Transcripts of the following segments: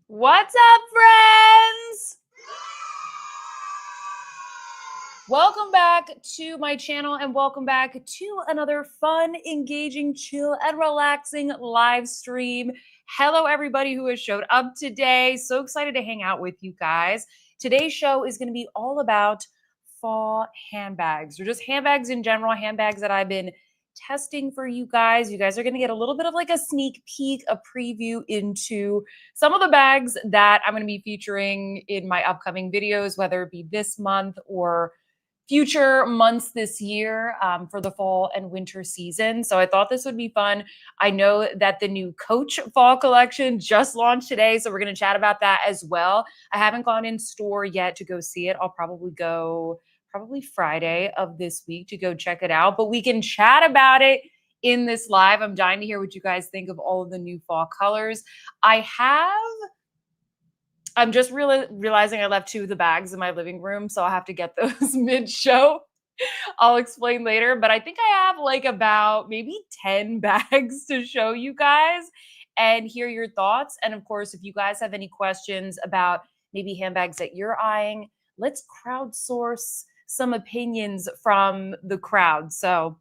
What's up, friends? Welcome back to my channel and welcome back to another fun, engaging, chill, and relaxing live stream. Hello, everybody who has showed up today. So excited to hang out with you guys. Today's show is going to be all about fall handbags, or just handbags in general, handbags that I've been testing for you guys. You guys are going to get a little bit of like a sneak peek, a preview into some of the bags that I'm going to be featuring in my upcoming videos, whether it be this month or future months this year for the fall and winter season. So I thought this would be fun. I know that the new Coach fall collection just launched today, so we're going to chat about that as well. I haven't gone in store yet to go see it. I'll probably go Friday of this week to go check it out, but we can chat about it in this live. I'm dying to hear what you guys think of all of the new fall colors. I'm just realizing I left two of the bags in my living room, so I'll have to get those mid-show. I'll explain later, but I think I have like about maybe 10 bags to show you guys and hear your thoughts. And of course, if you guys have any questions about maybe handbags that you're eyeing, let's crowdsource some opinions from the crowd. So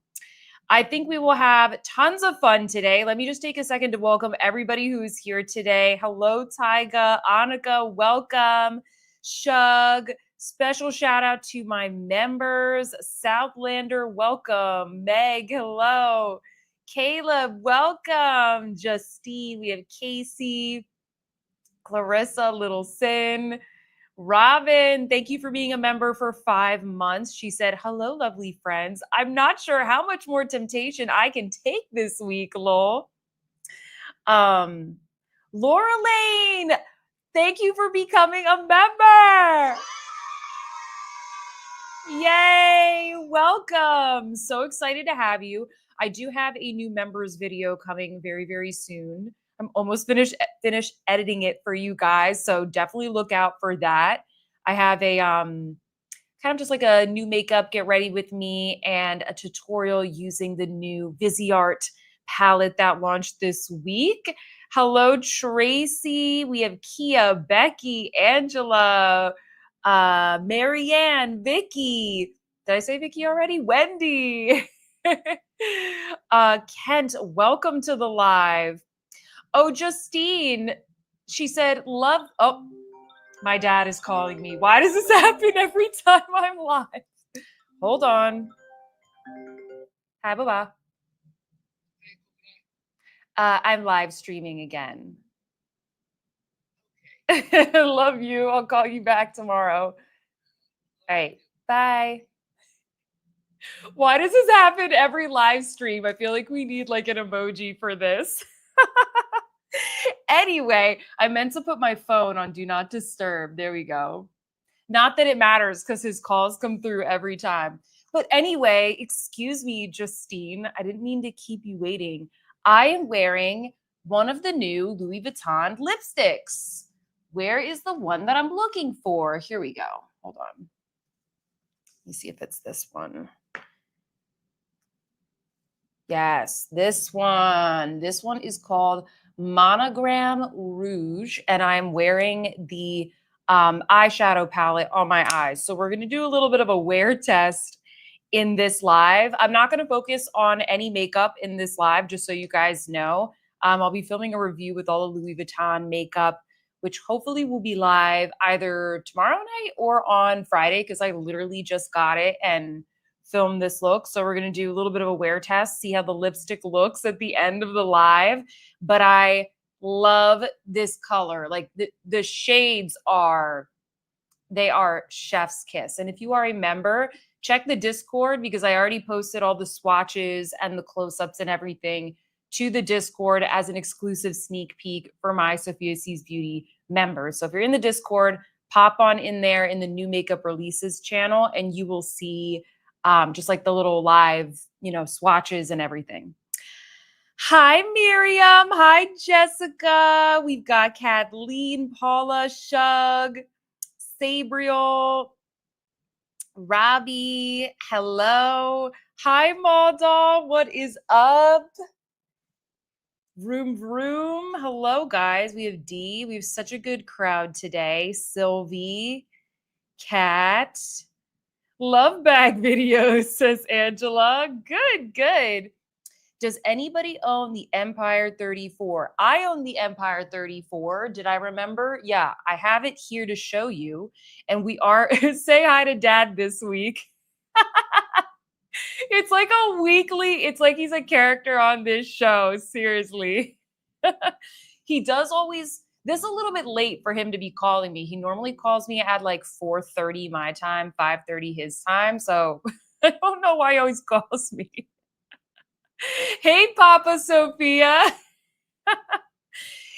I think we will have tons of fun today. Let me just take a second to welcome everybody who's here today. Hello, Tyga, Annika, welcome. Shug, special shout out to my members. Southlander, welcome. Meg, hello. Caleb, welcome. Justine, we have Casey, Clarissa, Little Sin. Robin, thank you for being a member for 5 months. She said, hello, lovely friends. I'm not sure how much more temptation I can take this week, lol. Laura Lane, thank you for becoming a member. Yay, welcome. So excited to have you. I do have a new members video coming very, very soon. I'm almost finished editing it for you guys, so definitely look out for that. I have a kind of just like a new makeup get ready with me and a tutorial using the new Viseart palette that launched this week. Hello, Tracy. We have Kia, Becky, Angela, Marianne, Vicky. Did I say Vicky already? Wendy. Kent, welcome to the live. Oh, Justine, she said, love. Oh, my dad is calling me. Why does this happen every time I'm live? Hold on. Hi, Baba. I'm live streaming again. Love you. I'll call you back tomorrow. All right. Bye. Why does this happen every live stream? I feel like we need like an emoji for this. Anyway, I meant to put my phone on Do Not Disturb. There we go. Not that it matters because his calls come through every time. But anyway, excuse me, Justine. I didn't mean to keep you waiting. I am wearing one of the new Louis Vuitton lipsticks. Where is the one that I'm looking for? Here we go. Hold on. Let me see if it's this one. Yes, this one. This one is called Monogram Rouge, and I'm wearing the eyeshadow palette on my eyes. So we're going to do a little bit of a wear test in this live. I'm not going to focus on any makeup in this live, just so you guys know. I'll be filming a review with all the Louis Vuitton makeup, which hopefully will be live either tomorrow night or on Friday, because I literally just got it and film this look. So we're going to do a little bit of a wear test, see how the lipstick looks at the end of the live. But I love this color. Like the shades are chef's kiss. And if you are a member, check the Discord, because I already posted all the swatches and the close-ups and everything to the Discord as an exclusive sneak peek for my Sophia Sees Beauty members. So if you're in the Discord, pop on in there in the new makeup releases channel, and you will see just like the little live, swatches and everything. Hi, Miriam. Hi, Jessica. We've got Kathleen, Paula, Shug, Sabriel, Robbie. Hello. Hi, Maudal. What is up? Vroom, vroom. Hello, guys. We have D. We have such a good crowd today. Sylvie, Kat. Love bag videos, says Angela. Good, good. Does anybody own the Empire 34? I own the Empire 34. Did I remember? Yeah, I have it here to show you. And we are, say hi to dad this week. It's like a weekly, it's like he's a character on this show. Seriously. He does always, this is a little bit late for him to be calling me. He normally calls me at like 4:30 my time, 5:30 his time. So I don't know why he always calls me. Hey, Papa Sophia.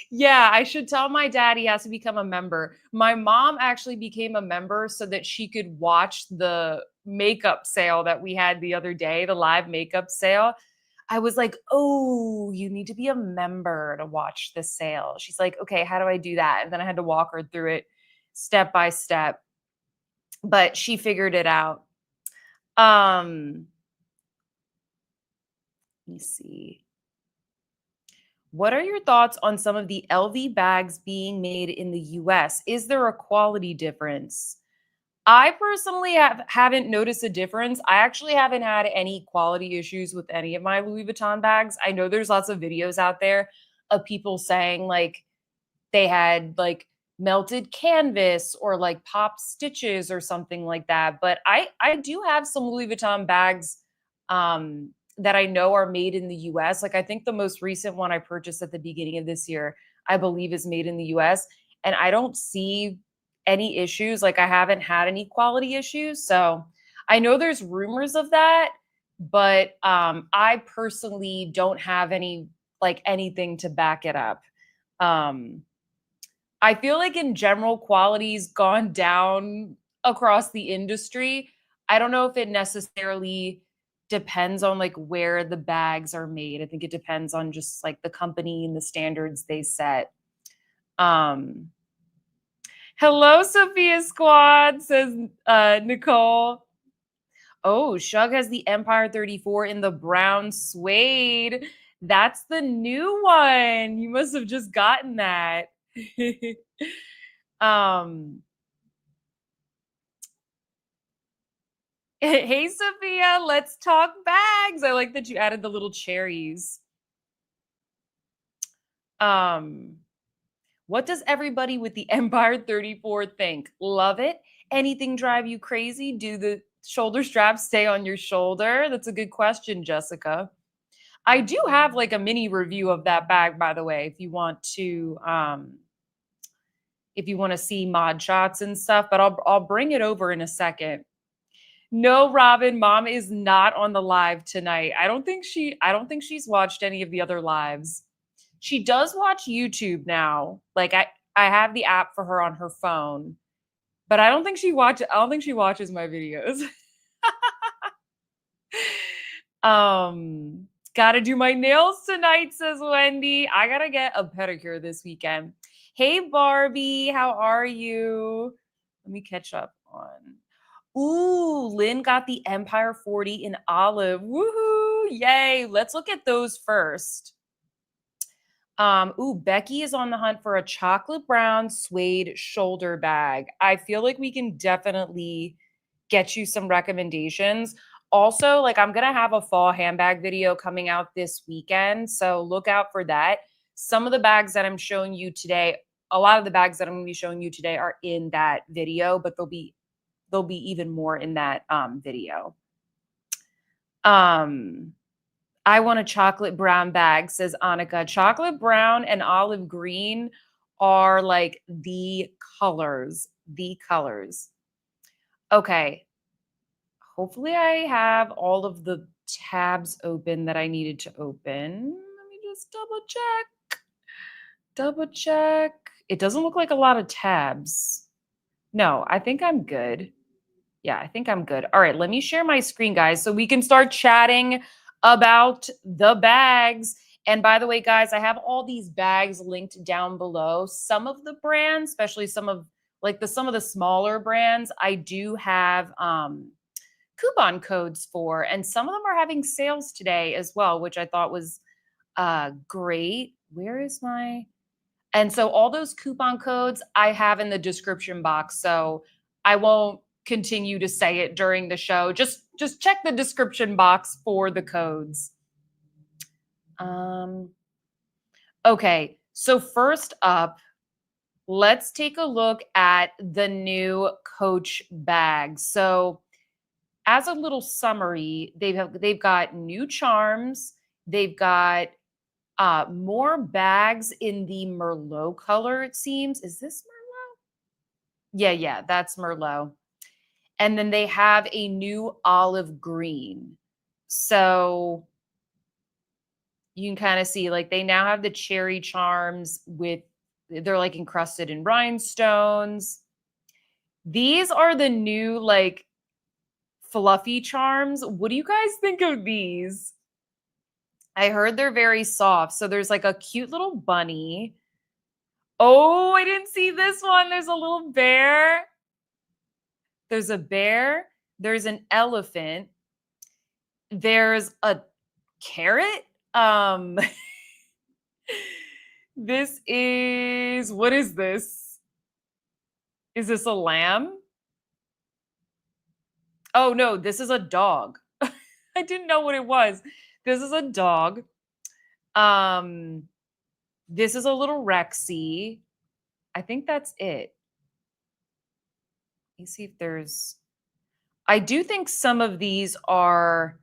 Yeah, I should tell my dad he has to become a member. My mom actually became a member so that she could watch the makeup sale that we had the other day, the live makeup sale. I was like, "Oh, you need to be a member to watch the sale." She's like, "Okay, how do I do that?" And then I had to walk her through it step by step, but she figured it out. Let me see. What are your thoughts on some of the LV bags being made in the US? Is there a quality difference? I personally haven't noticed a difference. I actually haven't had any quality issues with any of my Louis Vuitton bags. I know there's lots of videos out there of people saying like they had like melted canvas or like pop stitches or something like that. But I do have some Louis Vuitton bags that I know are made in the US. Like I think the most recent one I purchased at the beginning of this year, I believe is made in the US. And I don't see any issues. Like I haven't had any quality issues. So I know there's rumors of that, but I personally don't have any like anything to back it up. Um, I feel like in general, quality's gone down across the industry. I don't know if it necessarily depends on like where the bags are made. I think it depends on just like the company and the standards they set. Um, Hello, Sophia Squad, says Nicole. Oh, Shug has the Empire 34 in the brown suede. That's the new one. You must have just gotten that. um Hey Sophia, let's talk bags. I like that you added the little cherries. Um what does everybody with the Empire 34 think? Love it? Anything drive you crazy? Do the shoulder straps stay on your shoulder? That's a good question, Jessica. I do have like a mini review of that bag, by the way, if you want to see mod shots and stuff, but I'll bring it over in a second. No, Robin, mom is not on the live tonight. I don't think she's watched any of the other lives. She does watch YouTube now. Like I have the app for her on her phone, but I don't think she watches my videos. Gotta do my nails tonight, says Wendy. I gotta get a pedicure this weekend. Hey Barbie, how are you? Let me catch up on. Ooh, Lynn got the Empire 40 in olive. Woohoo! Yay! Let's look at those first. Ooh, Becky is on the hunt for a chocolate brown suede shoulder bag. I feel like we can definitely get you some recommendations. Also, like I'm gonna have a fall handbag video coming out this weekend, so look out for that. Some of the bags that I'm showing you today, a lot of the bags that I'm gonna be showing you today are in that video, but there'll be even more in that video. I want a chocolate brown bag, says Annika. Chocolate brown and olive green are like the colors. The colors. Okay. Hopefully I have all of the tabs open that I needed to open. Let me just double check. Double check. It doesn't look like a lot of tabs. No, I think I'm good. Yeah, I think I'm good. All right, let me share my screen, guys, so we can start chatting about the bags. And by the way, guys, I have all these bags linked down below. Some of the brands, especially some of the smaller brands, I do have coupon codes for, and some of them are having sales today as well, which I thought was great. Where is my, and so all those coupon codes I have in the description box. So I won't continue to say it during the show. Just check the description box for the codes. Okay, so first up, let's take a look at the new Coach bags. So as a little summary, they've got new charms. They've got more bags in the Merlot color, it seems. Is this Merlot? Yeah, that's Merlot. And then they have a new olive green. So you can kind of see like they now have the cherry charms with, they're like encrusted in rhinestones. These are the new like fluffy charms. What do you guys think of these? I heard they're very soft. So there's like a cute little bunny. Oh, I didn't see this one. There's a little bear. There's a bear. There's an elephant. There's a carrot. This is, what is this? Is this a lamb? Oh no, this is a dog. I didn't know what it was. This is a dog. This is a little Rexy. I think that's it. Let me see if there's, I do think some of these are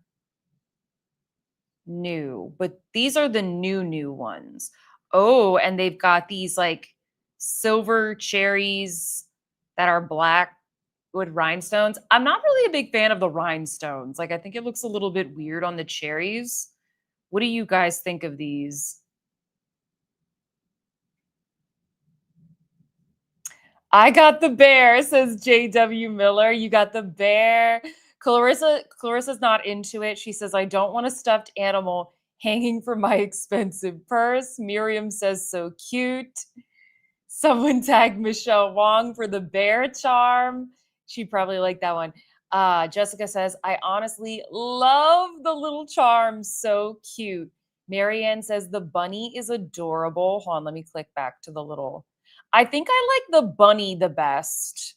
new, but these are the new ones. Oh, and they've got these like silver cherries that are black with rhinestones. I'm not really a big fan of the rhinestones. Like I think it looks a little bit weird on the cherries. What do you guys think of these? I got the bear, says JW Miller. You got the bear. Clarissa's not into it. She says, I don't want a stuffed animal hanging from my expensive purse. Miriam says, so cute. Someone tagged Michelle Wong for the bear charm. She probably liked that one. Jessica says, I honestly love the little charms. So cute. Marianne says, the bunny is adorable. Hold on, let me click back to the little. I think I like the bunny the best.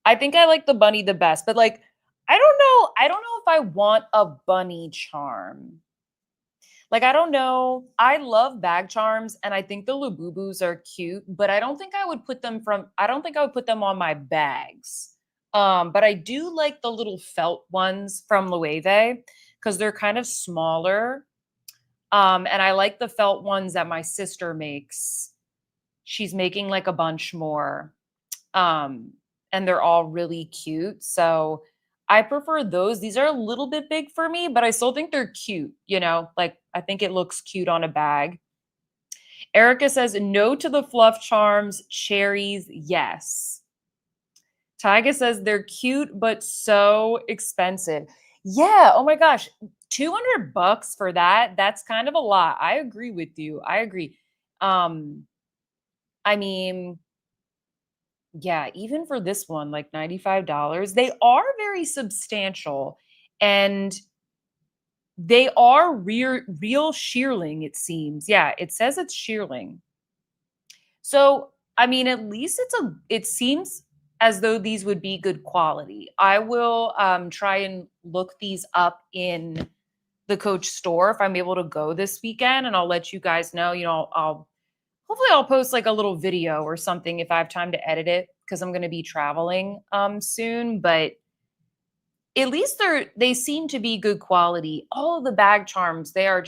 I think I like the bunny the best, but like, I don't know. I don't know if I want a bunny charm. Like, I don't know. I love bag charms and I think the Labubus are cute, but I don't think I would put them I don't think I would put them on my bags. But I do like the little felt ones from Loewe because they're kind of smaller. And I like the felt ones that my sister makes. She's making like a bunch more. And they're all really cute. So I prefer those. These are a little bit big for me, but I still think they're cute, you know? Like I think it looks cute on a bag. Erica says no to the fluff charms, cherries, yes. Tyga says they're cute but so expensive. Yeah, oh my gosh, $200 for that. That's kind of a lot. I agree with you. I agree. I mean, yeah, even for this one, like $95, they are very substantial and they are real shearling, it seems. Yeah, it says it's shearling. So, I mean, at least it seems as though these would be good quality. I will try and look these up in the Coach store if I'm able to go this weekend, and I'll let you guys know. You know, hopefully I'll post like a little video or something if I have time to edit it because I'm going to be traveling soon. But at least they seem to be good quality. All of the bag charms, they're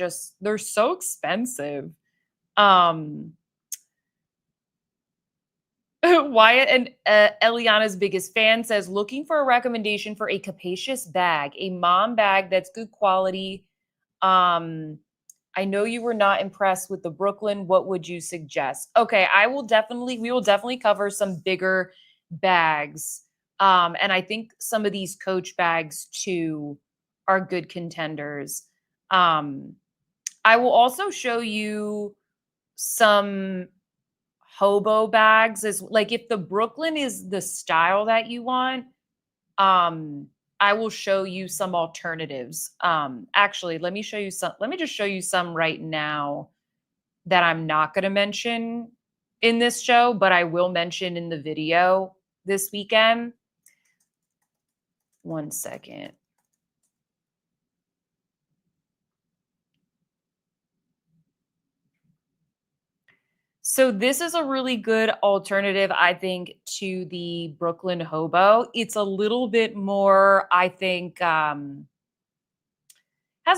so expensive. Um Wyatt and Eliana's biggest fan says, looking for a recommendation for a capacious bag, a mom bag that's good quality. I know you were not impressed with the Brooklyn. What would you suggest? Okay, we will definitely cover some bigger bags. And I think some of these Coach bags too are good contenders. I will also show you some hobo bags as like if the Brooklyn is the style that you want, I will show you some alternatives. Actually, let me just show you some right now. that I'm not going to mention in this show, but I will mention in the video this weekend. One second. So this is a really good alternative, I think, to the Brooklyn Hobo. It's a little bit more, I think, has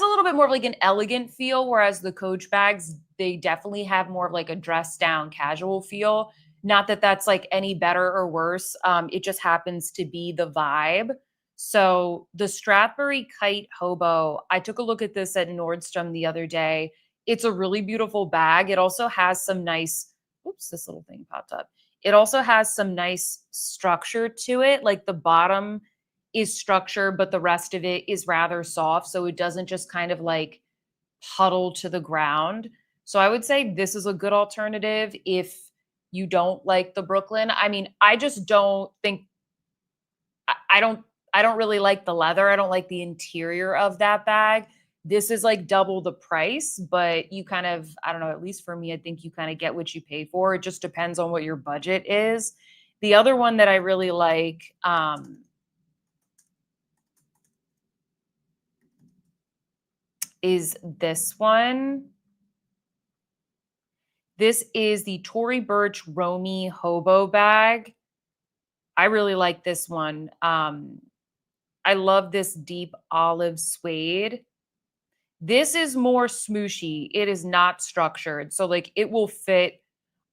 a little bit more of like an elegant feel, whereas the Coach bags, they definitely have more of like a dress down casual feel. Not that that's like any better or worse. It just happens to be the vibe. So the Stradbury Kite Hobo, I took a look at this at Nordstrom the other day. It's a really beautiful bag. It also has some nice, oops, this little thing popped up. It also has some nice structure to it. Like the bottom is structured, but the rest of it is rather soft. So it doesn't just kind of like puddle to the ground. So I would say this is a good alternative if you don't like the Brooklyn. I mean, I just don't think I don't really like the leather. I don't like the interior of that bag. This is like double the price, but you kind of, I don't know, at least for me, I think you kind of get what you pay for. It just depends on what your budget is. The other one that I really like, is this one. This is the Tory Burch Romy Hobo bag. I really like this one. I love this deep olive suede. This is more smooshy. It is not structured. So like it will fit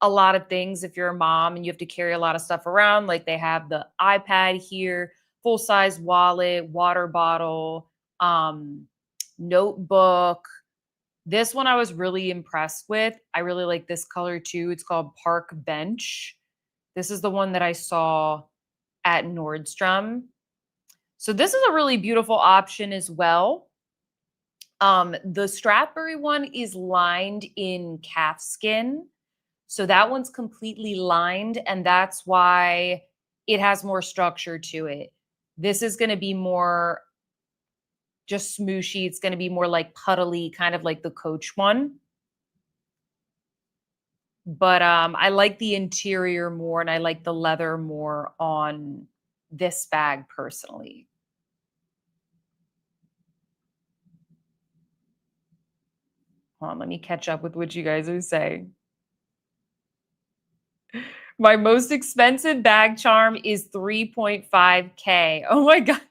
a lot of things if you're a mom and you have to carry a lot of stuff around. Like they have the iPad here, full-size wallet, water bottle, notebook. This one I was really impressed with. I really like this color too. It's called Park Bench. This is the one that I saw at Nordstrom. So this is a really beautiful option as well. The Stradbury one is lined in calf skin. So that one's completely lined, and that's why it has more structure to it. This is going to be more just smooshy. It's going to be more like puddly, kind of like the Coach one. But I like the interior more and I like the leather more on this bag personally. Hold on, let me catch up with what you guys are saying. My most expensive bag charm is 3.5K. Oh my God.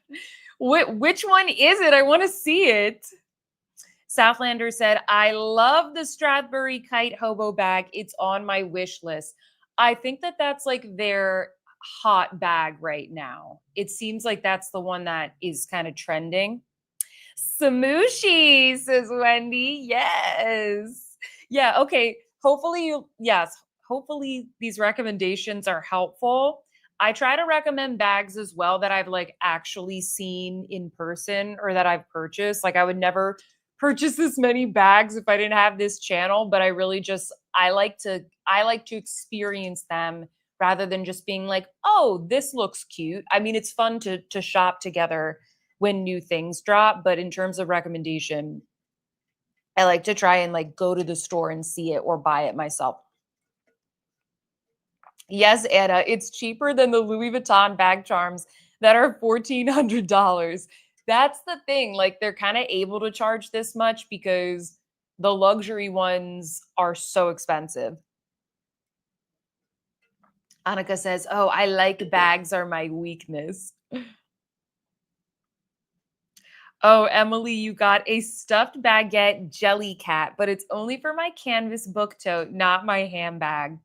Which one is it? I want to see it. Southlander said, I love the Stradbury Kite Hobo bag. It's on my wish list. I think that that's like their hot bag right now. It seems like that's the one that is kind of trending. Smooshie, says Wendy. Yes. Yeah. Okay. Hopefully these recommendations are helpful. I try to recommend bags as well that I've like actually seen in person or that I've purchased. Like I would never purchase this many bags if I didn't have this channel, but I like to experience them rather than just being like, "Oh, this looks cute." I mean, it's fun to shop together when new things drop, but in terms of recommendation, I like to try and like go to the store and see it or buy it myself. Yes, Anna, it's cheaper than the Louis Vuitton bag charms that are $1,400. That's the thing. Like they're kind of able to charge this much because the luxury ones are so expensive. Annika says, "Oh, I like bags are my weakness." Oh, Emily, you got a stuffed baguette jelly cat, but it's only for my canvas book tote, not my handbag.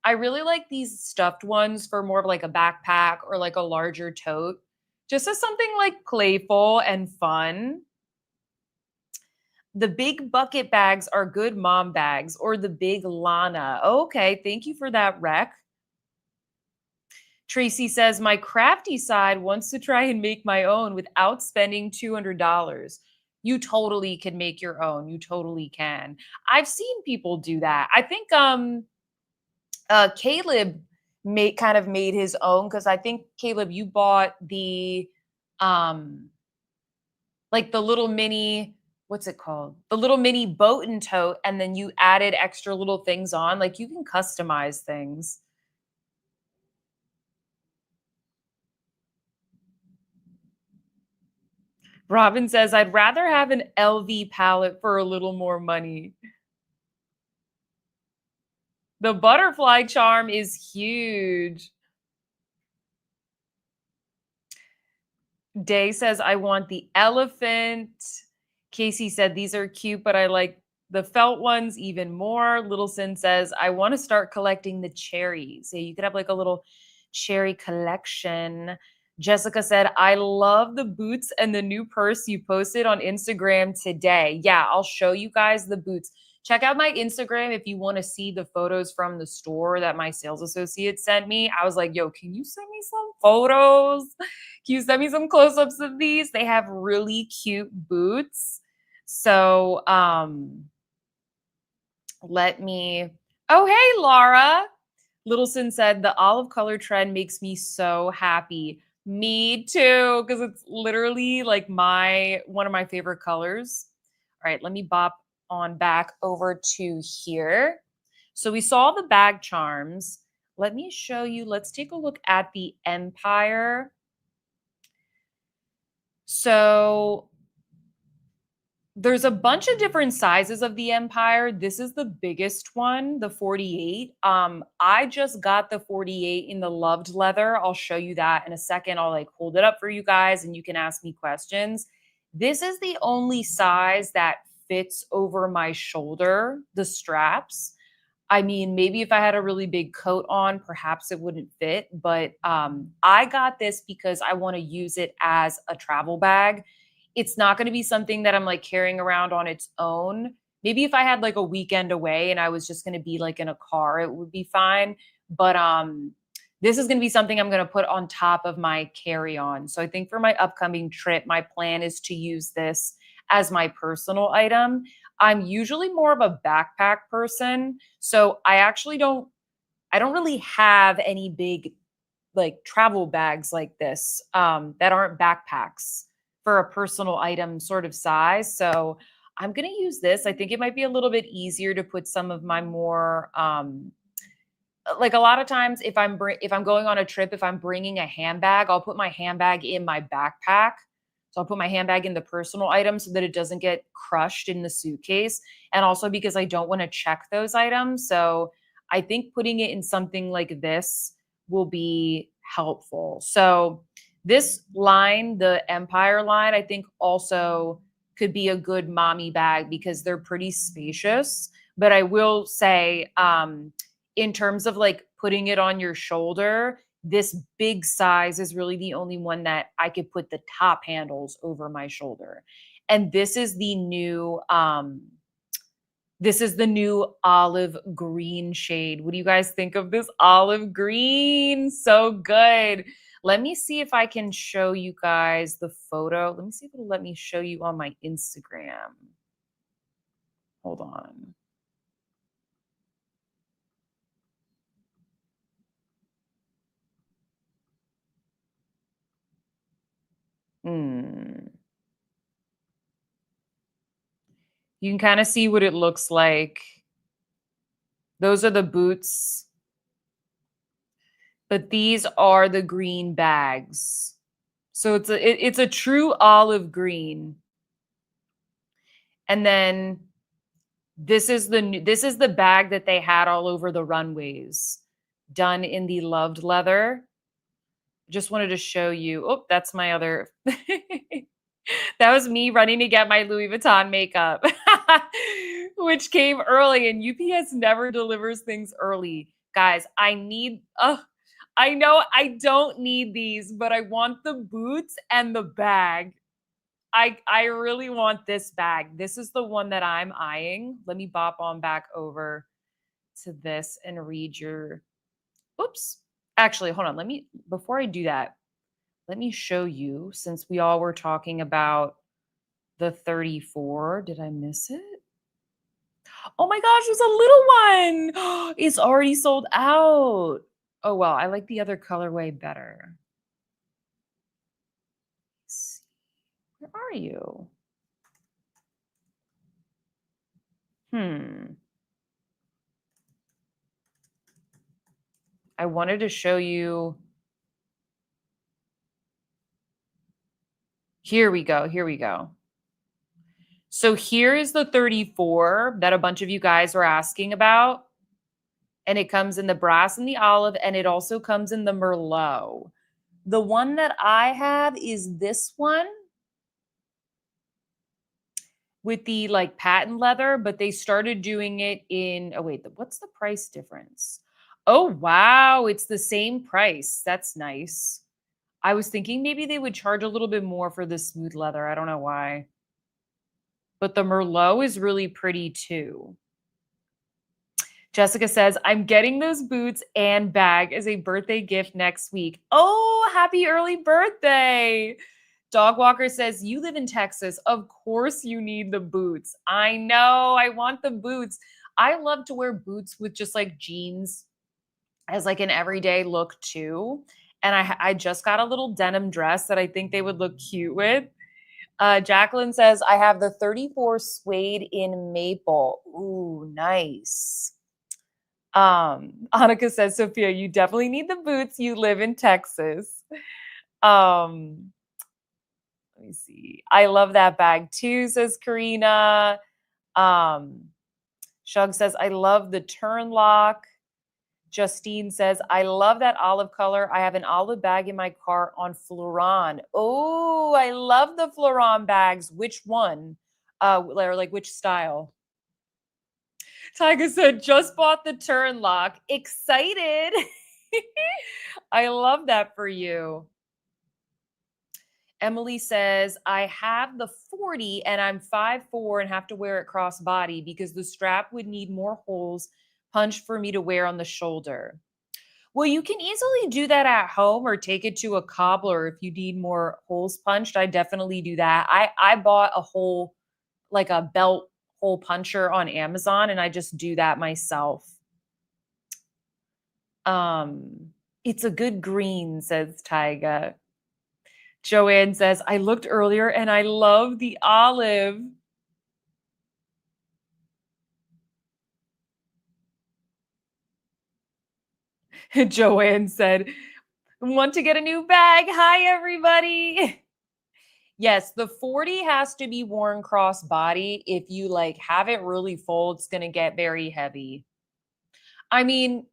I really like these stuffed ones for more of like a backpack or like a larger tote, just as something like playful and fun. The big bucket bags are good mom bags or the big Lana. Okay, thank you for that rec. Tracy says, my crafty side wants to try and make my own without spending $200. You totally can make your own. You totally can. I've seen people do that. I think Caleb made his own because I think Caleb, you bought the like the little mini what's it called? The little mini boat and tote, and then you added extra little things on. Like you can customize things. Robin says, I'd rather have an LV palette for a little more money. The butterfly charm is huge. Day says, I want the elephant. Casey said, these are cute, but I like the felt ones even more. Littleson says, I want to start collecting the cherries. So you could have like a little cherry collection. Jessica said, I love the boots and the new purse you posted on Instagram today. Yeah, I'll show you guys the boots. Check out my Instagram if you want to see the photos from the store that my sales associate sent me. I was like, yo, can you send me some photos? Can you send me some close-ups of these? They have really cute boots. So let me, oh, hey, Laura. Littleson said, the olive color trend makes me so happy. Me too, because it's literally like one of my favorite colors. All right, let me bop on back over to here. So we saw the bag charms. Let me show you, let's take a look at the Empire. So there's a bunch of different sizes of the Empire. This is the biggest one, the 48. I just got the 48 in the loved leather. I'll show you that in a second. I'll like hold it up for you guys and you can ask me questions. This is the only size that fits over my shoulder, the straps. I mean, maybe if I had a really big coat on, perhaps it wouldn't fit. But I got this because I want to use it as a travel bag. It's not going to be something that I'm like carrying around on its own. Maybe if I had like a weekend away and I was just going to be like in a car, it would be fine. But this is going to be something I'm going to put on top of my carry-on. So I think for my upcoming trip, my plan is to use this as my personal item. I'm usually more of a backpack person. So I don't really have any big like travel bags like this that aren't backpacks for a personal item sort of size. So I'm going to use this. I think it might be a little bit easier to put some of my more like a lot of times if I'm going on a trip, if I'm bringing a handbag, I'll put my handbag in my backpack. So I'll put my handbag in the personal item so that it doesn't get crushed in the suitcase. And also because I don't want to check those items. So I think putting it in something like this will be helpful. So this line, the Empire line, I think also could be a good mommy bag because they're pretty spacious. But I will say, in terms of like putting it on your shoulder, this big size is really the only one that I could put the top handles over my shoulder. And this is the new olive green shade. What do you guys think of this olive green? So good. Let me see if I can show you guys the photo. Let me see if it'll let me show you on my Instagram. Hold on. Hmm. You can kind of see what it looks like. Those are the boots, but these are the green bags. So it's a true olive green. And then this is the bag that they had all over the runways, done in the loved leather. Just wanted to show you. Oh, that's my other. That was me running to get my Louis Vuitton makeup, which came early, and UPS never delivers things early. Guys, I know I don't need these, but I want the boots and the bag. I really want this bag. This is the one that I'm eyeing. Let me bop on back over to this and read your oops. Actually, hold on. Before I do that, let me show you since we all were talking about the 34. Did I miss it? Oh my gosh, there's a little one. It's already sold out. Oh well, I like the other colorway better. Let's see. Where are you? Hmm. I wanted to show you. Here we go. Here we go. So here is the 34 that a bunch of you guys were asking about. And it comes in the brass and the olive, and it also comes in the Merlot. The one that I have is this one with the like patent leather, but they started doing it in, oh wait, what's the price difference? Oh wow, it's the same price. That's nice. I was thinking maybe they would charge a little bit more for the smooth leather. I don't know why. But the Merlot is really pretty too. Jessica says, I'm getting those boots and bag as a birthday gift next week. Oh, happy early birthday. Dog Walker says, you live in Texas. Of course you need the boots. I know. I want the boots. I love to wear boots with just like jeans as like an everyday look too. And I just got a little denim dress that I think they would look cute with. Jacqueline says, I have the 34 suede in maple. Ooh, nice. Annika says, Sophia, you definitely need the boots. You live in Texas. Um, let me see. I love that bag too, says Karina. Um, Shug says, I love the turn lock. Justine says, I love that olive color. I have an olive bag in my car on Fleuron. Oh, I love the Fleuron bags. Which one? Or like which style? Tiger said, just bought the turn lock. Excited. I love that for you. Emily says, I have the 40 and I'm 5'4" and have to wear it crossbody because the strap would need more holes punched for me to wear on the shoulder. Well, you can easily do that at home or take it to a cobbler if you need more holes punched. I definitely do that. I bought a whole like a belt hole puncher on Amazon and I just do that myself. It's a good green, says Tyga. Joanne says, I looked earlier and I love the olive. Joanne said, want to get a new bag? Hi, everybody. Yes, the 40 has to be worn crossbody. If you like have it really full, it's going to get very heavy. I mean,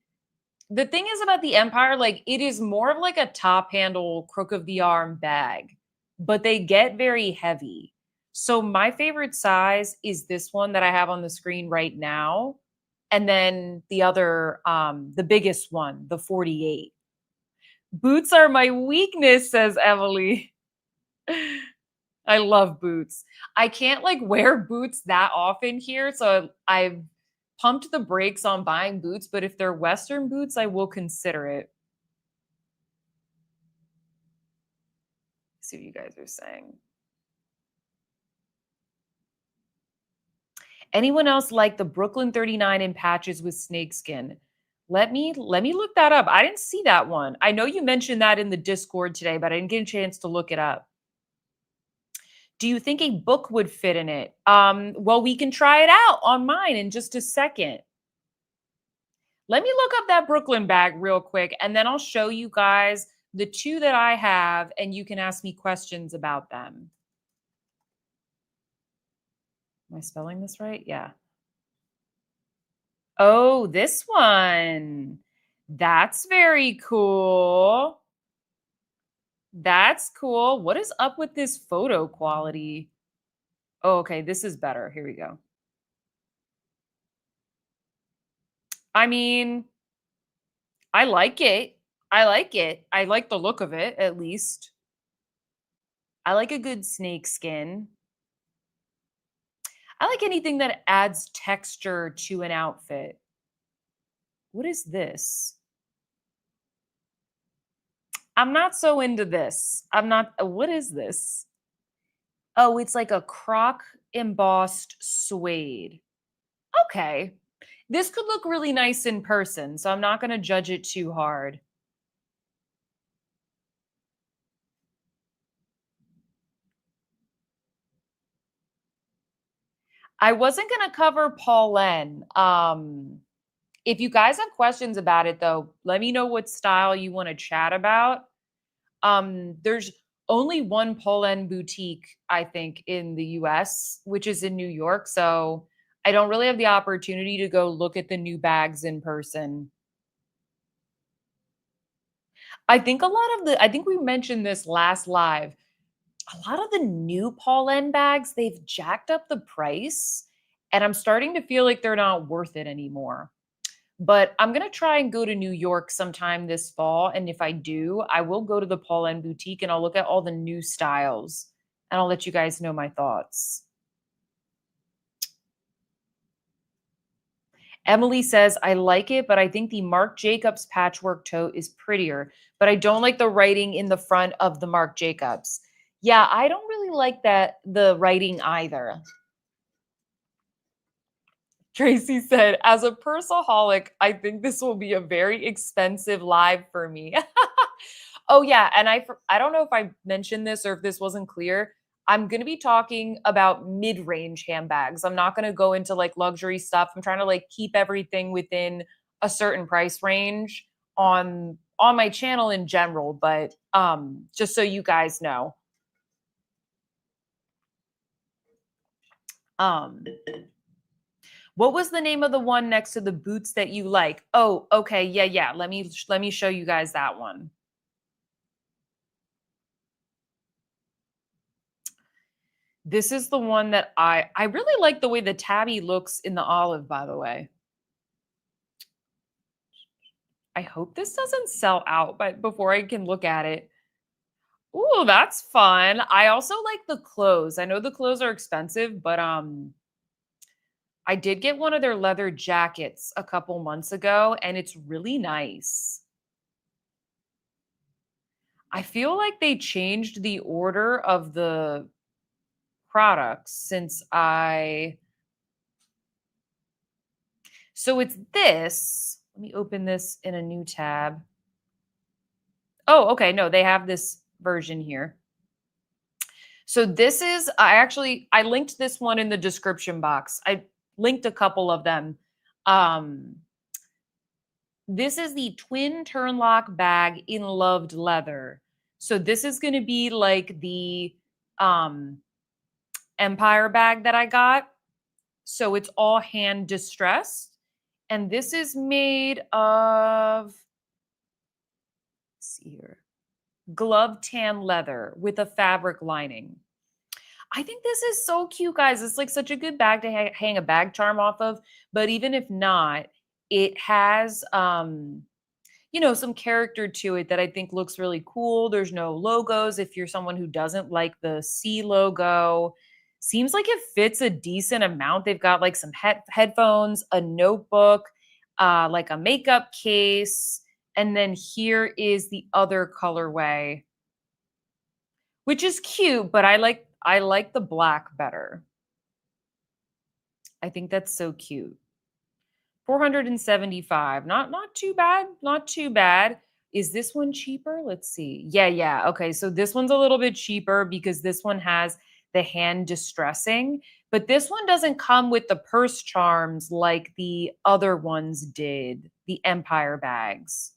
the thing is about the Empire, like it is more of like a top handle crook of the arm bag, but they get very heavy. So my favorite size is this one that I have on the screen right now. And then the other, the biggest one, the 48. Boots are my weakness, says Emily. I love boots. I can't like wear boots that often here. So I've pumped the brakes on buying boots, but if they're Western boots, I will consider it. See what you guys are saying. Anyone else like the Brooklyn 39 in patches with snakeskin? Let me look that up. I didn't see that one. I know you mentioned that in the Discord today, but I didn't get a chance to look it up. Do you think a book would fit in it? Well, we can try it out on mine in just a second. Let me look up that Brooklyn bag real quick, and then I'll show you guys the two that I have, and you can ask me questions about them. Am I spelling this right? Yeah. Oh, this one. That's very cool. That's cool. What is up with this photo quality? Oh, okay. This is better. Here we go. I mean, I like it. I like it. I like the look of it, at least. I like a good snake skin. I like anything that adds texture to an outfit. What is this? I'm not so into this. I'm not, what is this? Oh, it's like a croc embossed suede. Okay. This could look really nice in person, so I'm not going to judge it too hard. I wasn't going to cover Pauline. If you guys have questions about it, though, let me know what style you want to chat about. There's only one Pauline boutique, I think, in the US, which is in New York. So I don't really have the opportunity to go look at the new bags in person. I think we mentioned this last live. A lot of the new Pauline bags, they've jacked up the price, and I'm starting to feel like they're not worth it anymore. But I'm gonna try and go to New York sometime this fall, and if I do, I will go to the Pauline boutique and I'll look at all the new styles, and I'll let you guys know my thoughts. Emily says, I like it, but I think the Marc Jacobs patchwork tote is prettier, but I don't like the writing in the front of the Marc Jacobs. Yeah, I don't really like the writing either. Tracy said, as a personaholic, I think this will be a very expensive live for me. Oh yeah, and I don't know if I mentioned this or if this wasn't clear. I'm going to be talking about mid-range handbags. I'm not going to go into like luxury stuff. I'm trying to like keep everything within a certain price range on my channel in general, but just so you guys know. Um What was the name of the one next to the boots that you like? Oh, okay. Yeah, yeah. Let me show you guys that one. This is the one that I really like the way the tabby looks in the olive, by the way. I hope this doesn't sell out but before I can look at it. Ooh, that's fun. I also like the clothes. I know the clothes are expensive, but I did get one of their leather jackets a couple months ago and it's really nice. I feel like they changed the order of the products since so it's this. Let me open this in a new tab. Oh, okay. No, they have this version here. So this is I linked this one in the description box. I linked a couple of them. Um this is the twin turnlock bag in loved leather. So this is going to be like the um Empire bag that I got. So it's all hand distressed. And this is made of, let's see here, glove tan leather with a fabric lining. I think this is so cute, guys. It's like such a good bag to hang a bag charm off of. But even if not, it has, some character to it that I think looks really cool. There's no logos. If you're someone who doesn't like the C logo, seems like it fits a decent amount. They've got like some headphones, a notebook, like a makeup case. And then here is the other colorway, which is cute, but I like the black better. I think that's so cute. 475. Not too bad. Not too bad. Is this one cheaper? Let's see. Yeah, yeah. Okay, so this one's a little bit cheaper because this one has the hand distressing, but this one doesn't come with the purse charms like the other ones did, the Empire bags.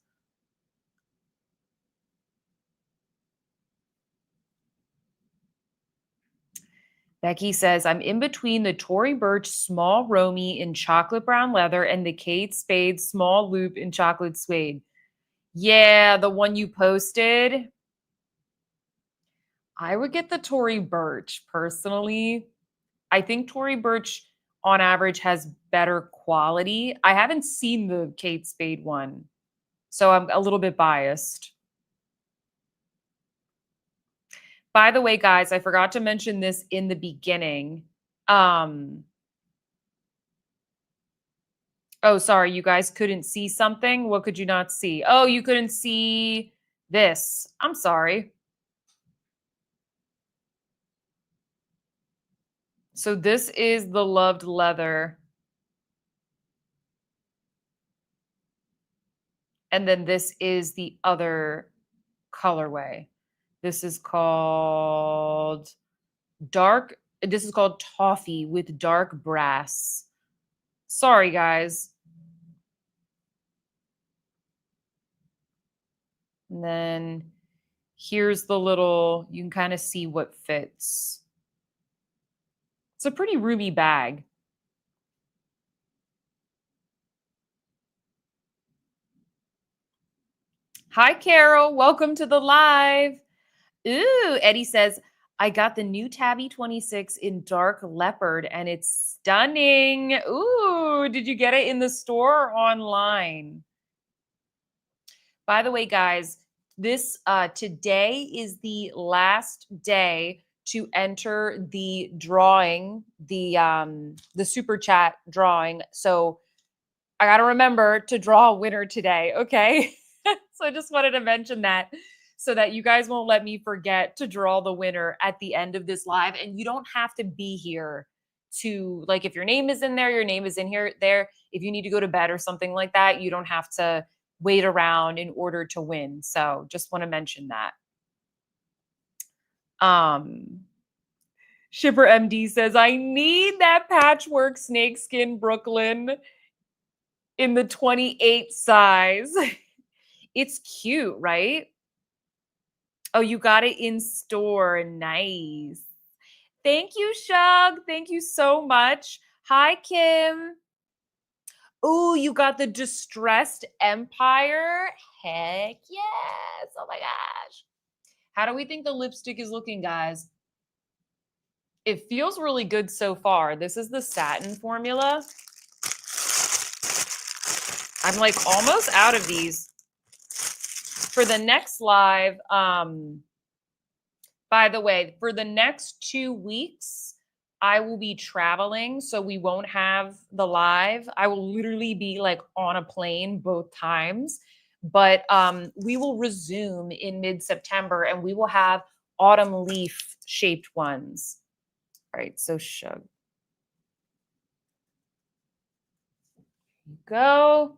Becky says, I'm in between the Tory Burch small Romy in chocolate brown leather and the Kate Spade small loop in chocolate suede. Yeah, the one you posted. I would get the Tory Burch personally. I think Tory Burch on average has better quality. I haven't seen the Kate Spade one, so I'm a little bit biased. By the way, guys, I forgot to mention this in the beginning. Oh, sorry, you guys couldn't see something. What could you not see? Oh, you couldn't see this. I'm sorry. So this is the loved leather. And then this is the other colorway. This is called dark This is called Toffee with dark brass. Sorry, guys. And then here's the little, you can kind of see what fits. It's a pretty roomy bag. Hi, Carol. Welcome to the live. Ooh, Eddie says, I got the new Tabby 26 in dark leopard and it's stunning. Ooh, did you get it in the store or online? By the way, guys, this today is the last day to enter the drawing, the super chat drawing. So I got to remember to draw a winner today, okay? So I just wanted to mention that so that you guys won't let me forget to draw the winner at the end of this live. And you don't have to be here to, like, if your name is in there, your name is in here, there. If you need to go to bed or something like that, you don't have to wait around in order to win. So just want to mention that. Shipper MD says, I need that patchwork snakeskin Brooklyn in the 28 size. It's cute, right? Oh, you got it in store. Nice. Thank you, Shug. Thank you so much. Hi, Kim. Oh, you got the Distressed Empire. Heck yes. Oh my gosh. How do we think the lipstick is looking, guys? It feels really good so far. This is the satin formula. I'm like almost out of these. For the next live, by the way, for the next 2 weeks, I will be traveling, so we won't have the live. I will literally be like on a plane both times. But we will resume in mid-September and we will have autumn leaf shaped ones. All right, so Shug. Go.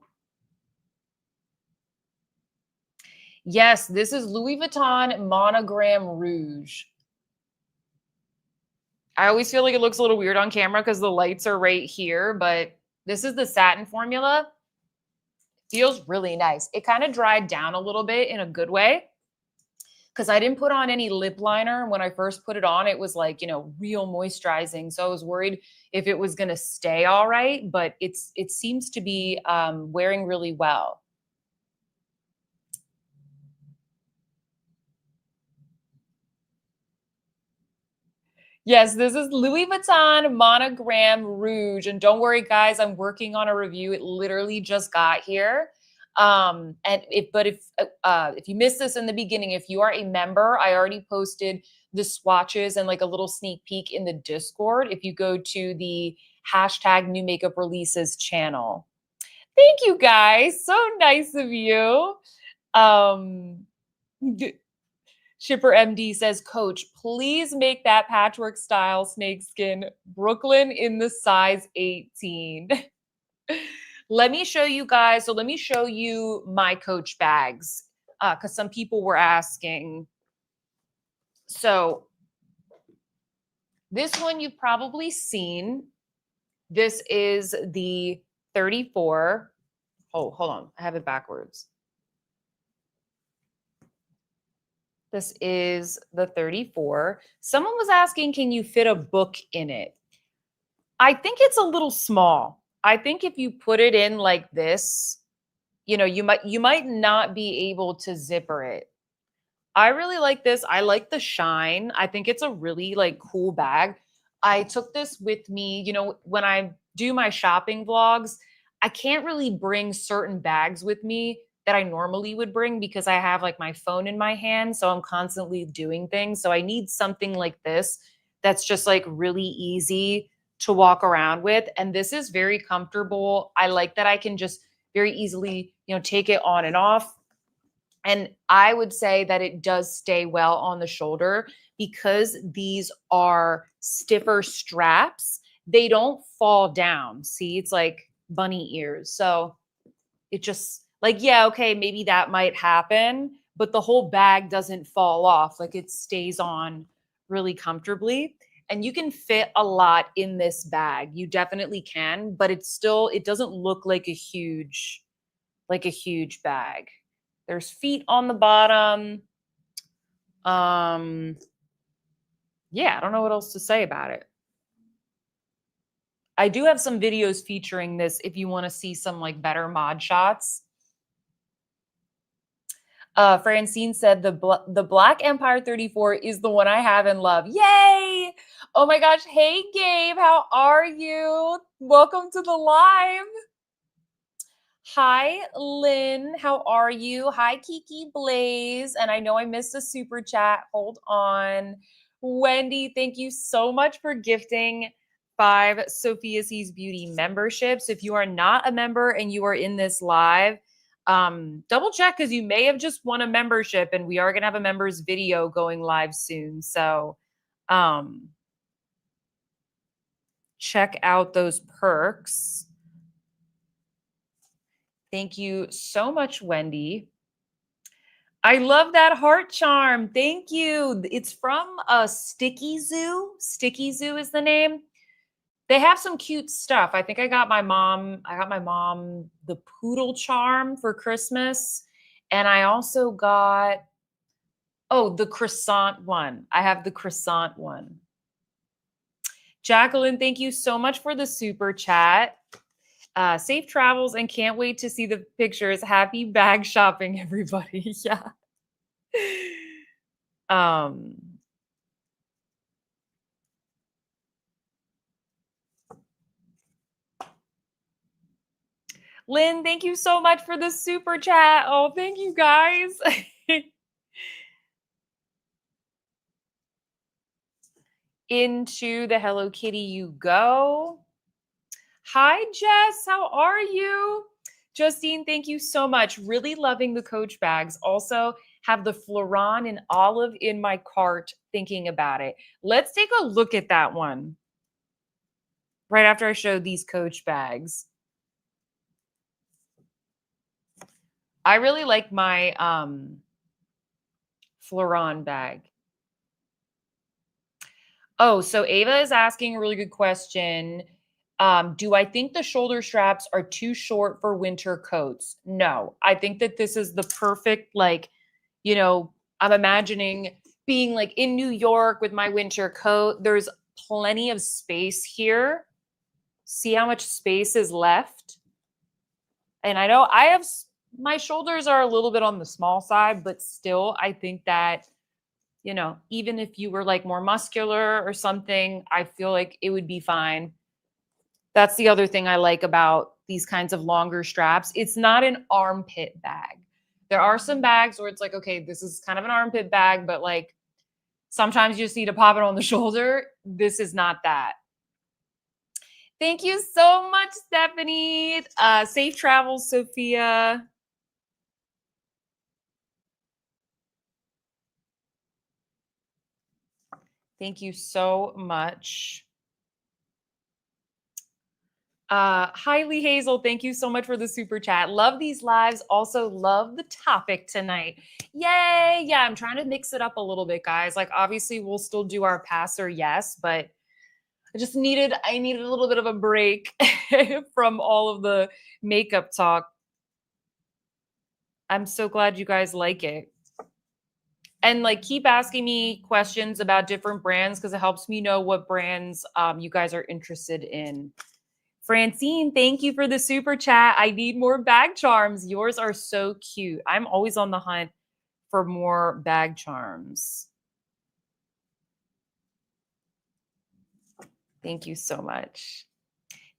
Yes, this is Louis Vuitton Monogram Rouge. I always feel like it looks a little weird on camera because the lights are right here, but this is the satin formula. Feels really nice. It kind of dried down a little bit in a good way because I didn't put on any lip liner. When I first put it on, it was like, you know, real moisturizing. So I was worried if it was going to stay all right, but it seems to be wearing really well. Yes, this is Louis Vuitton Monogram Rouge. And don't worry, guys, I'm working on a review. It literally just got here. If you missed this in the beginning, if you are a member, I already posted the swatches and like a little sneak peek in the Discord. If you go to the hashtag new makeup releases channel. Thank you, guys. So nice of you. Shipper MD says, Coach, please make that patchwork style snakeskin Brooklyn in the size 18. Let me show you guys. So let me show you my Coach bags because some people were asking. So this one you've probably seen. This is the 34. Oh, hold on. I have it backwards. This is the 34. Someone was asking, can you fit a book in it? I think it's a little small. I think if you put it in like this, you know, you might not be able to zipper it. I really like this. I like the shine. I think it's a really like cool bag. I took this with me, you know, when I do my shopping vlogs, I can't really bring certain bags with me that I normally would bring because I have like my phone in my hand. So I'm constantly doing things. So I need something like this that's just like really easy to walk around with. And this is very comfortable. I like that I can just very easily, you know, take it on and off. And I would say that it does stay well on the shoulder because these are stiffer straps. They don't fall down. See, it's like bunny ears. So it just like, yeah, okay, maybe that might happen, but the whole bag doesn't fall off. Like it stays on really comfortably. And you can fit a lot in this bag. You definitely can, but it doesn't look like a huge bag. There's feet on the bottom. Yeah, I don't know what else to say about it. I do have some videos featuring this if you want to see some like better mod shots. Francine said the Black Empire 34 is the one I have and love. Yay! Oh my gosh. Hey, Gabe, how are you? Welcome to the live. Hi, Lynn. How are you? Hi, Kiki Blaze. And I know I missed a super chat. Hold on. Wendy, thank you so much for gifting 5 Sophia Sees Beauty memberships. If you are not a member and you are in this live, double check because you may have just won a membership, and we are going to have a members video going live soon. So check out those perks. Thank you so much, Wendy. I love that heart charm. Thank you. It's from Sticky Zoo. Sticky Zoo is the name. They have some cute stuff. I think I got my mom the poodle charm for Christmas. And I also got, the croissant one. I have the croissant one. Jacqueline, thank you so much for the super chat. Safe travels and can't wait to see the pictures. Happy bag shopping, everybody. Yeah. Lynn, thank you so much for the super chat. Oh, thank you guys. Into the Hello Kitty you go. Hi, Jess. How are you? Justine, thank you so much. Really loving the Coach bags. Also have the Fleuron and Olive in my cart thinking about it. Let's take a look at that one right after I show these Coach bags. I really like my Fleuron bag. Oh, so Ava is asking a really good question. Do I think the shoulder straps are too short for winter coats? No, I think that this is the perfect, I'm imagining being like in New York with my winter coat. There's plenty of space here. See how much space is left? And I know my shoulders are a little bit on the small side, but still, I think that, even if you were like more muscular or something, I feel like it would be fine. That's the other thing I like about these kinds of longer straps. It's not an armpit bag. There are some bags where it's like, okay, this is kind of an armpit bag, but like sometimes you just need to pop it on the shoulder. This is not that. Thank you so much, Stephanie. Safe travels, Sophia. Thank you so much. Hi, Lee Hazel. Thank you so much for the super chat. Love these lives. Also love the topic tonight. Yay. Yeah, I'm trying to mix it up a little bit, guys. Like, obviously, we'll still do our pass or yes, but I needed a little bit of a break from all of the makeup talk. I'm so glad you guys like it. And like, keep asking me questions about different brands because it helps me know what brands you guys are interested in. Francine, thank you for the super chat. I need more bag charms. Yours are so cute. I'm always on the hunt for more bag charms. Thank you so much.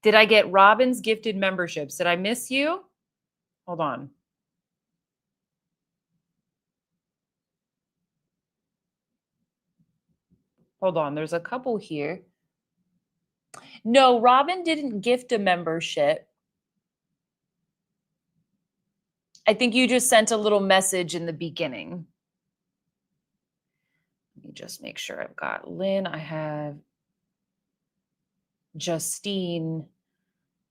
Did I get Robin's gifted memberships? Did I miss you? Hold on. Hold on. There's a couple here. No, Robin didn't gift a membership. I think you just sent a little message in the beginning. Let me just make sure I've got Lynn. I have Justine,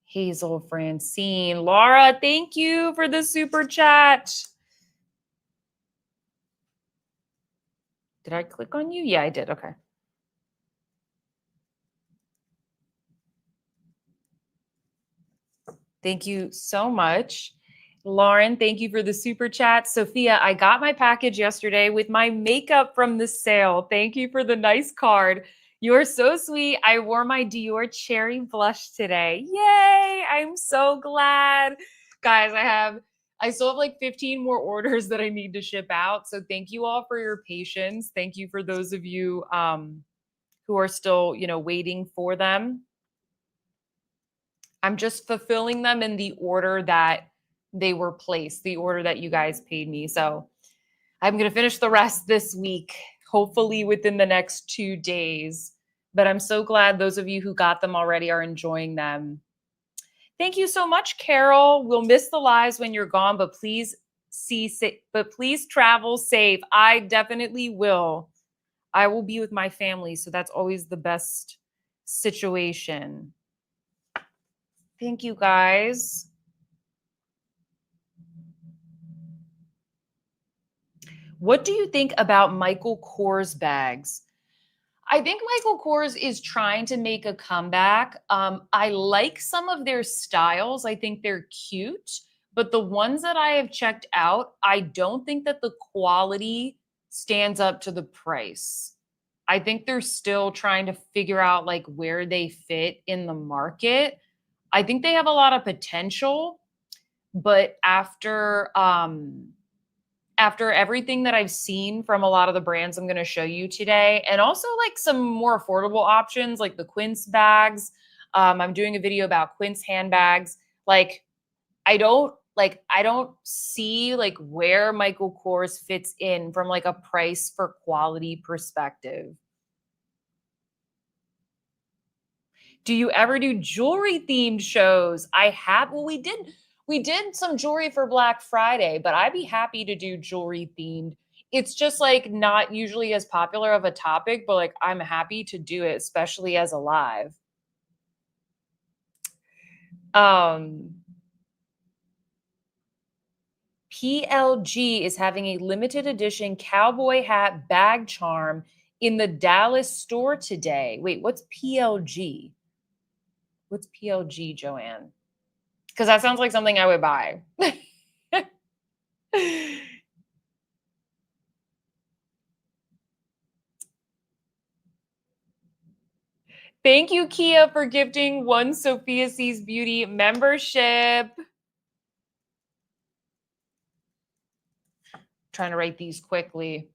Hazel, Francine, Laura. Thank you for the super chat. Did I click on you? Yeah, I did. Okay. Thank you so much. Lauren, thank you for the super chat. Sophia, I got my package yesterday with my makeup from the sale. Thank you for the nice card. You're so sweet. I wore my Dior cherry blush today. Yay! I'm so glad. Guys, I still have like 15 more orders that I need to ship out. So thank you all for your patience. Thank you for those of you who are still, waiting for them. I'm just fulfilling them in the order that they were placed, the order that you guys paid me. So I'm going to finish the rest this week, hopefully within the next 2 days. But I'm so glad those of you who got them already are enjoying them. Thank you so much, Carol. We'll miss the lives when you're gone, but please travel safe. I definitely will. I will be with my family, so that's always the best situation. Thank you, guys. What do you think about Michael Kors bags? I think Michael Kors is trying to make a comeback. I like some of their styles. I think they're cute, but the ones that I have checked out, I don't think that the quality stands up to the price. I think they're still trying to figure out like where they fit in the market. I think they have a lot of potential, but after everything that I've seen from a lot of the brands I'm going to show you today, and also like some more affordable options like the Quince bags. I'm doing a video about Quince handbags. Like I don't see like where Michael Kors fits in from like a price for quality perspective. Do you ever do jewelry themed shows? I have. Well, we did some jewelry for Black Friday, but I'd be happy to do jewelry themed. It's just like not usually as popular of a topic, but like I'm happy to do it, especially as a live. PLG is having a limited edition cowboy hat bag charm in the Dallas store today. Wait, what's PLG? What's PLG, Joanne? Because that sounds like something I would buy. Thank you, Kia, for gifting one Sophia Sees Beauty membership. Trying to write these quickly.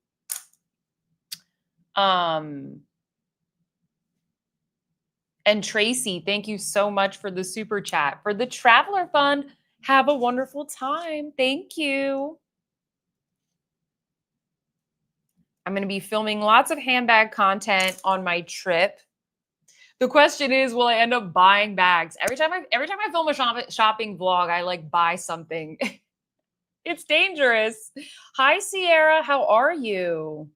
And Tracy, thank you so much for the super chat. For the Traveler Fund, have a wonderful time. Thank you. I'm going to be filming lots of handbag content on my trip. The question is, will I end up buying bags? Every time I film a shopping vlog, I like buy something. It's dangerous. Hi, Sierra. How are you?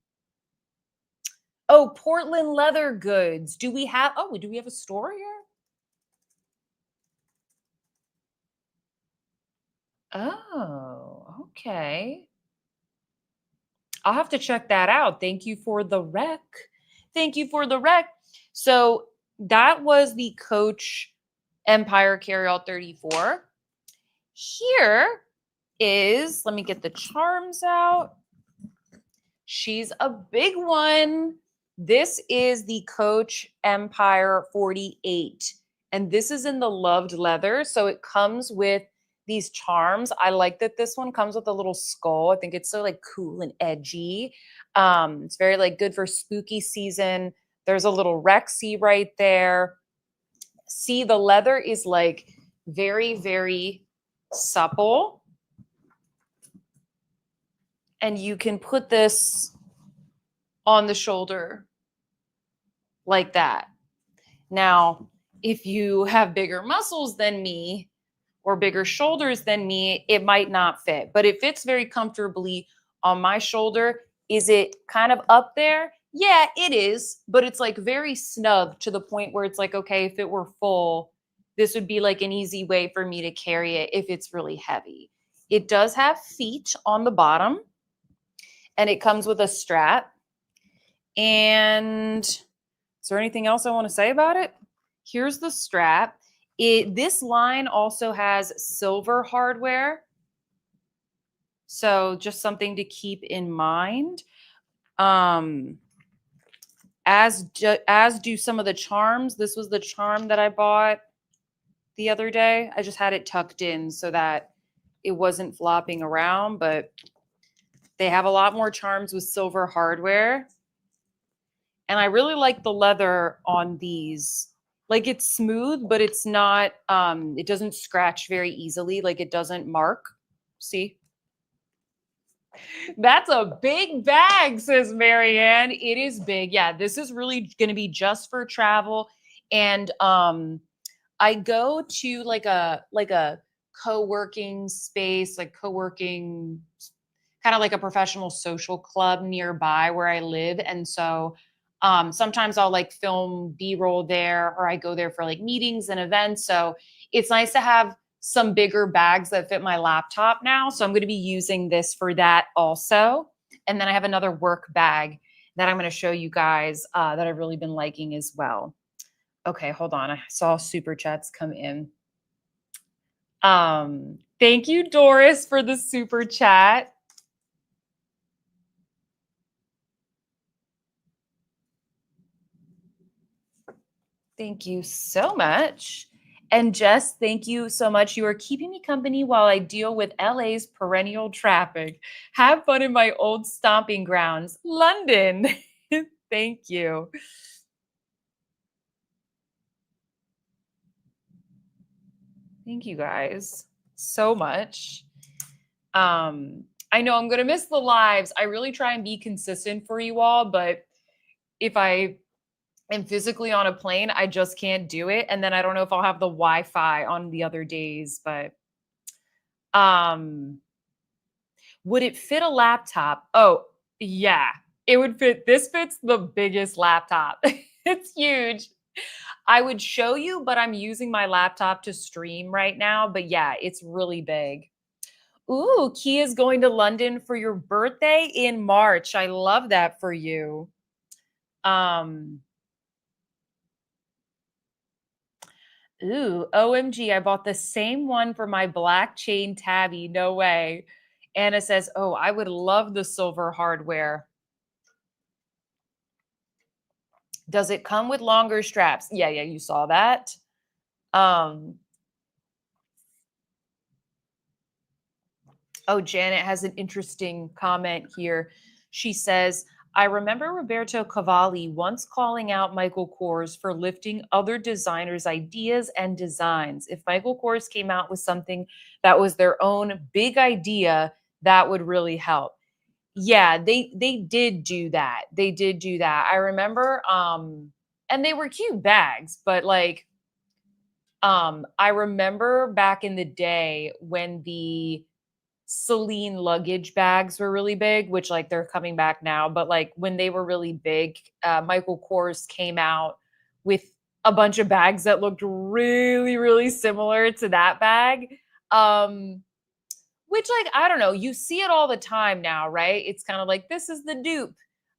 Oh, Portland Leather Goods. Do we have a store here? Oh, okay. I'll have to check that out. Thank you for the rec. Thank you for the rec. So that was the Coach Empire Carryall 34. Here is, let me get the charms out. She's a big one. This is the Coach Empire 48. And this is in the loved leather. So it comes with these charms. I like that this one comes with a little skull. I think it's so like cool and edgy. It's very like good for spooky season. There's a little Rexy right there. See, the leather is like very, very supple. And you can put this on the shoulder like that. Now, if you have bigger muscles than me or bigger shoulders than me, it might not fit, but it fits very comfortably on my shoulder. Is it kind of up there? Yeah, it is, but it's like very snug to the point where it's like, okay, if it were full, this would be like an easy way for me to carry it if it's really heavy. It does have feet on the bottom, and it comes with a strap. And is there anything else I want to say about it? Here's the strap. This line also has silver hardware. So just something to keep in mind. As do some of the charms. This was the charm that I bought the other day. I just had it tucked in so that it wasn't flopping around, but they have a lot more charms with silver hardware. And I really like the leather on these. Like, it's smooth, but it's not, it doesn't scratch very easily. Like, it doesn't mark. See? That's a big bag, says Marianne. It is big. Yeah, this is really going to be just for travel. And I go to like a co-working space, like co-working, kind of like a professional social club nearby where I live. And so sometimes I'll like film B-roll there, or I go there for like meetings and events. So it's nice to have some bigger bags that fit my laptop now. So I'm going to be using this for that also. And then I have another work bag that I'm going to show you guys that I've really been liking as well. Okay, hold on. I saw super chats come in. Thank you, Doris, for the super chat. Thank you so much. And Jess, thank you so much. You are keeping me company while I deal with LA's perennial traffic. Have fun in my old stomping grounds, London. Thank you. Thank you guys so much. I know I'm going to miss the lives. I really try and be consistent for you all, but if I am physically on a plane, I just can't do it. And then I don't know if I'll have the Wi-Fi on the other days, but would it fit a laptop? Oh, yeah. It would fit. This fits the biggest laptop. It's huge. I would show you, but I'm using my laptop to stream right now. But yeah, it's really big. Ooh, Kia's going to London for your birthday in March. I love that for you. Ooh, OMG, I bought the same one for my black chain tabby. No way. Anna says, oh, I would love the silver hardware. Does it come with longer straps? Yeah, you saw that. Oh, Janet has an interesting comment here. She says, I remember Roberto Cavalli once calling out Michael Kors for lifting other designers' ideas and designs. If Michael Kors came out with something that was their own big idea, that would really help. Yeah, they did do that. They did do that. I remember and they were cute bags, but like I remember back in the day when the Celine luggage bags were really big, which like they're coming back now, but like when they were really big, Michael Kors came out with a bunch of bags that looked really, really similar to that bag. Which like, I don't know, you see it all the time now, right? It's kind of like, this is the dupe.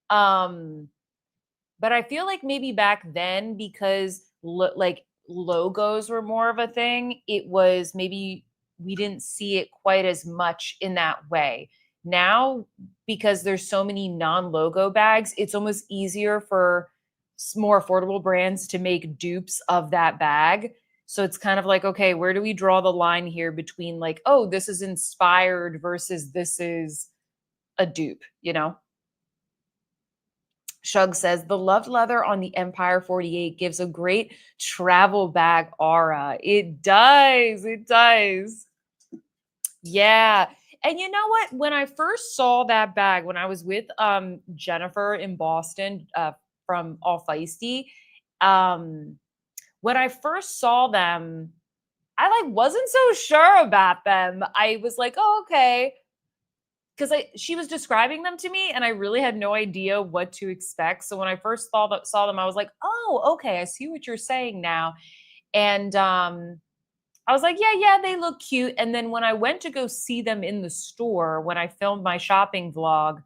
But I feel like maybe back then, because like logos were more of a thing, it was maybe we didn't see it quite as much in that way. Now, because there's so many non-logo bags, it's almost easier for more affordable brands to make dupes of that bag. So it's kind of like, okay, where do we draw the line here between like, oh, this is inspired versus this is a dupe, you know? Shug says the loved leather on the Empire 48 gives a great travel bag aura. It does. It does. Yeah. And you know what? When I first saw that bag, when I was with Jennifer in Boston from All Feisty, when I first saw them, I like wasn't so sure about them. I was like, oh, okay. Because she was describing them to me and I really had no idea what to expect. So when I first saw them, I was like, oh, okay, I see what you're saying now. And I was like, yeah, they look cute. And then when I went to go see them in the store, when I filmed my shopping vlog,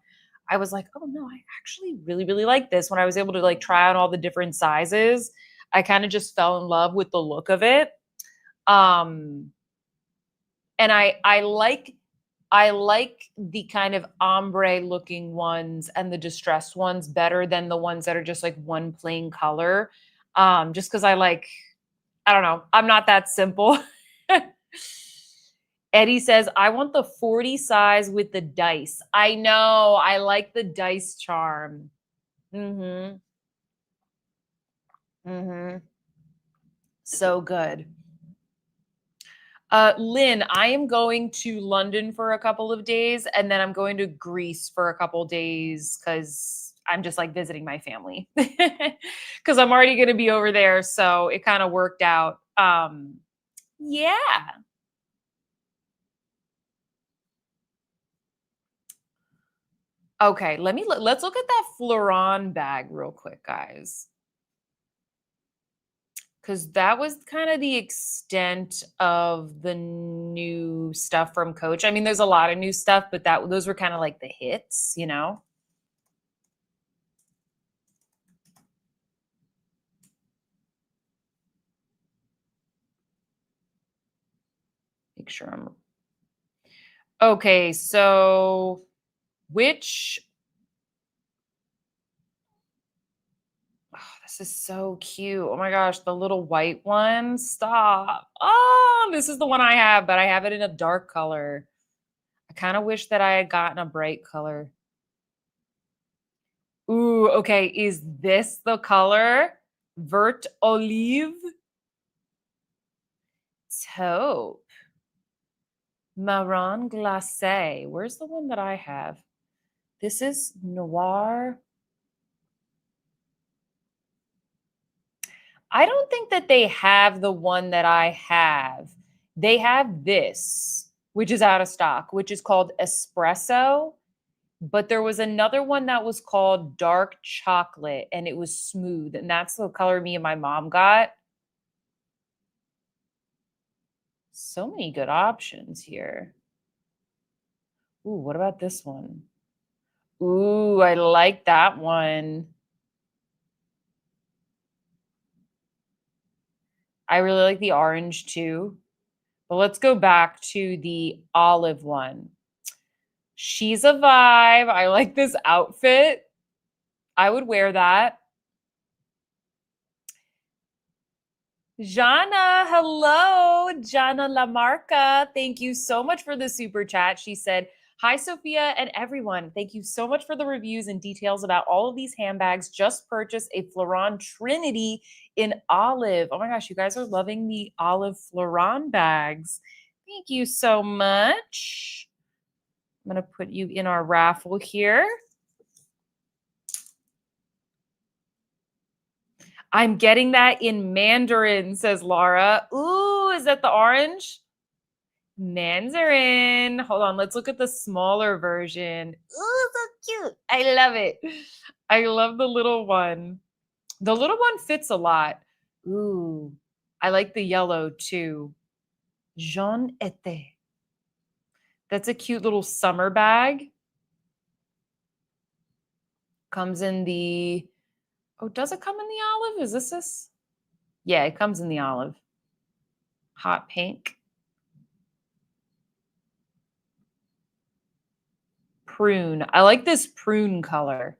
I was like, oh no, I actually really, really like this. When I was able to like try on all the different sizes, I kind of just fell in love with the look of it. Um, and I like the kind of ombre looking ones and the distressed ones better than the ones that are just like one plain color. Just because I don't know, I'm not that simple. Eddie says, I want the 40 size with the dice. I know. I like the dice charm. Mm-hmm. Mm-hmm. So good. Lynn, I am going to London for a couple of days and then I'm going to Greece for a couple of days because I'm just like visiting my family because I'm already going to be over there. So it kind of worked out. Yeah. Okay, let's look at that Fleuron bag real quick, guys. Because that was kind of the extent of the new stuff from Coach. I mean, there's a lot of new stuff, but those were kind of like the hits, you know? Make sure I'm okay. So, which oh, this is so cute. Oh my gosh, the little white one. Stop. Oh, this is the one I have, but I have it in a dark color. I kind of wish that I had gotten a bright color. Ooh, okay. Is this the color? Vert Olive Taupe. Marron Glacé. Where's the one that I have? This is Noir. I don't think that they have the one that I have. They have this, which is out of stock, which is called Espresso. But there was another one that was called Dark Chocolate and it was smooth. And that's the color me and my mom got. So many good options here. Ooh, what about this one? Ooh, I like that one. I really like the orange too. But let's go back to the olive one. She's a vibe. I like this outfit. I would wear that. Jana, hello. Jana Lamarca. Thank you so much for the super chat. She said, hi, Sophia and everyone. Thank you so much for the reviews and details about all of these handbags. Just purchased a Fleuron Trinity in olive. Oh my gosh, you guys are loving the olive Fleuron bags. Thank you so much. I'm going to put you in our raffle here. I'm getting that in Mandarin, says Laura. Ooh, is that the orange? Mandarin. Hold on, let's look at the smaller version. Ooh, so cute. I love it. I love the little one. The little one fits a lot. Ooh, I like the yellow too. Jaune été. That's a cute little summer bag. Comes in the, oh, does it come in the olive? Is this? Yeah, it comes in the olive. Hot pink. Prune. I like this prune color.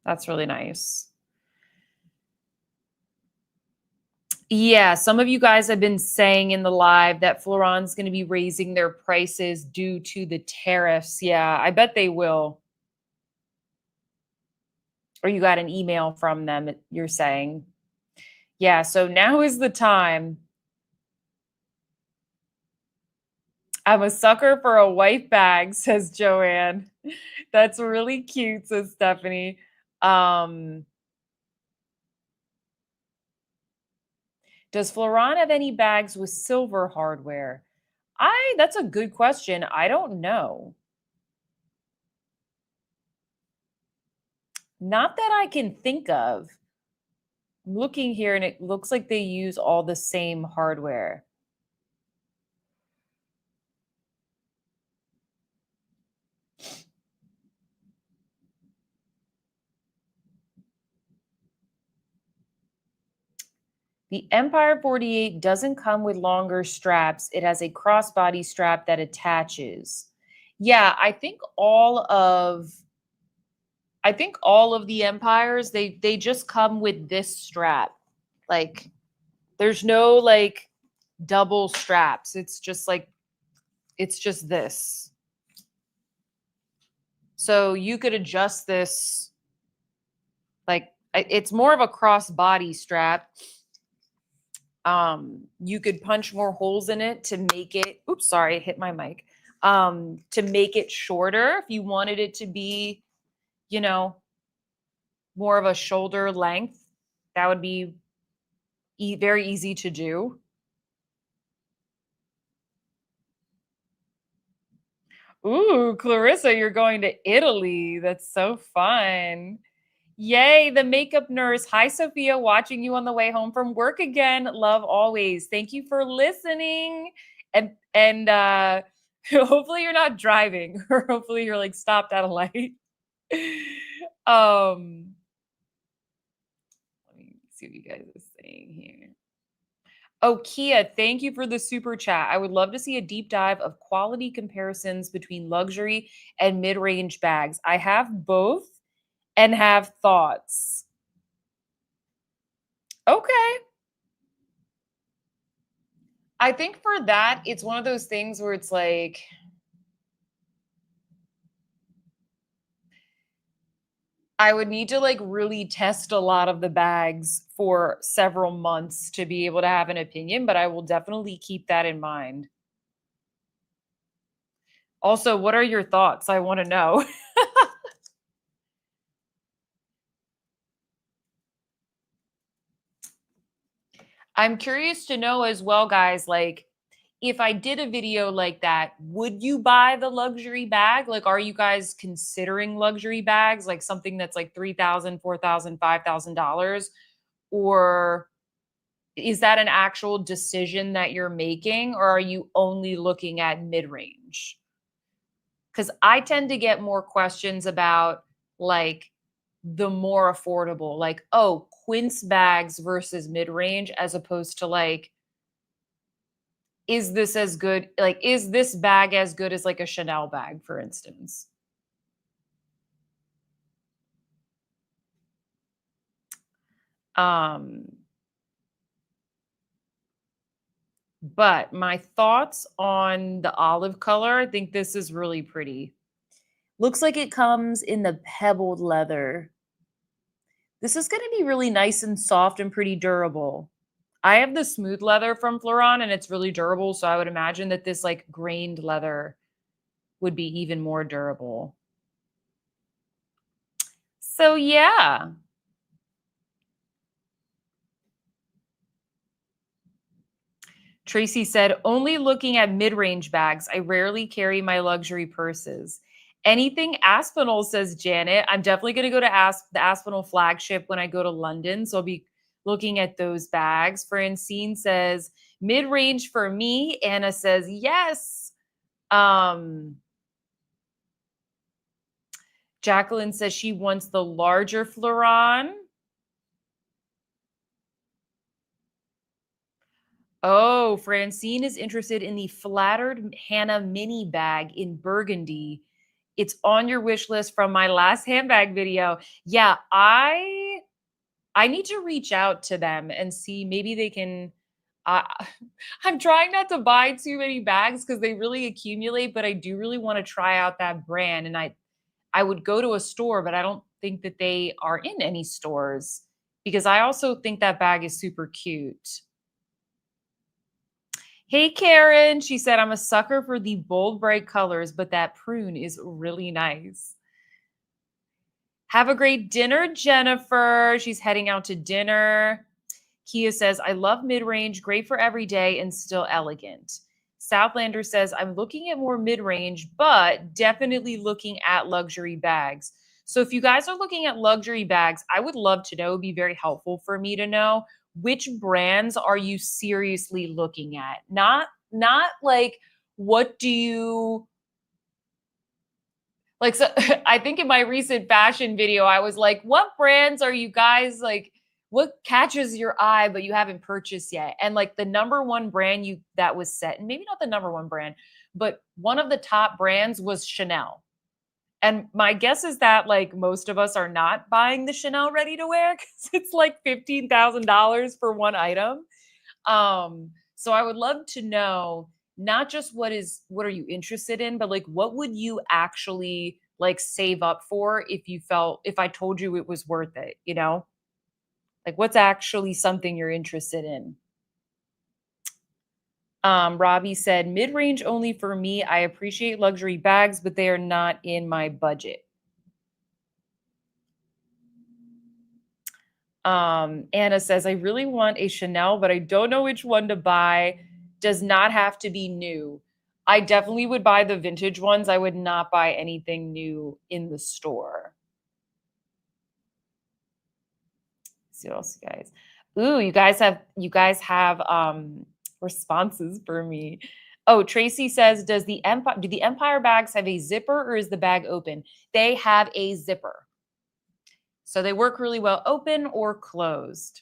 That's really nice. Yeah, some of you guys have been saying in the live that Fleuron's going to be raising their prices due to the tariffs. Yeah, I bet they will. Or you got an email from them, you're saying. Yeah, so now is the time. I'm a sucker for a white bag, says Joanne. That's really cute, says Stephanie. Does Fleuron have any bags with silver hardware? That's a good question. I don't know. Not that I can think of. I'm looking here and it looks like they use all the same hardware. The Empire 48 doesn't come with longer straps. It has a crossbody strap that attaches. Yeah, I think all of the Empires, they just come with this strap. Like there's no like double straps. It's just this. So you could adjust this like it's more of a crossbody strap. You could punch more holes in it to make it, oops, sorry, I hit my mic. To make it shorter if you wanted it to be, you know, more of a shoulder length. That would be very easy to do. Ooh, Clarissa, you're going to Italy. That's so fun. Yay, the makeup nurse. Hi, Sophia, watching you on the way home from work again. Love always. Thank you for listening. And hopefully you're not driving or hopefully you're like stopped at a light. Let me see what you guys are saying here. Oh, Kia, thank you for the super chat. I would love to see a deep dive of quality comparisons between luxury and mid-range bags. I have both and have thoughts. Okay. I think for that, it's one of those things where it's like, I would need to like really test a lot of the bags for several months to be able to have an opinion, but I will definitely keep that in mind. Also, what are your thoughts? I want to know. I'm curious to know as well, guys, like if I did a video like that, would you buy the luxury bag? Like, are you guys considering luxury bags, like something that's like $3,000, $4,000, $5,000? Or is that an actual decision that you're making? Or are you only looking at mid-range? Because I tend to get more questions about like the more affordable, like, oh, quince bags versus mid-range, as opposed to like, is this as good? Like, is this bag as good as like a Chanel bag, for instance? But my thoughts on the olive color, I think this is really pretty. Looks like it comes in the pebbled leather. This is going to be really nice and soft and pretty durable. I have the smooth leather from Fleuron and it's really durable. So I would imagine that this like grained leather would be even more durable. So yeah. Tracy said, only looking at mid-range bags. I rarely carry my luxury purses. Anything Aspinal, says Janet. I'm definitely going to go to the Aspinal flagship when I go to London. So I'll be looking at those bags. Francine says, mid-range for me. Anna says, yes. Jacqueline says she wants the larger Fleuron. Oh, Francine is interested in the flattered Hannah mini bag in burgundy. It's on your wish list from my last handbag video. Yeah, I need to reach out to them and see maybe they can uh, I'm trying not to buy too many bags because they really accumulate, but I do really want to try out that brand. And I would go to a store, but I don't think that they are in any stores because I also think that bag is super cute. Hey, Karen. She said, I'm a sucker for the bold, bright colors, but that prune is really nice. Have a great dinner, Jennifer. She's heading out to dinner. Kia says, I love mid-range, great for every day and still elegant. Southlander says, I'm looking at more mid-range, but definitely looking at luxury bags. So if you guys are looking at luxury bags, I would love to know, it'd be very helpful for me to know, which brands are you seriously looking at? Not like, what do you so I think in my recent fashion video, I was like, what brands are you guys like what catches your eye, but you haven't purchased yet? And like the number one brand that was set, and maybe not the number one brand, but one of the top brands was Chanel. And my guess is that like most of us are not buying the Chanel ready to wear because it's like $15,000 for one item. So I would love to know not just what are you interested in, but like what would you actually like save up for if I told you it was worth it, you know? Like what's actually something you're interested in? Robbie said, mid-range only for me. I appreciate luxury bags, but they are not in my budget. Anna says, I really want a Chanel, but I don't know which one to buy. Does not have to be new. I definitely would buy the vintage ones. I would not buy anything new in the store. Let's see what else, you guys. Ooh, you guys have responses for me. Oh, Tracy says, do the Empire bags have a zipper or is the bag open? They have a zipper. So they work really well open or closed.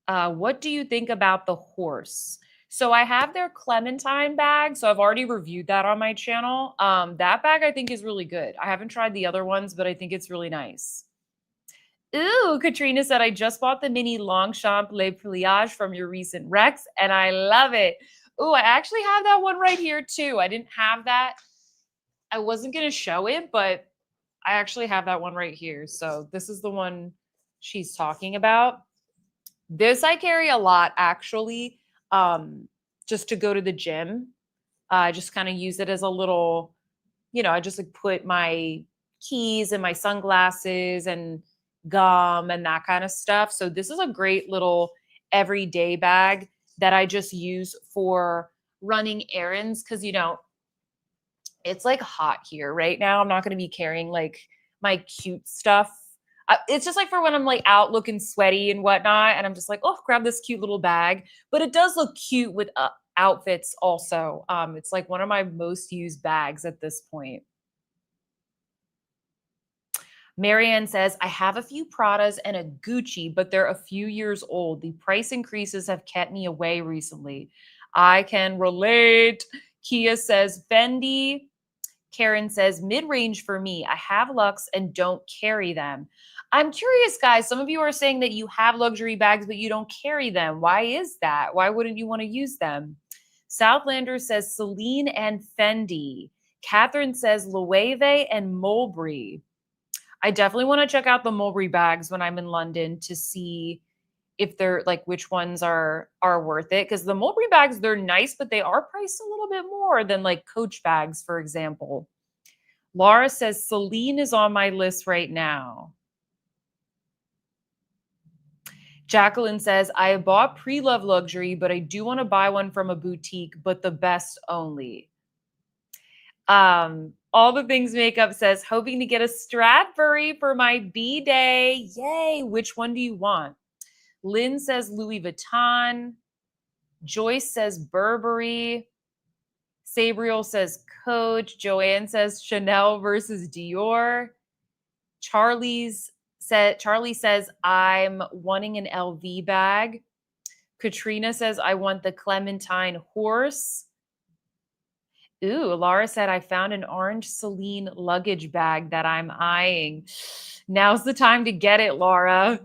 What do you think about the horse? So I have their Clementine bag. So I've already reviewed that on my channel. That bag I think is really good. I haven't tried the other ones, but I think it's really nice. Ooh, Katrina said, I just bought the mini Longchamp Le Pliage from your recent Rex, and I love it. Ooh, I actually have that one right here too. I didn't have that. I wasn't going to show it, but I actually have that one right here. So this is the one she's talking about. This I carry a lot, actually, just to go to the gym. I just kind of use it as a little, I just like put my keys and my sunglasses and gum and that kind of stuff. So this is a great little everyday bag that I just use for running errands because, it's like hot here right now. I'm not going to be carrying like my cute stuff. It's just like for when I'm like out looking sweaty and whatnot. And I'm just like, oh, grab this cute little bag. But it does look cute with outfits also. It's like one of my most used bags at this point. Marianne says, I have a few Pradas and a Gucci, but they're a few years old. The price increases have kept me away recently. I can relate. Kia says, Fendi. Karen says, mid-range for me. I have Lux and don't carry them. I'm curious, guys. Some of you are saying that you have luxury bags, but you don't carry them. Why is that? Why wouldn't you want to use them? Southlander says, Celine and Fendi. Catherine says, Loewe and Mulberry. I definitely want to check out the Mulberry bags when I'm in London to see if they're like which ones are worth it. Because the Mulberry bags, they're nice, but they are priced a little bit more than like Coach bags, for example. Laura says Celine is on my list right now. Jacqueline says, I bought pre-love luxury, but I do want to buy one from a boutique, but the best only. All the things makeup says, hoping to get a Stradbury for my B-day. Yay. Which one do you want? Lynn says Louis Vuitton. Joyce says Burberry. Sabriel says Coach. Joanne says Chanel versus Dior. Charlie says, I'm wanting an LV bag. Katrina says, I want the Clementine horse. Ooh, Laura said, I found an orange Celine luggage bag that I'm eyeing. Now's the time to get it, Laura.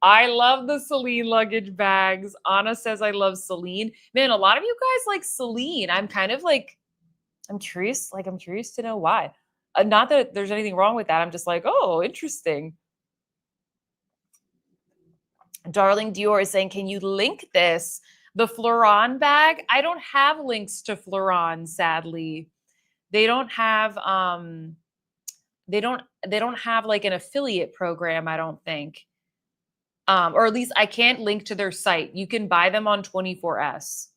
I love the Celine luggage bags. Anna says, I love Celine. Man, a lot of you guys like Celine. I'm kind of like, I'm curious to know why. Not that there's anything wrong with that. I'm just like, oh, interesting. Darling Dior is saying, can you link this? The Fleuron bag, I don't have links to Fleuron, sadly. They don't have they don't have like an affiliate program, I don't think. Or at least I can't link to their site. You can buy them on 24S.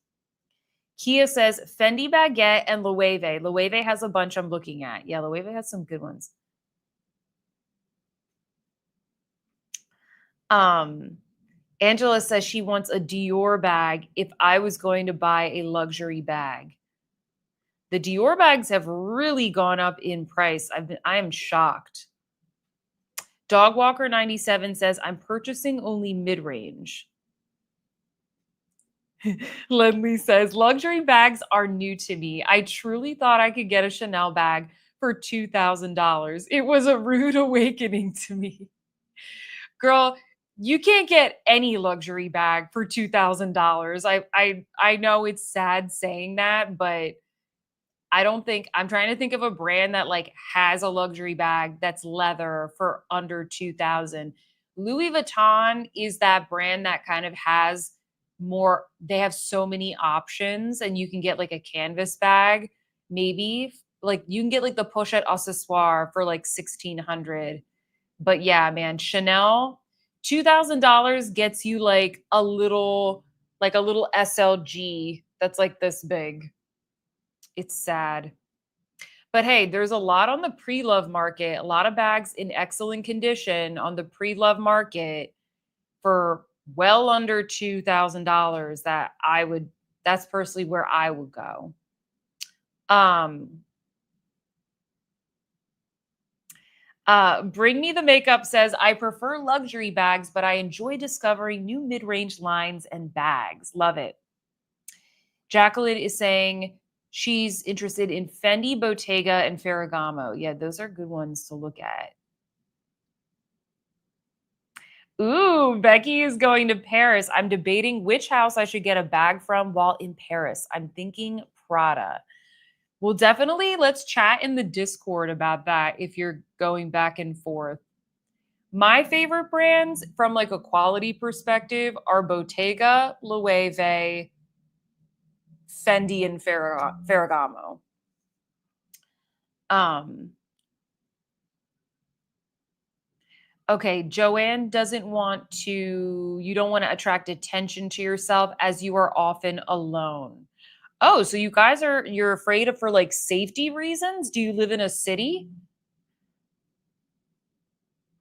Kia says Fendi Baguette and Loewe. Loewe has a bunch I'm looking at. Yeah, Loewe has some good ones. Angela says she wants a Dior bag if I was going to buy a luxury bag. The Dior bags have really gone up in price. I am shocked. Dogwalker97 says, I'm purchasing only mid-range. Ledley says, luxury bags are new to me. I truly thought I could get a Chanel bag for $2,000. It was a rude awakening to me. Girl, you can't get any luxury bag for $2,000. I know it's sad saying that, but I don't think I'm trying to think of a brand that like has a luxury bag that's leather for under 2000. Louis Vuitton is that brand that kind of has more, they have so many options and you can get like a canvas bag maybe like you can get like the pochette accessoire for like 1600. But yeah, man, Chanel $2,000 gets you like a little SLG that's like this big. It's sad. But hey, there's a lot on the pre-love market, a lot of bags in excellent condition on the pre-love market for well under $2,000 that I would that's personally where I would go. Um Bring Me the Makeup says, I prefer luxury bags, but I enjoy discovering new mid-range lines and bags. Love it. Jacqueline is saying she's interested in Fendi, Bottega, and Ferragamo. Yeah, those are good ones to look at. Ooh, Becky is going to Paris. I'm debating which house I should get a bag from while in Paris. I'm thinking Prada. Well, definitely let's chat in the Discord about that if you're going back and forth. My favorite brands from like a quality perspective are Bottega, Loewe, Fendi, and Ferragamo. Um, okay, Joanne doesn't want to, you don't want to attract attention to yourself as you are often alone. Oh, so you guys you're afraid of for like safety reasons? Do you live in a city?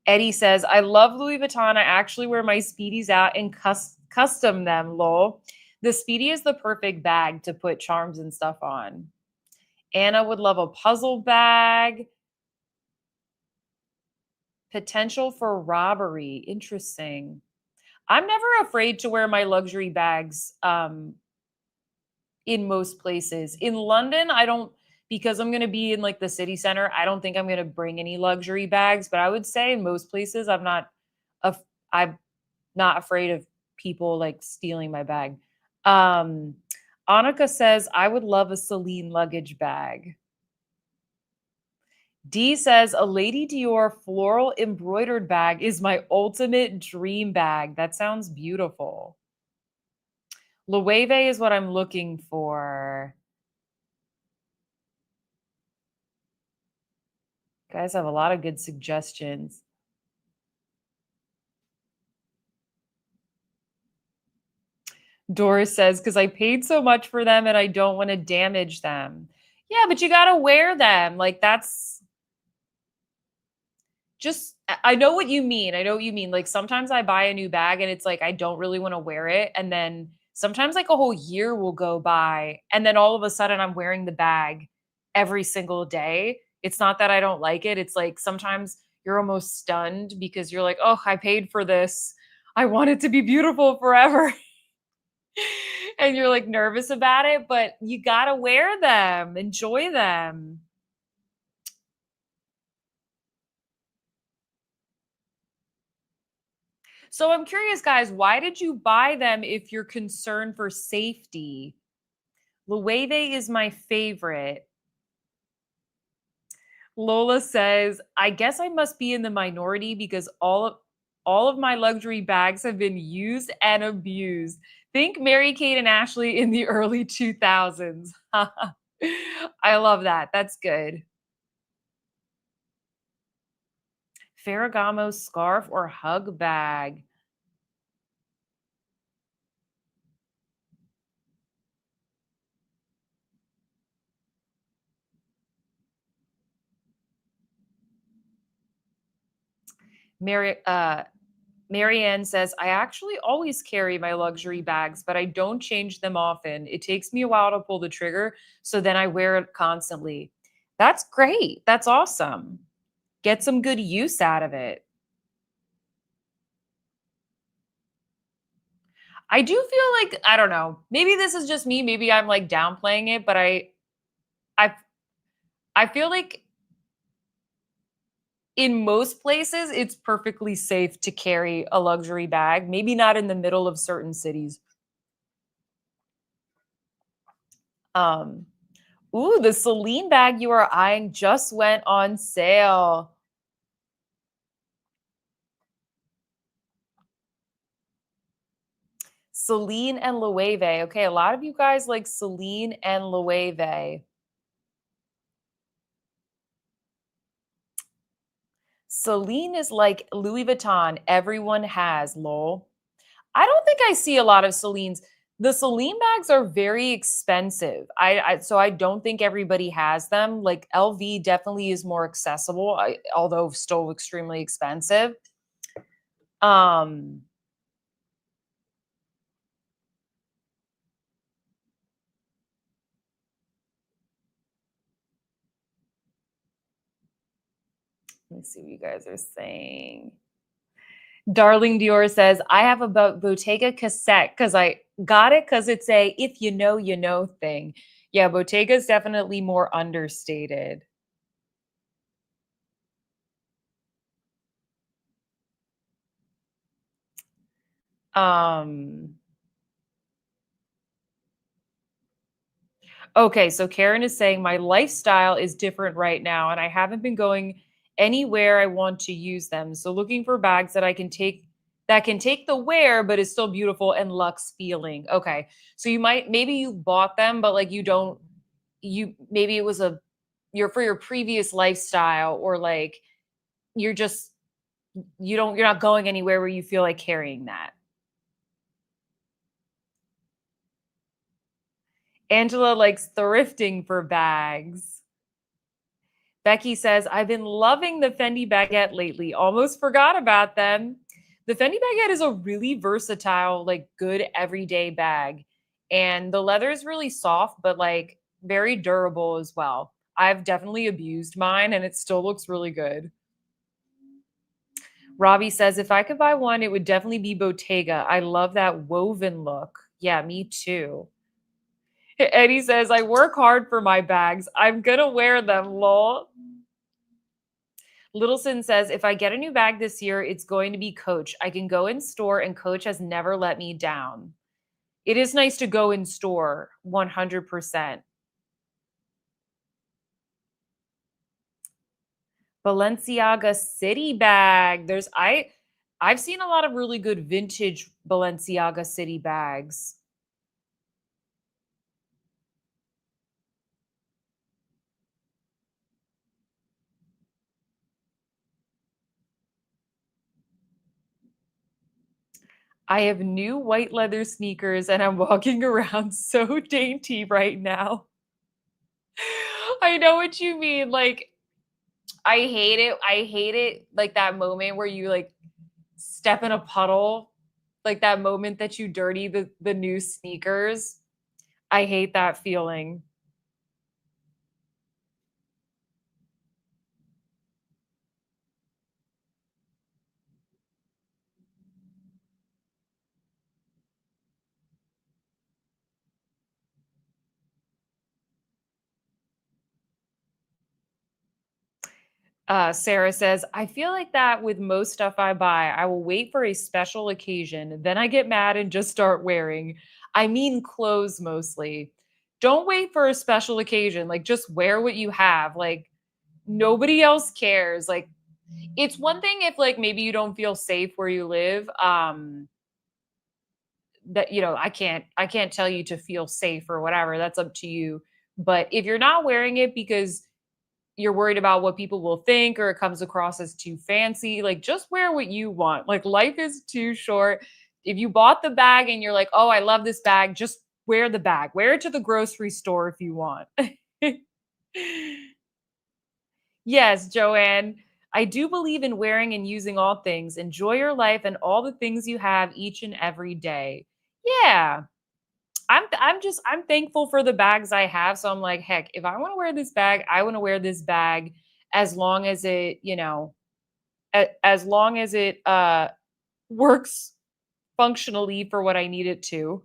Eddie says, I love Louis Vuitton. I actually wear my Speedies out and custom them, lol. The Speedy is the perfect bag to put charms and stuff on. Anna would love a puzzle bag. Potential for robbery. Interesting. I'm never afraid to wear my luxury bags in most places. In London, I don't, because I'm going to be in like the city center, I don't think I'm going to bring any luxury bags, but I would say in most places I'm not afraid of people like stealing my bag. Um Annika says I would love a Celine luggage bag. D says a Lady Dior floral embroidered bag is my ultimate dream bag. That sounds beautiful. Loewe is what I'm looking for. Guys have a lot of good suggestions. Doris says, because I paid so much for them and I don't want to damage them. Yeah, but you got to wear them. Like that's just, I know what you mean. I know what you mean. Like sometimes I buy a new bag and it's like, I don't really want to wear it. And then sometimes like a whole year will go by. And then all of a sudden I'm wearing the bag every single day. It's not that I don't like it. It's like sometimes you're almost stunned because you're like, oh, I paid for this. I want it to be beautiful forever. And you're like nervous about it, but you got to wear them, enjoy them. So I'm curious, guys, why did you buy them if you're concerned for safety? Loewe is my favorite. Lola says, I guess I must be in the minority because all of my luxury bags have been used and abused. Think Mary Kate and Ashley in the early 2000s. I love that. That's good. Ferragamo scarf or hug bag. Mary Marianne says, I actually always carry my luxury bags, but I don't change them often. It takes me a while to pull the trigger, so then I wear it constantly. That's great. That's awesome. Get some good use out of it. I do feel like I don't know. Maybe this is just me. Maybe I'm like downplaying it, but I I feel like in most places it's perfectly safe to carry a luxury bag. Maybe not in the middle of certain cities. Um, ooh, the Celine bag you are eyeing just went on sale. Celine and Loewe. Okay, a lot of you guys like Celine and Loewe. Celine is like Louis Vuitton. Everyone has, lol. I don't think I see a lot of Celine's. The Celine bags are very expensive. So I don't think everybody has them. Like LV definitely is more accessible, although still extremely expensive. Um, let me see what you guys are saying. Darling Dior says, I have a Bottega cassette because I got it because it's a if you know thing. Yeah, Bottega is definitely more understated. Um, okay, so Karen is saying my lifestyle is different right now, and I haven't been going anywhere I want to use them. So looking for bags that can take the wear, but is still beautiful and luxe feeling. Okay. So you might maybe you bought them, but like you don't you maybe it was a you're for your previous lifestyle or like you're just you're not going anywhere where you feel like carrying that. Angela likes thrifting for bags. Becky says, I've been loving the Fendi baguette lately. Almost forgot about them. The Fendi baguette is a really versatile, like good everyday bag. And the leather is really soft, but like very durable as well. I've definitely abused mine and it still looks really good. Robbie says, if I could buy one, it would definitely be Bottega. I love that woven look. Yeah, me too. Eddie says, I work hard for my bags. I'm going to wear them, lol. Littleson says, if I get a new bag this year, it's going to be Coach. I can go in store and Coach has never let me down. It is nice to go in store 100%. Balenciaga City bag. I've seen a lot of really good vintage Balenciaga City bags. I have new white leather sneakers and I'm walking around so dainty right now. I know what you mean. Like, I hate it. I hate it. Like that moment where you like step in a puddle, like that moment that you dirty the new sneakers. I hate that feeling. Sarah says, I feel like that with most stuff I buy. I will wait for a special occasion, then I get mad and just start wearing. I mean, clothes mostly. Don't wait for a special occasion. Like, just wear what you have. Like, nobody else cares. Like, it's one thing if, like, maybe you don't feel safe where you live. That I can't tell you to feel safe or whatever. That's up to you. But if you're not wearing it because you're worried about what people will think or it comes across as too fancy, like just wear what you want. Like life is too short. If you bought the bag and you're like, "Oh, I love this bag," just wear the bag. Wear it to the grocery store if you want. Yes, Joanne. I do believe in wearing and using all things. Enjoy your life and all the things you have each and every day. Yeah. I'm thankful for the bags I have. So I'm like, heck, if I want to wear this bag, I want to wear this bag as long as it, as long as it works functionally for what I need it to.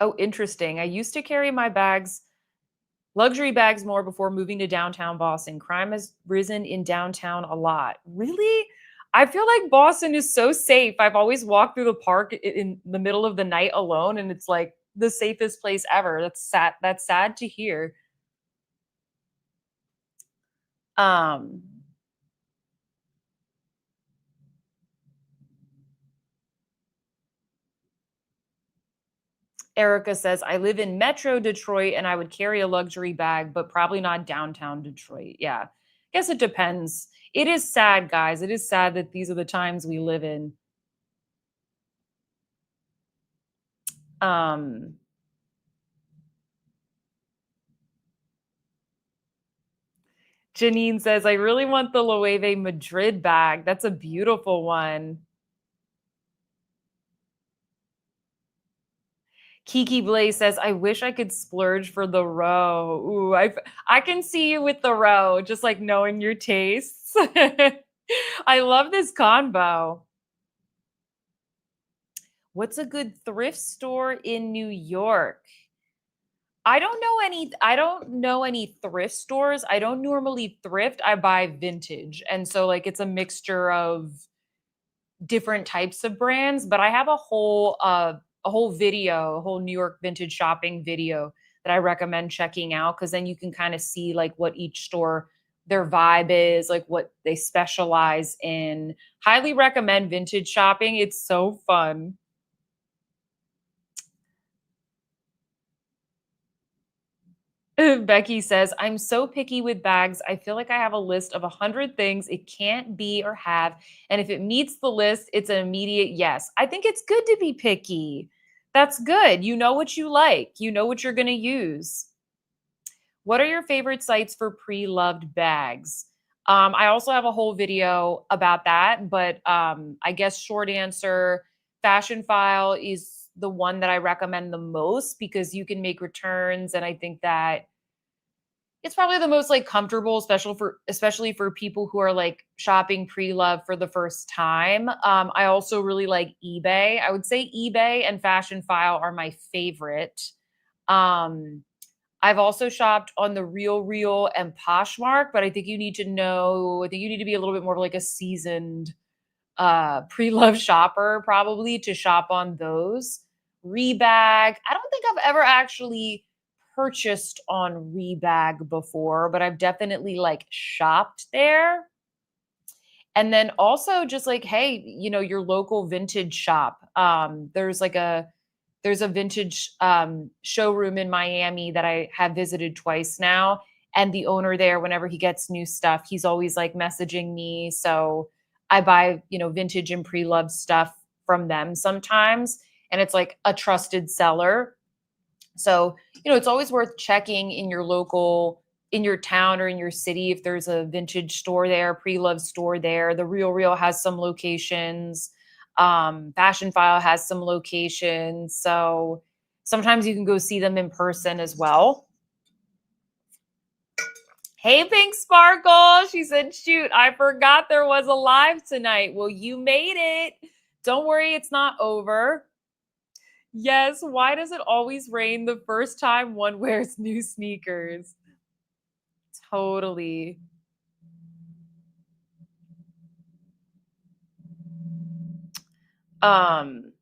Oh, interesting. I used to carry my bags, luxury bags more before moving to downtown Boston. Crime has risen in downtown a lot. Really? I feel like Boston is so safe. I've always walked through the park in the middle of the night alone, and it's like the safest place ever. That's sad. That's sad to hear. Um, Erica says, I live in Metro Detroit and I would carry a luxury bag, but probably not downtown Detroit. Yeah. Guess it depends. It is sad, guys. It is sad that these are the times we live in. Um, Janine says, I really want the Loewe Madrid bag. That's a beautiful one. Kiki Blaze says, I wish I could splurge for the row. Ooh, I can see you with the row, just like knowing your tastes. I love this convo. What's a good thrift store in New York? I don't know any thrift stores. I don't normally thrift. I buy vintage. And so like it's a mixture of different types of brands, but I have a whole video, a whole New York vintage shopping video that I recommend checking out because then you can kind of see like what each store their vibe is, like what they specialize in. Highly recommend vintage shopping. It's so fun. Becky says, I'm so picky with bags. I feel like I have a list of 100 things it can't be or have. And if it meets the list, it's an immediate yes. I think it's good to be picky. That's good. You know what you like, you know what you're going to use. What are your favorite sites for pre-loved bags? I also have a whole video about that, but I guess short answer, Fashion File is the one that I recommend the most because you can make returns, and I think that it's probably the most like comfortable, especially for people who are like shopping pre-love for the first time. I also really like eBay. I would say eBay and Fashion File are my favorite. Um, I've also shopped on the Real Real and Poshmark, but I think you need to be a little bit more of like a seasoned pre-love shopper probably to shop on those. Rebag. I don't think I've ever actually purchased on Rebag before, but I've definitely like shopped there. And then also just like, hey, your local vintage shop. There's a vintage showroom in Miami that I have visited twice now. And the owner there, whenever he gets new stuff, he's always like messaging me. So I buy, vintage and pre-loved stuff from them sometimes. And it's like a trusted seller. So, it's always worth checking in your town or in your city if there's a vintage store there, pre-loved store there. The Real Real has some locations. Fashion File has some locations. So sometimes you can go see them in person as well. Hey, Pink Sparkle. She said, shoot, I forgot there was a live tonight. Well, you made it. Don't worry, it's not over. Yes, why does it always rain the first time one wears new sneakers? Totally. Um,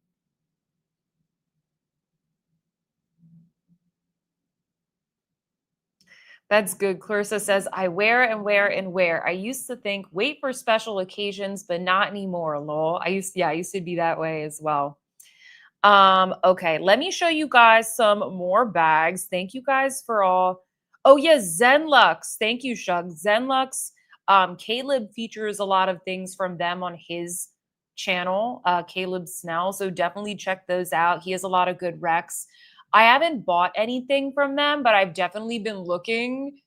that's good. Clarissa says, I wear and wear and wear. I used to think wait for special occasions, but not anymore, lol. I used to be that way as well. Okay, let me show you guys some more bags. Thank you guys for all. Oh yeah, Zenlux. Thank you, Shug. Zenlux. Caleb features a lot of things from them on his channel, Caleb Snell. So definitely check those out. He has a lot of good recs. I haven't bought anything from them, but I've definitely been looking.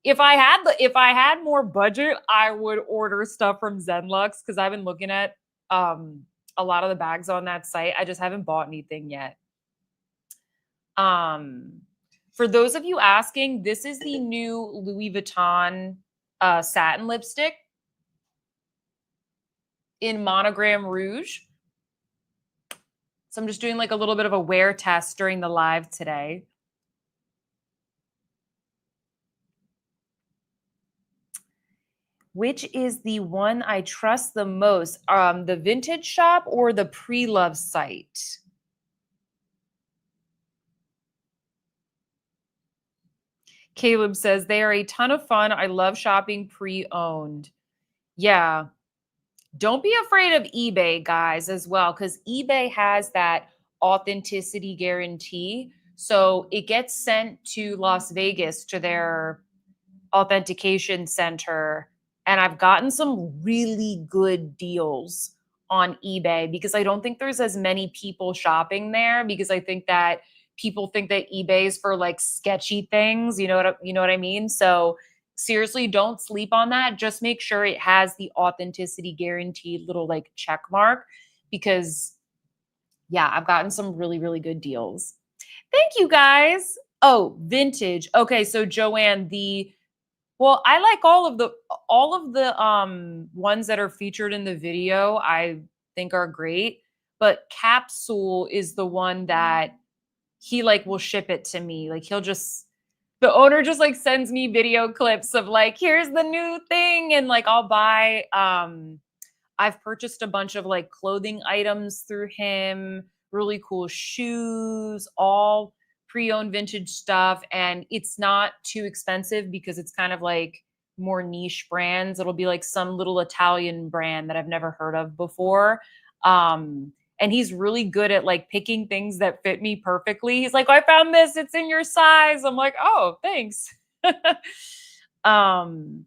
If I had more budget, I would order stuff from Zenlux because I've been looking at a lot of the bags on that site. I just haven't bought anything yet. Um, for those of you asking, this is the new Louis Vuitton satin lipstick. in Monogram Rouge. So I'm just doing like a little bit of a wear test during the live today. Which is the one I trust the most? The vintage shop or the pre-love site? Caleb says they are a ton of fun. I love shopping pre-owned. Yeah. Don't be afraid of eBay, guys, as well, because eBay has that authenticity guarantee. So it gets sent to Las Vegas to their authentication center, and I've gotten some really good deals on eBay because I don't think there's as many people shopping there, because I think that people think that eBay is for like sketchy things, you know what I mean? So seriously, don't sleep on that. Just make sure it has the authenticity guaranteed little like check mark, because yeah, I've gotten some really really good deals. Thank you guys. Oh, vintage. Okay, so Joanne, well, I like all of the ones that are featured in the video. I think are great, but Capsule is the one that he like will ship it to me. Like the owner just like sends me video clips of like, here's the new thing, and like I'll buy I've purchased a bunch of like clothing items through him, really cool shoes, all pre-owned vintage stuff. And it's not too expensive because it's kind of like more niche brands. It'll be like some little Italian brand that I've never heard of before. And he's really good at like picking things that fit me perfectly. He's like, I found this, it's in your size. I'm like, oh, thanks. um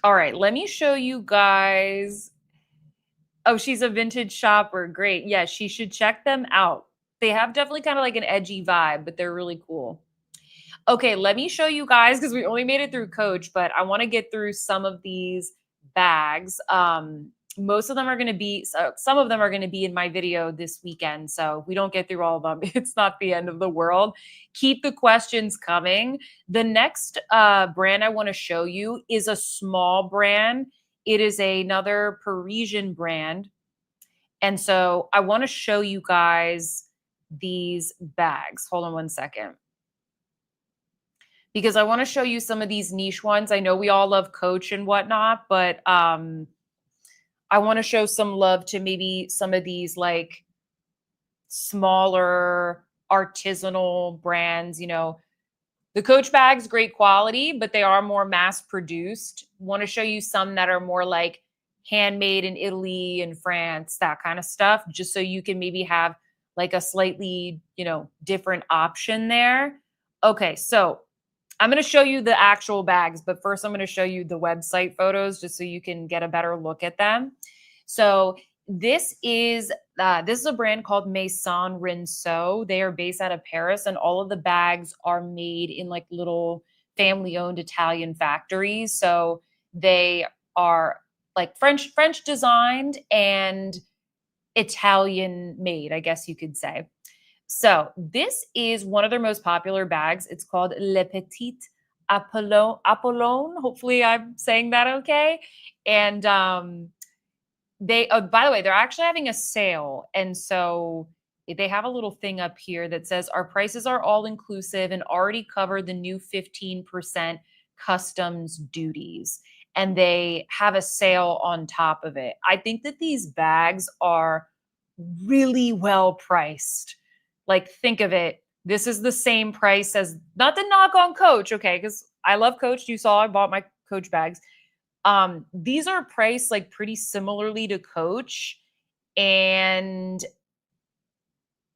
All right, let me show you guys. Oh, she's a vintage shopper. Great. Yeah, she should check them out. They have definitely kind of like an edgy vibe, but they're really cool. Okay, let me show you guys, because we only made it through Coach, but I want to get through some of these bags. Most of them are going to be, some of them are going to be in my video this weekend. So if we don't get through all of them, it's not the end of the world. Keep the questions coming. The next brand I want to show you is a small brand. It is another Parisian brand. And so I want to show you guys these bags. Hold on one second, because I want to show you some of these niche ones. I know we all love Coach and whatnot, but I want to show some love to maybe some of these like smaller artisanal brands. The Coach bags, great quality, but they are more mass produced. Want to show you some that are more like handmade in Italy and France, that kind of stuff, just so you can maybe have like a slightly, different option there. Okay, so I'm going to show you the actual bags, but first I'm going to show you the website photos just so you can get a better look at them. So this is a brand called Maison Reno. They are based out of Paris, and all of the bags are made in like little family-owned Italian factories. So they are like French designed and Italian made, I guess you could say. So this is one of their most popular bags. It's called Le Petit Apollon. Hopefully I'm saying that okay. And by the way, they're actually having a sale. And so they have a little thing up here that says our prices are all inclusive and already cover the new 15% customs duties. And they have a sale on top of it. I think that these bags are really well priced. Like, think of it. This is the same price as, not the knock on Coach, okay? Because I love Coach. You saw I bought my Coach bags. These are priced like pretty similarly to Coach, and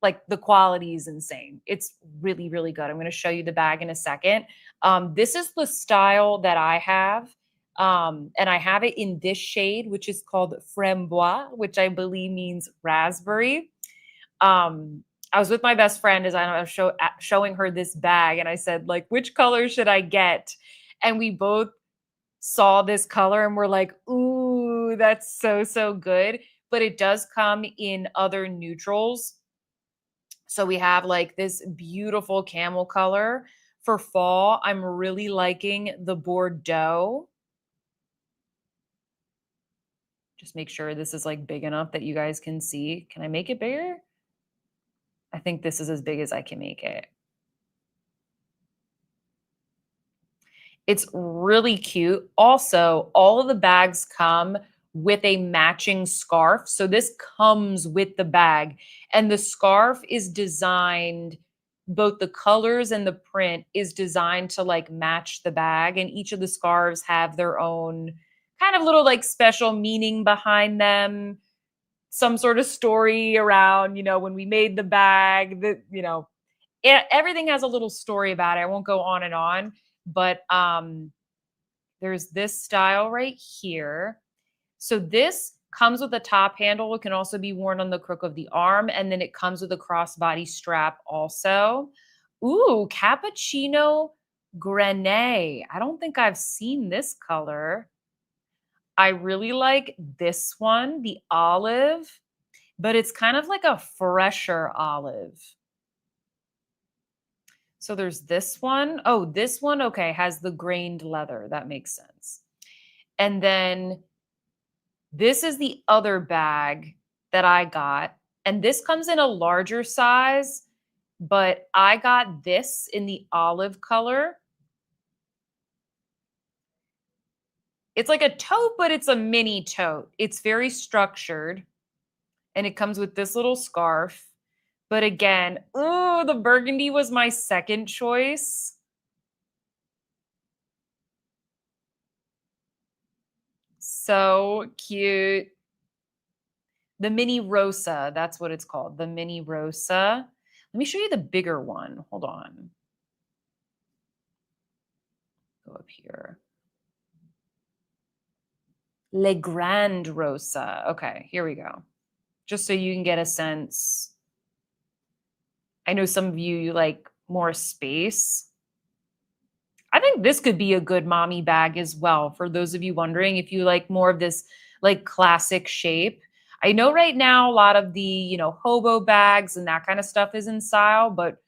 like the quality is insane. It's really, really good. I'm going to show you the bag in a second. This is the style that I have. And I have it in this shade, which is called Framboise, which I believe means raspberry. I was with my best friend as I was showing her this bag, and I said, like, which color should I get? And we both saw this color and we're like, ooh, that's so, so good. but it does come in other neutrals. So we have like this beautiful camel color for fall. I'm really liking the Bordeaux. Just make sure this is like big enough that you guys can see. Can I make it bigger? I think this is as big as I can make it. It's really cute. Also, all of the bags come with a matching scarf. So this comes with the bag. And the scarf is designed, both the colors and the print is designed to like match the bag. And each of the scarves have their own kind of little like special meaning behind them. Some sort of story around, when we made the bag, everything has a little story about it. I won't go on and on, but there's this style right here. So this comes with a top handle. It can also be worn on the crook of the arm, and then it comes with a crossbody strap also. Ooh, cappuccino grene. I don't think I've seen this color. I really like this one, the olive, but it's kind of like a fresher olive. So there's this one. Oh, this one, okay, has the grained leather. That makes sense. And then this is the other bag that I got. And this comes in a larger size, but I got this in the olive color. It's like a tote, but it's a mini tote. It's very structured. And it comes with this little scarf. But again, ooh, the burgundy was my second choice. So cute. The mini Rosa, that's what it's called. The mini Rosa. Let me show you the bigger one. Hold on. Go up here. Le Grand Rosa. Okay, here we go. Just so you can get a sense. I know some of you like more space. I think this could be a good mommy bag as well. For those of you wondering if you like more of this like classic shape. I know right now a lot of the, hobo bags and that kind of stuff is in style, but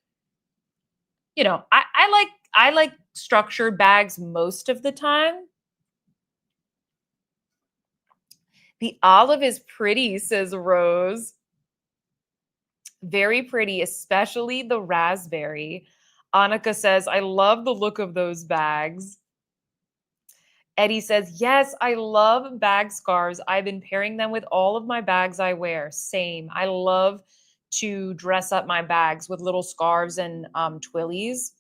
I like structured bags most of the time. The olive is pretty, says Rose. Very pretty, especially the raspberry. Annika says, I love the look of those bags. Eddie says, yes, I love bag scarves. I've been pairing them with all of my bags I wear. Same. I love to dress up my bags with little scarves and twillies.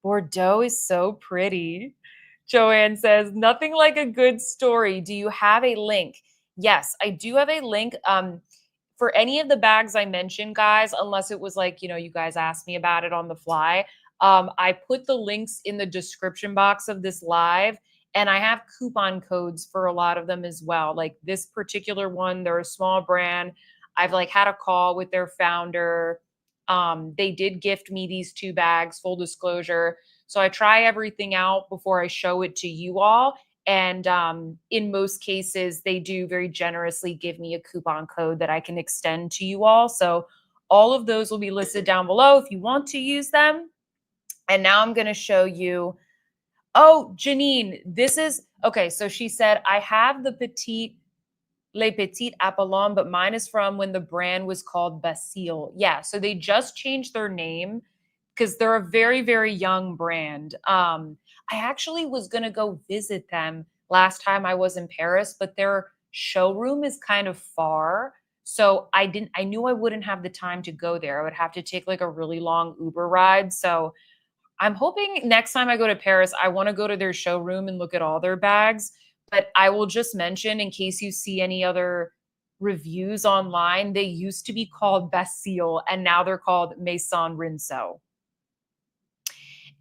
Bordeaux is so pretty. Joanne says, nothing like a good story. Do you have a link? Yes, I do have a link. For any of the bags I mentioned, guys, unless it was like, you guys asked me about it on the fly, I put the links in the description box of this live, and I have coupon codes for a lot of them as well. Like this particular one, they're a small brand. I've like had a call with their founder. They did gift me these 2 bags, full disclosure. So I try everything out before I show it to you all. And in most cases, they do very generously give me a coupon code that I can extend to you all. So all of those will be listed down below if you want to use them. And now I'm going to show you. Oh, Janine, this is okay. So she said, I have the Les Petites Apollon, but mine is from when the brand was called Basile. Yeah, so they just changed their name because they're a very, very young brand. I actually was going to go visit them last time I was in Paris, but their showroom is kind of far. So I knew I wouldn't have the time to go there. I would have to take like a really long Uber ride. So I'm hoping next time I go to Paris, I want to go to their showroom and look at all their bags. But I will just mention, in case you see any other reviews online, they used to be called Basile and now they're called Maison Reno.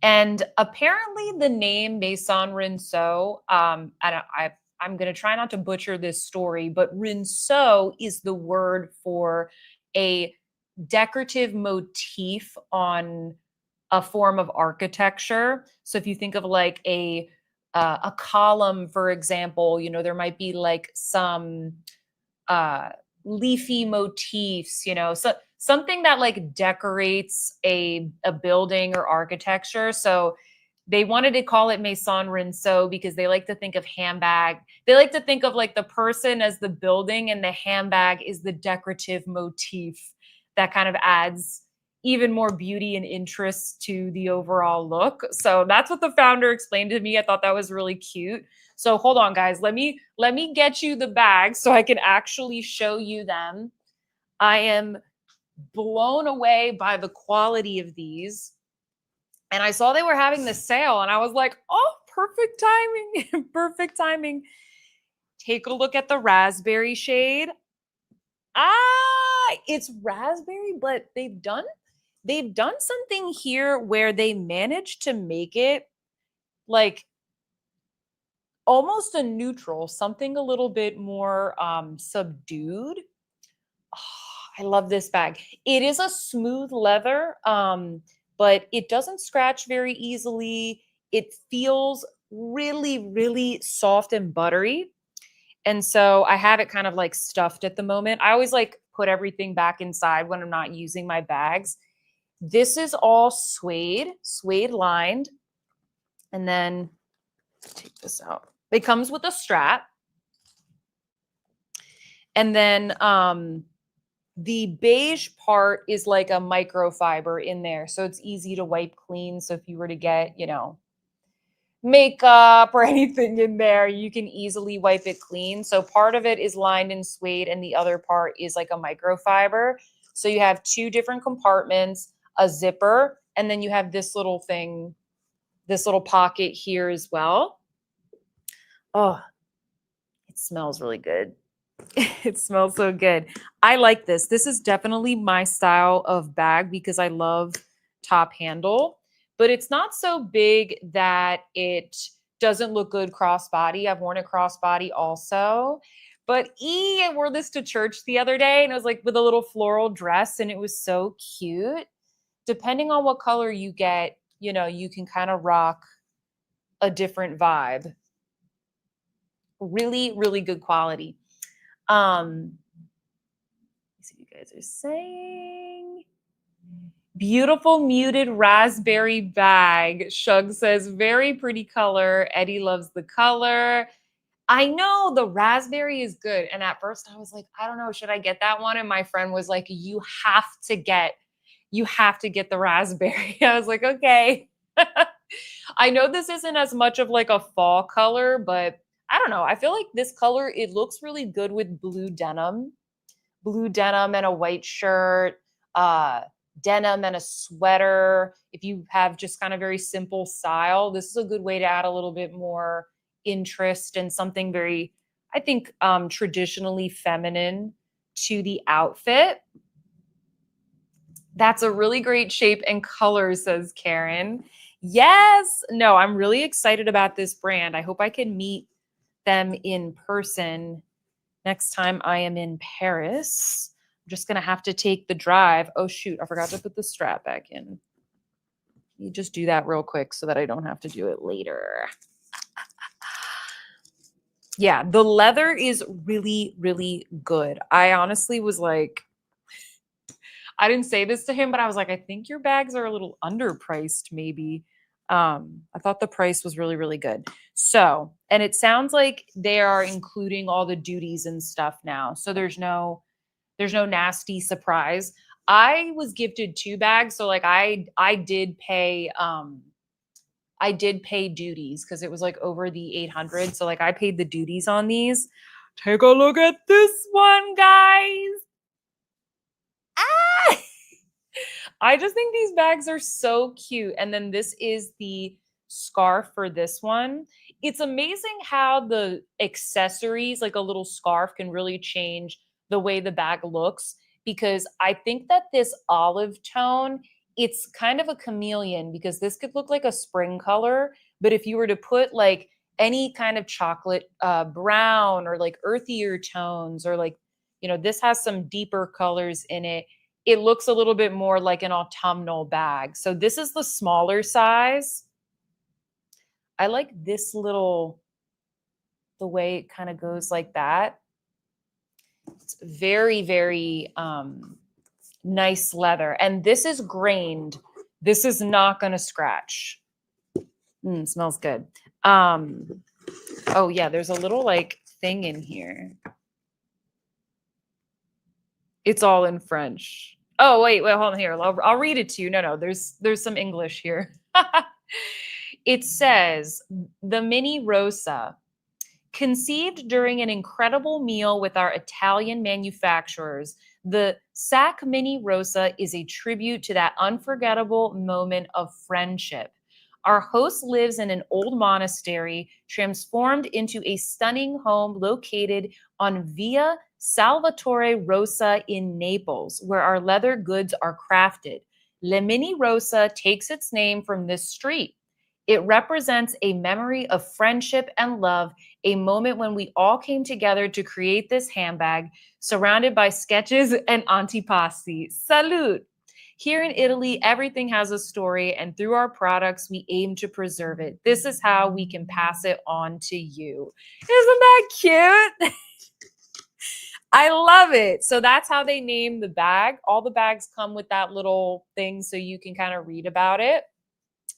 And apparently the name Maison Reno, I'm going to try not to butcher this story, but Reno is the word for a decorative motif on a form of architecture. So if you think of like a column, for example, there might be like some leafy motifs, so something that like decorates a building or architecture. So they wanted to call it Maison Reno because they like to think of handbag. They like to think of like the person as the building and the handbag is the decorative motif that kind of adds even more beauty and interest to the overall look. So that's what the founder explained to me. I thought that was really cute. So hold on, guys. Let me get you the bags so I can actually show you them. I am blown away by the quality of these. And I saw they were having the sale and I was like, oh, perfect timing. Perfect timing. Take a look at the raspberry shade. It's raspberry, but they've done something here where they managed to make it like almost a neutral, something a little bit more subdued. Oh, I love this bag. It is a smooth leather, but it doesn't scratch very easily. It feels really, really soft and buttery. And so I have it kind of like stuffed at the moment. I always like put everything back inside when I'm not using my bags. This is all suede lined. And then take this out. It comes with a strap. And then the beige part is like a microfiber in there. So it's easy to wipe clean. So if you were to get, makeup or anything in there, you can easily wipe it clean. So part of it is lined in suede and the other part is like a microfiber. So you have two different compartments, a zipper, and then you have this little thing, this little pocket here as well. Oh, it smells really good. It smells so good. I like this. This is definitely my style of bag because I love top handle, but it's not so big that it doesn't look good crossbody. I've worn it crossbody also. But I wore this to church the other day and it was like with a little floral dress and it was so cute. Depending on what color you get, you can kind of rock a different vibe. Really, really good quality. See what you guys are saying. Beautiful muted raspberry bag. Shug says, very pretty color. Eddie loves the color. I know the raspberry is good. And at first I was like, I don't know, should I get that one? And my friend was like, you have to get the raspberry. I was like, okay. I know this isn't as much of like a fall color, but I don't know. I feel like this color, it looks really good with blue denim and a white shirt, denim and a sweater. If you have just kind of very simple style, this is a good way to add a little bit more interest and something very, I think, traditionally feminine to the outfit. That's a really great shape and color, says Karen. Yes. No, I'm really excited about this brand. I hope I can meet them in person next time I am in Paris. I'm just going to have to take the drive. Oh, shoot. I forgot to put the strap back in. You just do that real quick so that I don't have to do it later. Yeah, the leather is really, really good. I honestly was like, I didn't say this to him, but I was like, I think your bags are a little underpriced, maybe. I thought the price was really, really good. So, and it sounds like they are including all the duties and stuff now. So there's no nasty surprise. I was gifted 2 bags. So like I did pay duties because it was like over the 800. So like I paid the duties on these. Take a look at this one, guys. Ah! I just think these bags are so cute. And then this is the scarf for this one. It's amazing how the accessories, like a little scarf, can really change the way the bag looks. Because I think that this olive tone, it's kind of a chameleon because this could look like a spring color. But if you were to put like any kind of chocolate brown or like earthier tones or like, this has some deeper colors in it, it looks a little bit more like an autumnal bag. So this is the smaller size. I like this the way it kind of goes like that. It's very, very nice leather. And this is grained. This is not going to scratch. Smells good. Oh yeah, there's a little like thing in here. It's all in French. Oh, wait, hold on here. I'll read it to you. No, there's some English here. It says, the Mini Rosa, conceived during an incredible meal with our Italian manufacturers, the Sac Mini Rosa is a tribute to that unforgettable moment of friendship. Our host lives in an old monastery transformed into a stunning home located on Via Salvatore Rosa in Naples, where our leather goods are crafted. Le Mini Rosa takes its name from this street. It represents a memory of friendship and love, a moment when we all came together to create this handbag, surrounded by sketches and antipasti. Salute! Here in Italy, everything has a story, and through our products, we aim to preserve it. This is how we can pass it on to you. Isn't that cute? I love it. So that's how they name the bag. All the bags come with that little thing so you can kind of read about it.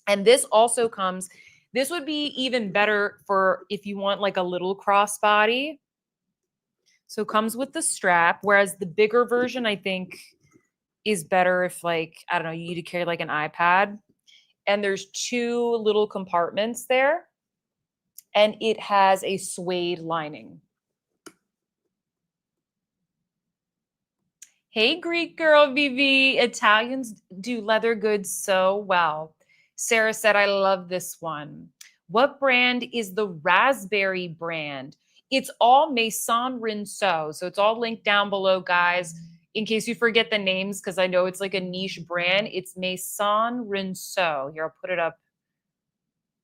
And this also comes, this would be even better for if you want like a little crossbody. So it comes with the strap, whereas the bigger version, I think, is better if like, I don't know, you need to carry like an iPad. And there's 2 little compartments there. And it has a suede lining. Hey, Greek girl, Vivi. Italians do leather goods so well. Sarah said, I love this one. What brand is the raspberry brand? It's all Maison Reno. So it's all linked down below, guys. In case you forget the names, because I know it's like a niche brand. It's Maison Reno. Here, I'll put it up.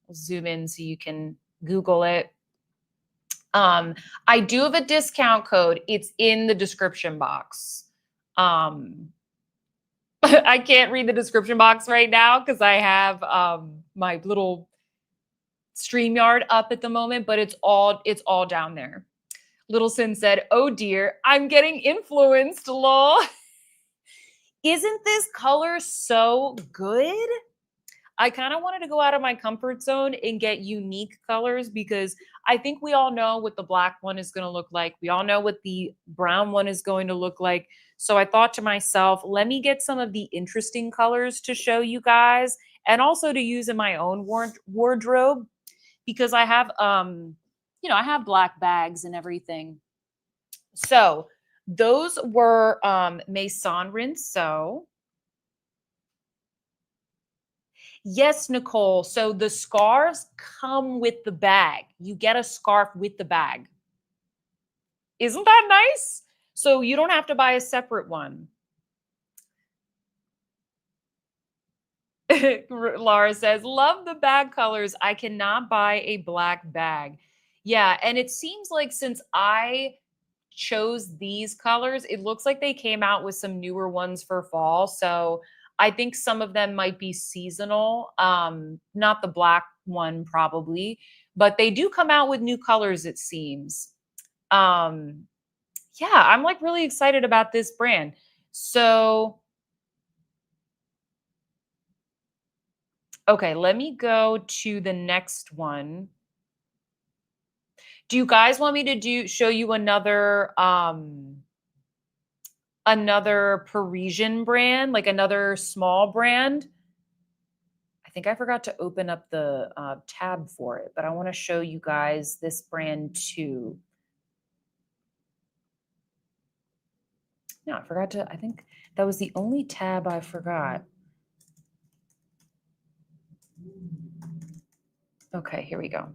I'll zoom in so you can Google it. I do have a discount code. It's in the description box. I can't read the description box right now because I have my little StreamYard up at the moment, but it's all down there. Little Sin said, oh dear, I'm getting influenced, lol. Isn't this color so good? I kind of wanted to go out of my comfort zone and get unique colors because I think we all know what the black one is going to look like. We all know what the brown one is going to look like. So I thought to myself, let me get some of the interesting colors to show you guys and also to use in my own wardrobe because I have, I have black bags and everything. So those were Maison Reno. Yes, Nicole. So the scarves come with the bag. You get a scarf with the bag. Isn't that nice? So you don't have to buy a separate one. Laura says, love the bag colors. I cannot buy a black bag. Yeah, and it seems like since I chose these colors, it looks like they came out with some newer ones for fall. So I think some of them might be seasonal. Not the black one probably, but they do come out with new colors, it seems. Yeah, I'm like really excited about this brand. So, okay, let me go to the next one. Do you guys want me to show you another Parisian brand, like another small brand? I think I forgot to open up the tab for it, but I want to show you guys this brand too. No, I think that was the only tab I forgot. Okay, here we go.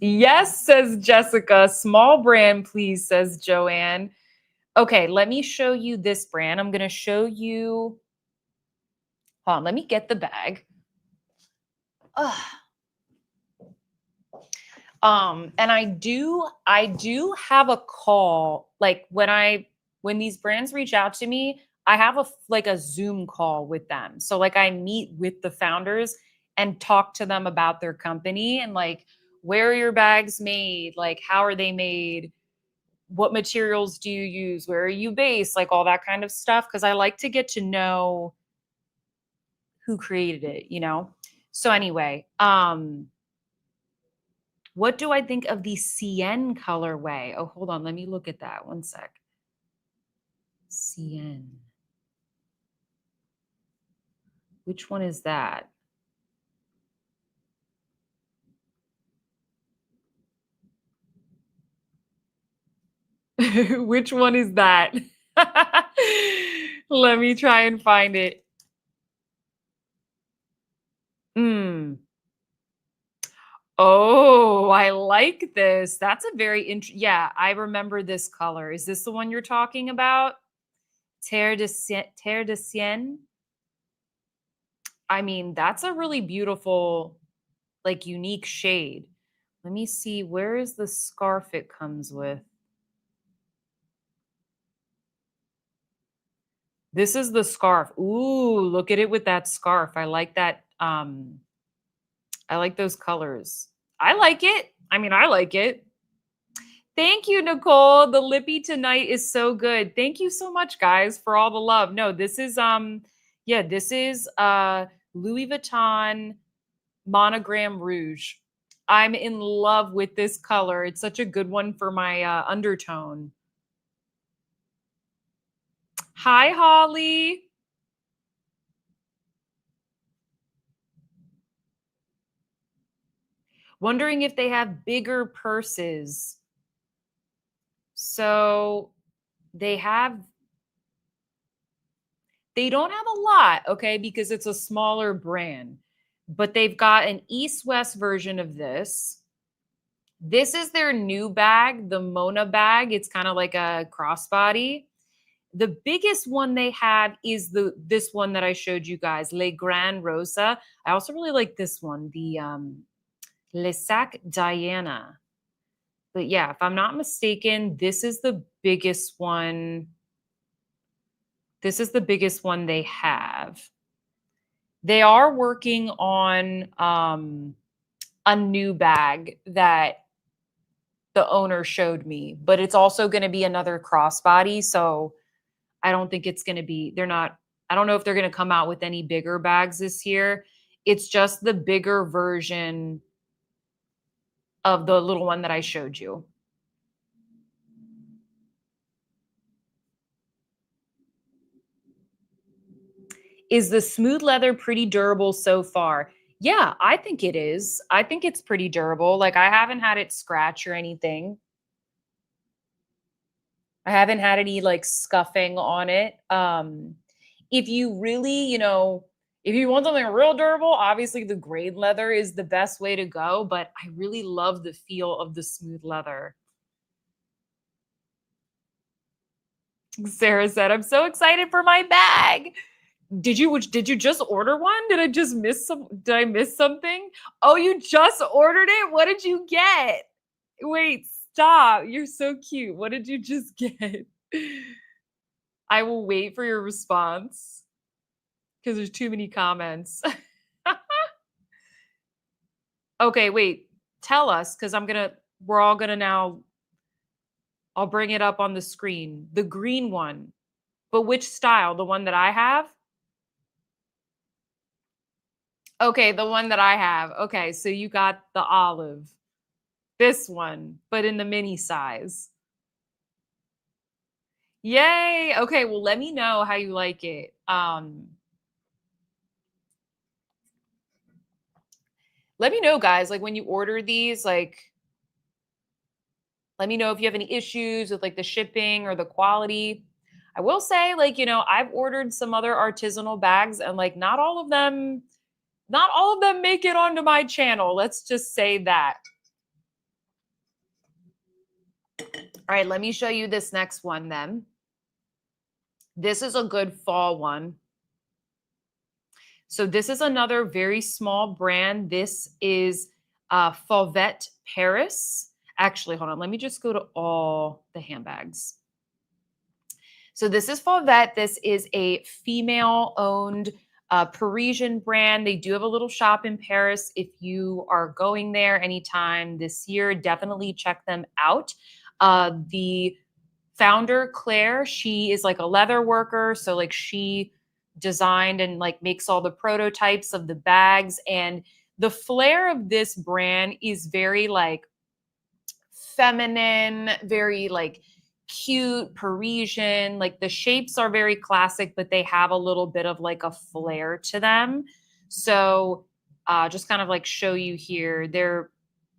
Yes, says Jessica. Small brand, please, says Joanne. Okay, let me show you this brand. I'm going to show you. Hold on, let me get the bag. And I do have a call. Like when these brands reach out to me, I have a Zoom call with them. So like I meet with the founders and talk to them about their company and like Where are your bags made? Like, how are they made? What materials do you use? Where are you based? Like all that kind of stuff. Cause I like to get to know who created it, you know? So anyway, what do I think of the CN colorway? Oh, hold on. Let me look at that. One sec. CN. Which one is that? Which one is that? Let me try and find it. Mm. Oh, I like this. That's a very yeah, I remember this color. Is this the one you're talking about? Terre de Sienne? I mean, that's a really beautiful, like unique shade. Let me see, where is the scarf it comes with? This is the scarf. Ooh, look at it with that scarf. I like that. I like those colors. I like it. I mean, I like it. Thank you, Nicole. The lippy tonight is so good. Thank you so much, guys, for all the love. No, this is yeah, this is Louis Vuitton Monogram Rouge. I'm in love with this color. It's such a good one for my undertone. Hi, Holly. Wondering if they have bigger purses. So they don't have a lot, okay, because it's a smaller brand, but they've got an East-West version of this. This is their new bag, the Mona bag. It's kind of like a crossbody. The biggest one they have is this one that I showed you guys, Le Grand Rosa. I also really like this one, the Le Sac Diana. But yeah, if I'm not mistaken, this is the biggest one. This is the biggest one they have. They are working on a new bag that the owner showed me, but it's also going to be another crossbody. So I don't think it's going to be, I don't know if they're going to come out with any bigger bags this year. It's just the bigger version of the little one that I showed you. Is the smooth leather pretty durable so far? Yeah, I think it is. I think it's pretty durable. Like I haven't had it scratch or anything. I haven't had any like scuffing on it. If you really, if you want something real durable, obviously the grain leather is the best way to go, but I really love the feel of the smooth leather. Sarah said, I'm so excited for my bag. Did you just order one? Did I miss something? Oh, you just ordered it? What did you get? Wait, stop. You're so cute. What did you just get? I will wait for your response because there's too many comments. Okay, wait. Tell us because we're all gonna now. I'll bring it up on the screen. The green one. But which style? The one that I have? Okay, the one that I have. Okay, so you got the olive. This one, but in the mini size. Yay. Okay, well, let me know how you like it. Let me know, guys, like when you order these, like let me know if you have any issues with like the shipping or the quality. I will say, like, I've ordered some other artisanal bags and like not all of them make it onto my channel. Let's just say that. All right, let me show you this next one then. This is a good fall one. So this is another very small brand. This is Fevet Paris. Actually, hold on. Let me just go to all the handbags. So this is Fevet. This is a female-owned Parisian brand. They do have a little shop in Paris. If you are going there anytime this year, definitely check them out. The founder, Claire, she is like a leather worker. So like she designed and like makes all the prototypes of the bags. And the flair of this brand is very like feminine, very like cute, Parisian. Like the shapes are very classic, but they have a little bit of like a flair to them. So just kind of like show you here. Their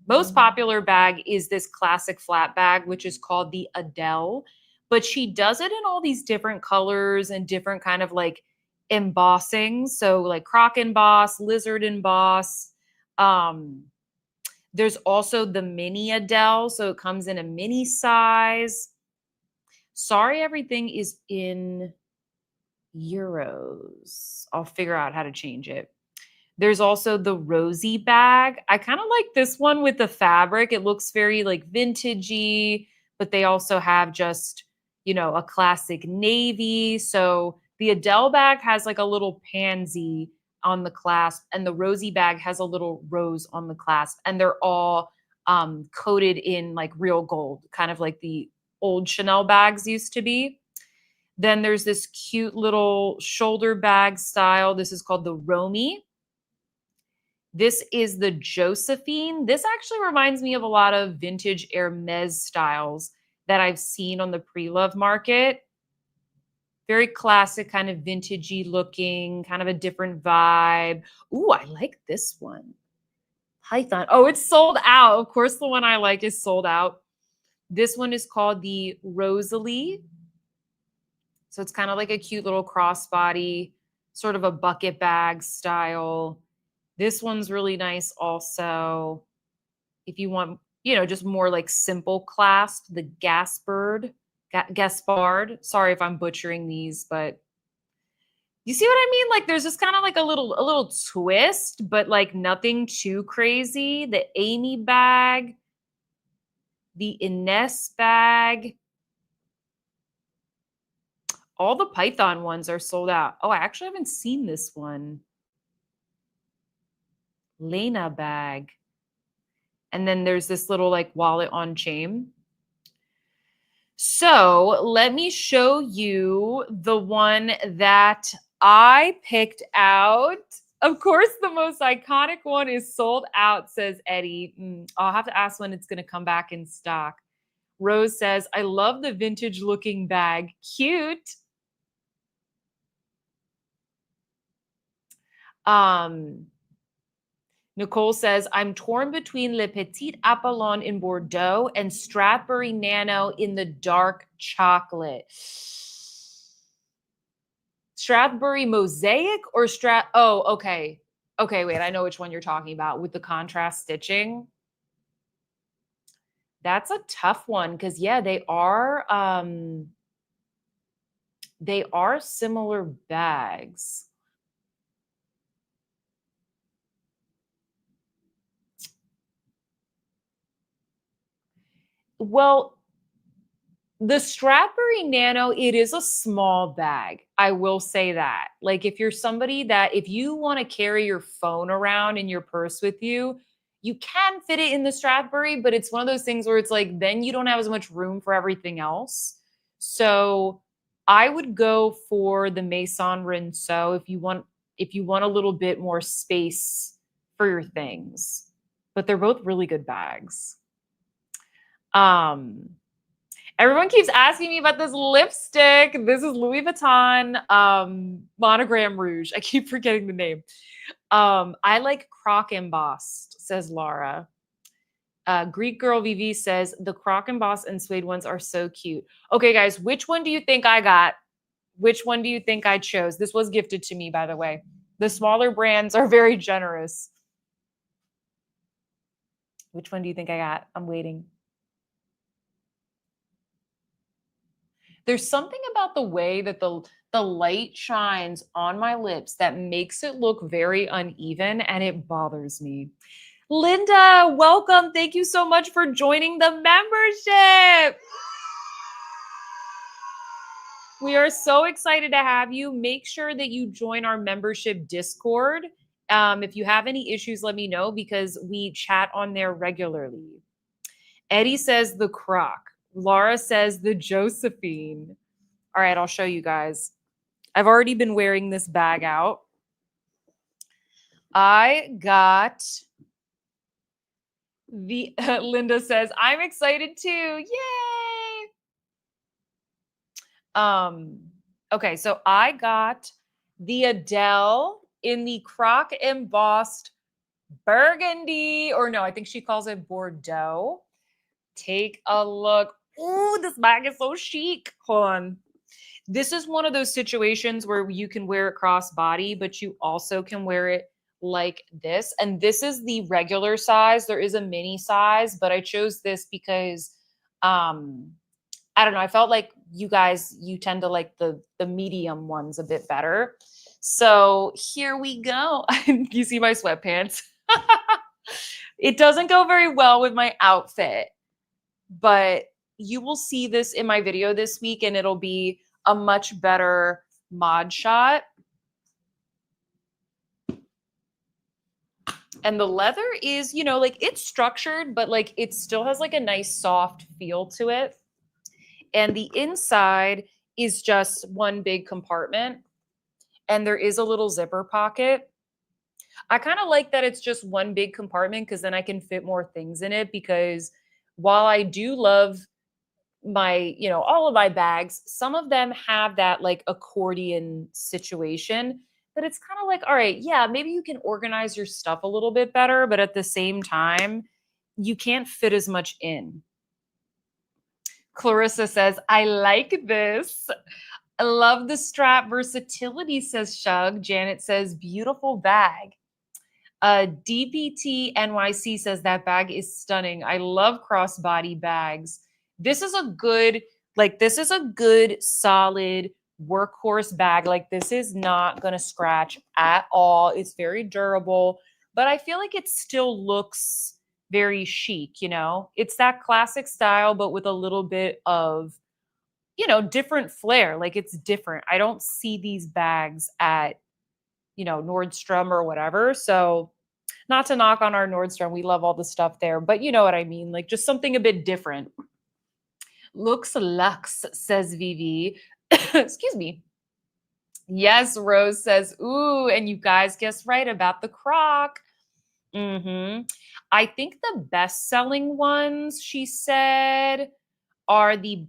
most popular bag is this classic flat bag, which is called the Adele. But she does it in all these different colors and different kind of like embossing. So like croc emboss, lizard emboss. There's also the mini Adele. So it comes in a mini size. Sorry, everything is in euros. I'll figure out how to change it. There's also the Rosy bag. I kind of like this one with the fabric. It looks very like vintagey, but they also have just, you know, a classic navy. So the Adele bag has like a little pansy on the clasp, and the Rosy bag has a little rose on the clasp, and they're all coated in like real gold, kind of like the old Chanel bags used to be. Then there's this cute little shoulder bag style. This is called the Romy. This is the Josephine. This actually reminds me of a lot of vintage Hermes styles that I've seen on the pre-love market. Very classic, kind of vintagey looking, kind of a different vibe. Ooh, I like this one. Python. Oh, it's sold out. Of course, the one I like is sold out. This one is called the Rosalie. So it's kind of like a cute little crossbody, sort of a bucket bag style. This one's really nice also. If you want, you know, just more like simple clasp, the Gaspard. Sorry if I'm butchering these, but you see what I mean? Like there's just kind of like a little twist, but like nothing too crazy. The Amy bag, the Ines bag. All the Python ones are sold out. Oh, I actually haven't seen this one. Lena bag. And then there's this little like wallet on chain. So let me show you the one that I picked out. Of course, the most iconic one is sold out, says Eddie. I'll have to ask when it's going to come back in stock. Rose says, I love the vintage looking bag. Cute. Nicole says, I'm torn between Le Petit Apollon in Bordeaux and Stradbury Nano in the dark chocolate. Stradbury Mosaic or Oh, okay. Okay, wait, I know which one you're talking about with the contrast stitching. That's a tough one because, yeah, they are similar bags. Well, the Stradbury Nano, it is a small bag. I will say that. Like if you're somebody that if you want to carry your phone around in your purse with you, you can fit it in the Stradbury, but it's one of those things where it's like then you don't have as much room for everything else. So I would go for the Maison Reno if you want a little bit more space for your things. But they're both really good bags. Everyone keeps asking me about this lipstick. This is Louis Vuitton Monogram Rouge. I keep forgetting the name. I like croc embossed, says Laura. Greek Girl VV says, the croc embossed and suede ones are so cute. Okay, guys, which one do you think I got? Which one do you think I chose? This was gifted to me, by the way. The smaller brands are very generous. Which one do you think I got? I'm waiting. There's something about the way that the light shines on my lips that makes it look very uneven, and it bothers me. Linda, welcome. Thank you so much for joining the membership. We are so excited to have you. Make sure that you join our membership Discord. If you have any issues, let me know because we chat on there regularly. Eddie says the croc. Laura says the Josephine. All right, I'll show you guys. I've already been wearing this bag out. I got the Linda says, I'm excited too. Yay! Okay, so I got the Adele in the croc embossed burgundy, or no, I think she calls it Bordeaux. Take a look. Ooh, this bag is so chic. Hold on. This is one of those situations where you can wear it crossbody, but you also can wear it like this. And this is the regular size. There is a mini size, but I chose this because I don't know. I felt like you guys, you tend to like the medium ones a bit better. So here we go. You see my sweatpants. It doesn't go very well with my outfit, but you will see this in my video this week and it'll be a much better mod shot. And the leather is, you know, like it's structured, but like it still has like a nice soft feel to it. And the inside is just one big compartment. And there is a little zipper pocket. I kind of like that it's just one big compartment because then I can fit more things in it. Because while I do love my, you know, all of my bags, some of them have that like accordion situation that it's kind of like, all right, yeah, maybe you can organize your stuff a little bit better, but at the same time, you can't fit as much in. Clarissa says, I like this. I love the strap versatility, says Shug. Janet says, beautiful bag. DPT NYC says that bag is stunning. I love crossbody bags. This is a good, like, this is a good, solid workhorse bag. Like, this is not going to scratch at all. It's very durable, but I feel like it still looks very chic, you know? It's that classic style, but with a little bit of, you know, different flair. Like, it's different. I don't see these bags at, you know, Nordstrom or whatever. So, not to knock on our Nordstrom, we love all the stuff there, but you know what I mean? Like, just something a bit different. Looks luxe, says Vivi. Excuse me. Yes, Rose says, ooh, and you guys guessed right about the croc. I think the best-selling ones, she said, are the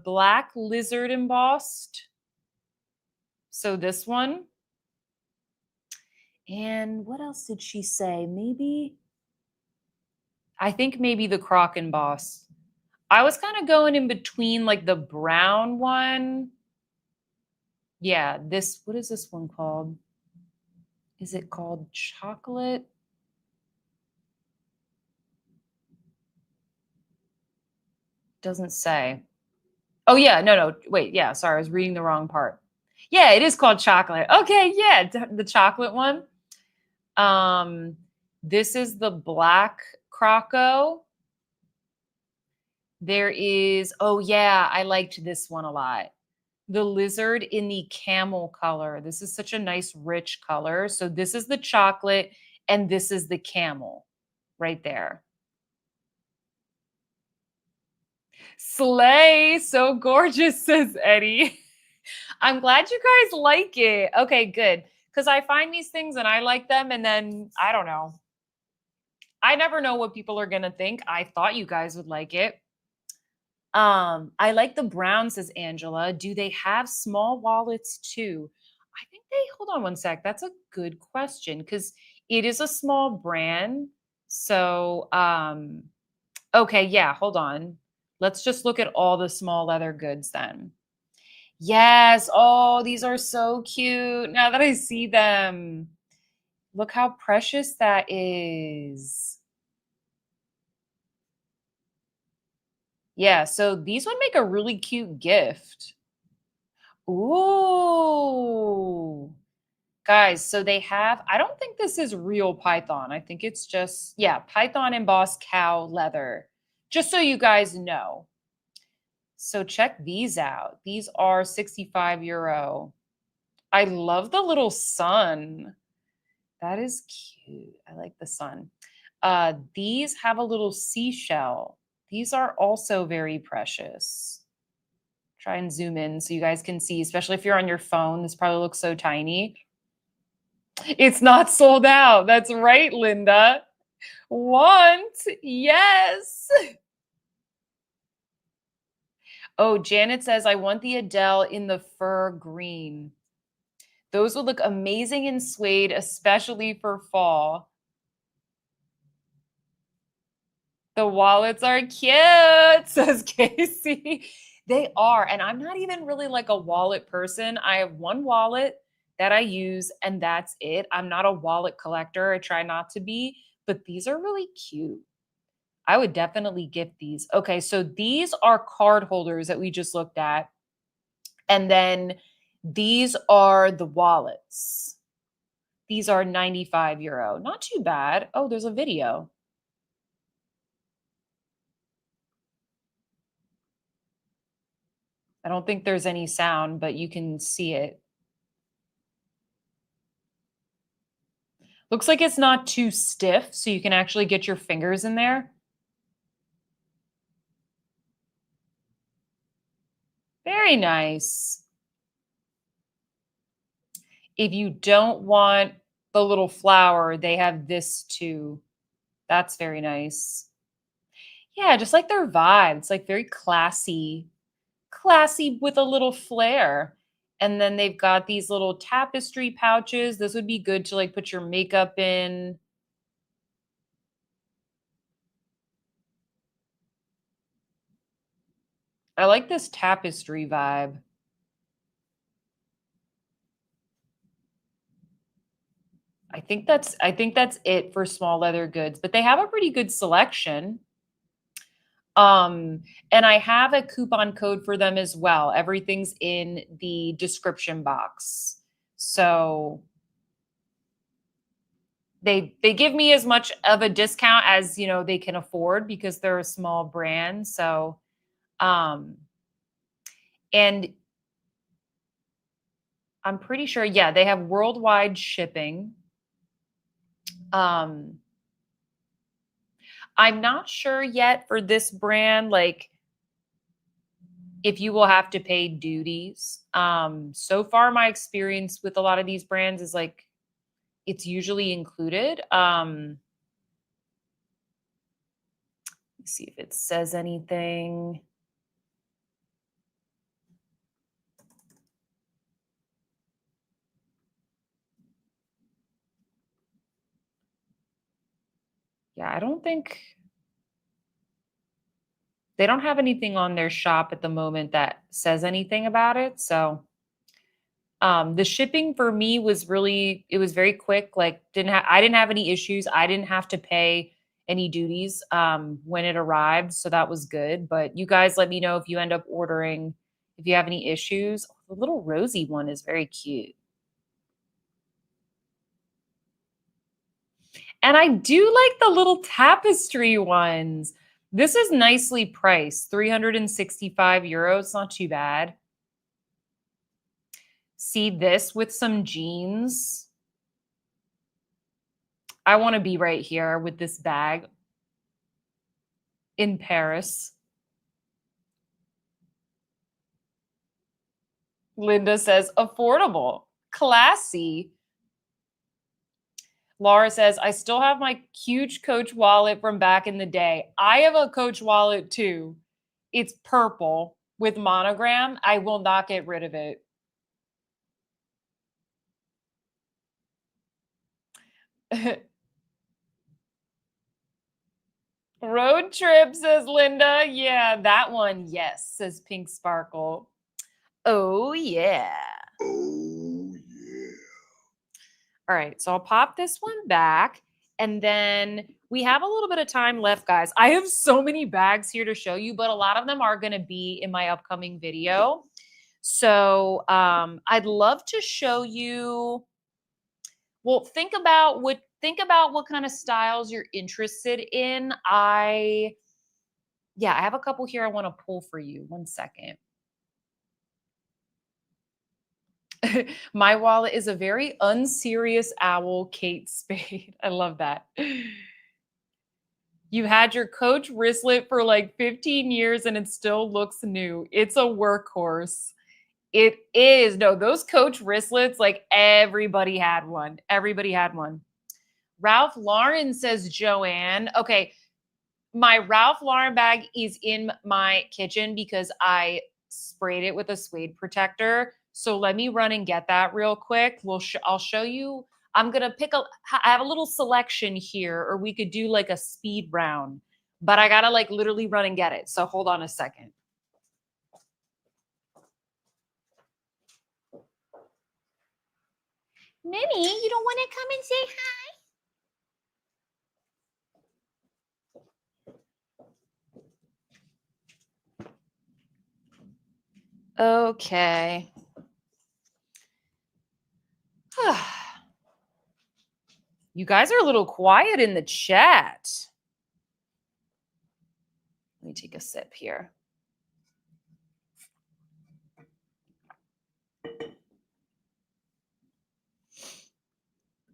black lizard embossed. So this one. And what else did she say? Maybe, I think maybe the croc embossed. I was kind of going in between like the brown one. Yeah, this, what is this one called? Is it called chocolate? Doesn't say. Oh yeah, no, wait, yeah, sorry, I was reading the wrong part. Yeah, it is called chocolate. Okay, yeah, the chocolate one. This is the black croco. There is, oh yeah, I liked this one a lot. The lizard in the camel color. This is such a nice rich color. So this is the chocolate and this is the camel right there. Slay, so gorgeous, says Eddie. I'm glad you guys like it. Okay, good. Because I find these things and I like them and then I don't know. I never know what people are going to think. I thought you guys would like it. I like the brown, says Angela. Do they have small wallets too? I think they, hold on one sec. That's a good question because it is a small brand. So, okay, yeah, hold on. Let's just look at all the small leather goods then. Yes. Oh, these are so cute. Now that I see them, look how precious that is. Yeah, so these would make a really cute gift. Ooh. Guys, so they have, I don't think this is real python. I think it's just, yeah, python embossed cow leather. Just so you guys know. So check these out. These are 65 euro. I love the little sun. That is cute. I like the sun. These have a little seashell. These are also very precious. Try and zoom in so you guys can see, especially if you're on your phone. This probably looks so tiny. It's not sold out. That's right, Linda. Want? Yes. Oh, Janet says, I want the Adele in the fur green. Those would look amazing in suede, especially for fall. The wallets are cute, says Casey. They are. And I'm not even really like a wallet person. I have one wallet that I use, and that's it. I'm not a wallet collector. I try not to be, but these are really cute. I would definitely gift these. Okay, so these are card holders that we just looked at. And then these are the wallets. These are 95 euro. Not too bad. Oh, there's a video. I don't think there's any sound, but you can see it. Looks like it's not too stiff, so you can actually get your fingers in there. Very nice. If you don't want the little flower, they have this too. That's very nice. Yeah, just like their vibe. It's like very classy, classy with a little flair. And then they've got these little tapestry pouches. This would be good to like put your makeup in. I like this tapestry vibe. I think that's it for small leather goods, but they have a pretty good selection. And I have a coupon code for them as well. Everything's in the description box. So they give me as much of a discount as, you know, they can afford because they're a small brand. So and I'm pretty sure, yeah, they have worldwide shipping. I'm not sure yet for this brand, like if you will have to pay duties. So far, my experience with a lot of these brands is like it's usually included. Let's see if it says anything. Yeah, I don't think they don't have anything on their shop at the moment that says anything about it. So the shipping for me was really, it was very quick. Like I didn't have any issues. I didn't have to pay any duties when it arrived. So that was good. But you guys let me know if you end up ordering, if you have any issues. The little rosy one is very cute. And I do like the little tapestry ones. This is nicely priced, 365 euros, not too bad. See this with some jeans. I want to be right here with this bag in Paris. Linda says affordable, classy. Laura says, I still have my huge Coach wallet from back in the day. I have a Coach wallet too. It's purple with monogram. I will not get rid of it. Road trip, says Linda. Yeah, that one. Yes, says Pink Sparkle. Oh, yeah. Oh, yeah. All right, so I'll pop this one back. And then we have a little bit of time left, guys. I have so many bags here to show you, but a lot of them are going to be in my upcoming video. So I'd love to show you. Well, think about what kind of styles you're interested in. Yeah, I have a couple here I want to pull for you. One second. My wallet is a very unserious owl, Kate Spade. I love that. You had your Coach wristlet for like 15 years and it still looks new. It's a workhorse. It is. No, those Coach wristlets, like everybody had one. Everybody had one. Ralph Lauren says, Joanne. Okay, my Ralph Lauren bag is in my kitchen because I sprayed it with a suede protector. So let me run and get that real quick. I'll show you. I'm going to I have a little selection here, or we could do like a speed round, but I got to like literally run and get it. So hold on a second. Minnie, you don't want to come and say hi? Okay. You guys are a little quiet in the chat. Let me take a sip here.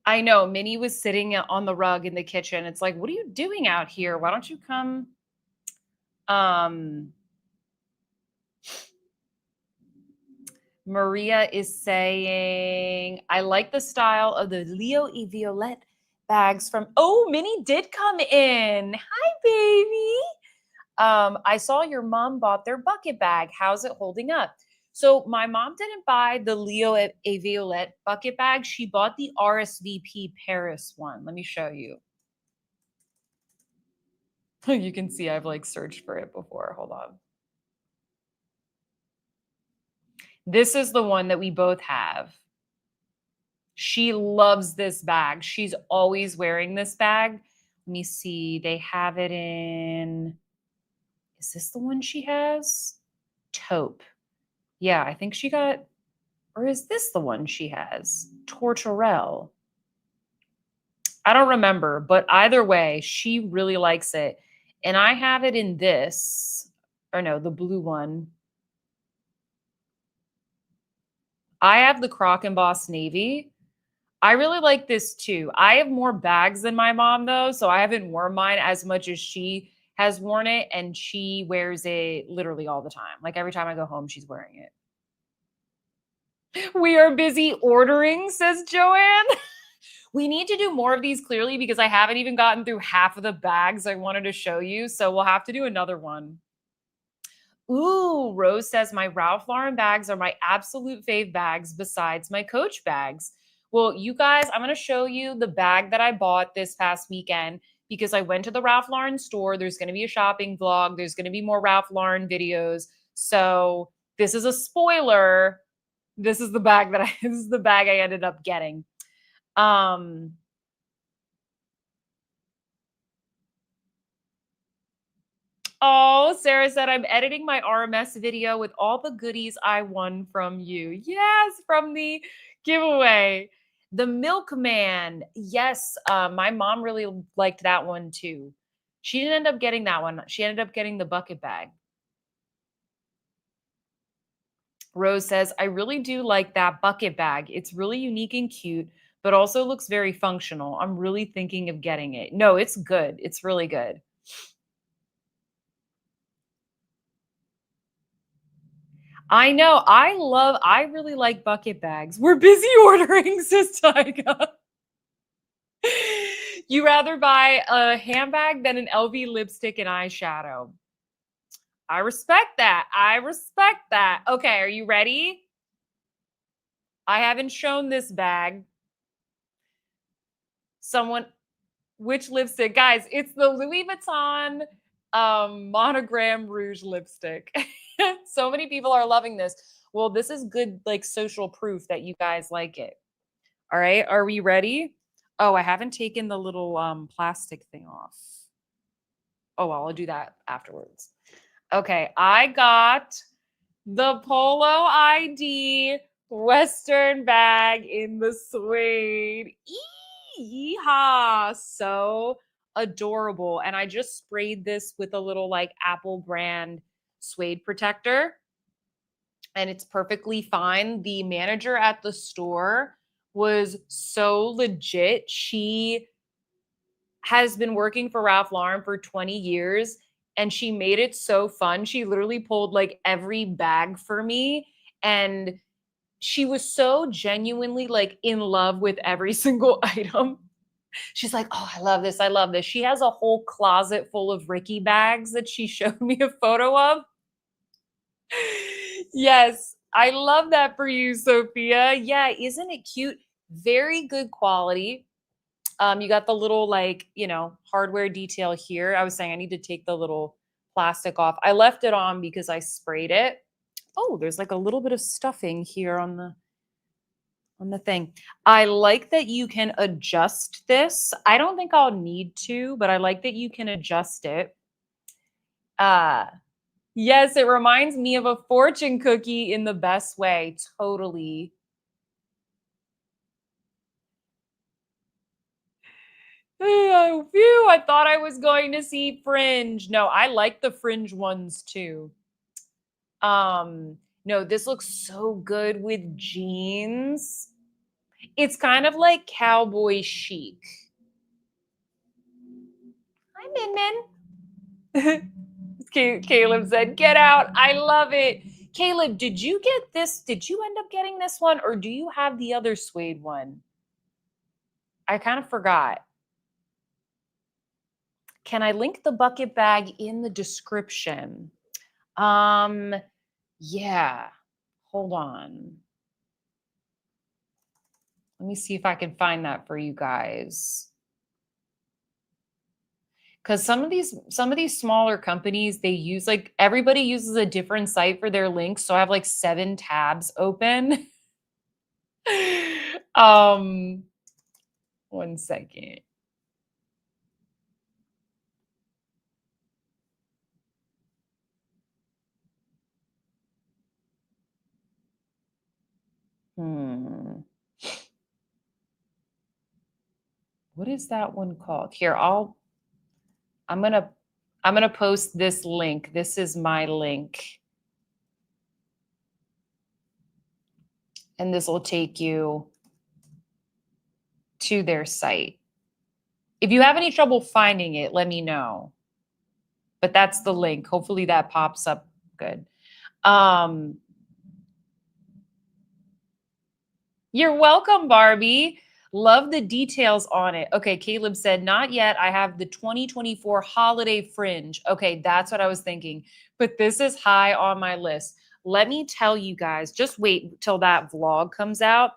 I know Minnie was sitting on the rug in the kitchen. It's like, what are you doing out here? Why don't you come? Maria is saying, I like the style of the Leo et Violette bags from, oh, Minnie did come in. Hi, baby. I saw your mom bought their bucket bag. How's it holding up? So my mom didn't buy the Leo et Violette bucket bag. She bought the RSVP Paris one. Let me show you. You can see I've like searched for it before. Hold on. This is the one that we both have. She loves this bag. She's always wearing this bag. Let me see. They have it in, is this the one she has? Taupe. Yeah, I think she got, or is this the one she has? Tortorelle. I don't remember, but either way, she really likes it. And I have it in this, or no, the blue one. I have the Croc and Boss Navy. I really like this too. I have more bags than my mom though, so I haven't worn mine as much as she has worn it, and she wears it literally all the time. Like every time I go home, she's wearing it. We are busy ordering, says Joanne. We need to do more of these clearly because I haven't even gotten through half of the bags I wanted to show you, so we'll have to do another one. Ooh, Rose says my Ralph Lauren bags are my absolute fave bags besides my Coach bags. Well, you guys, I'm going to show you the bag that I bought this past weekend because I went to the Ralph Lauren store. There's going to be a shopping vlog. There's going to be more Ralph Lauren videos. So this is a spoiler. This is the bag this is the bag I ended up getting. Oh, Sarah said, I'm editing my RMS video with all the goodies I won from you. Yes, from the giveaway. The Milkman. Yes, my mom really liked that one too. She didn't end up getting that one. She ended up getting the bucket bag. Rose says, I really do like that bucket bag. It's really unique and cute, but also looks very functional. I'm really thinking of getting it. No, it's good. It's really good. I know. I really like bucket bags. We're busy ordering, says Tyga. You rather buy a handbag than an LV lipstick and eyeshadow. I respect that. I respect that. Okay, are you ready? I haven't shown this bag. Which lipstick? Guys, it's the Louis Vuitton Monogram Rouge lipstick. So many people are loving this. Well, this is good, like social proof that you guys like it. All right, are we ready? Oh, I haven't taken the little plastic thing off. Oh, well, I'll do that afterwards. Okay, I got the Polo ID Western bag in the suede. Yeehaw! So adorable. And I just sprayed this with a little like Apple brand suede protector, and it's perfectly fine. The manager at the store was so legit. She has been working for Ralph Lauren for 20 years, and she made it so fun. She literally pulled like every bag for me, and she was so genuinely like in love with every single item. She's like, "Oh, I love this. I love this." She has a whole closet full of Ricky bags that she showed me a photo of. Yes, I love that for you, Sophia. Yeah, isn't it cute? Very good quality. You got the little like, hardware detail here. I was saying I need to take the little plastic off. I left it on because I sprayed it. Oh, there's like a little bit of stuffing here on the thing. I like that you can adjust this. I don't think I'll need to, but I like that you can adjust it. Uh yes, it reminds me of a fortune cookie in the best way. Totally. Phew, I thought I was going to see Fringe. No, I like the Fringe ones too. No, this looks so good with jeans. It's kind of like cowboy chic. Hi, Min Min. Caleb said, "Get out." I love it. Caleb, did you get this? Did you end up getting this one, or do you have the other suede one? I kind of forgot. Can I link the bucket bag in the description? Um, yeah. Hold on. Let me see if I can find that for you guys. Because some of these smaller companies, they use like everybody uses a different site for their links. So I have like 7 tabs open. um, one second. Hmm. What is that one called? Here, I'm gonna I'm gonna post this link. This is my link. And this will take you to their site. If you have any trouble finding it, let me know. But that's the link. Hopefully that pops up good. Um, you're welcome, Barbie. Love the details on it. Okay, Caleb said, not yet. I have the 2024 holiday fringe. Okay, that's what I was thinking. But this is high on my list. Let me tell you guys, just wait till that vlog comes out.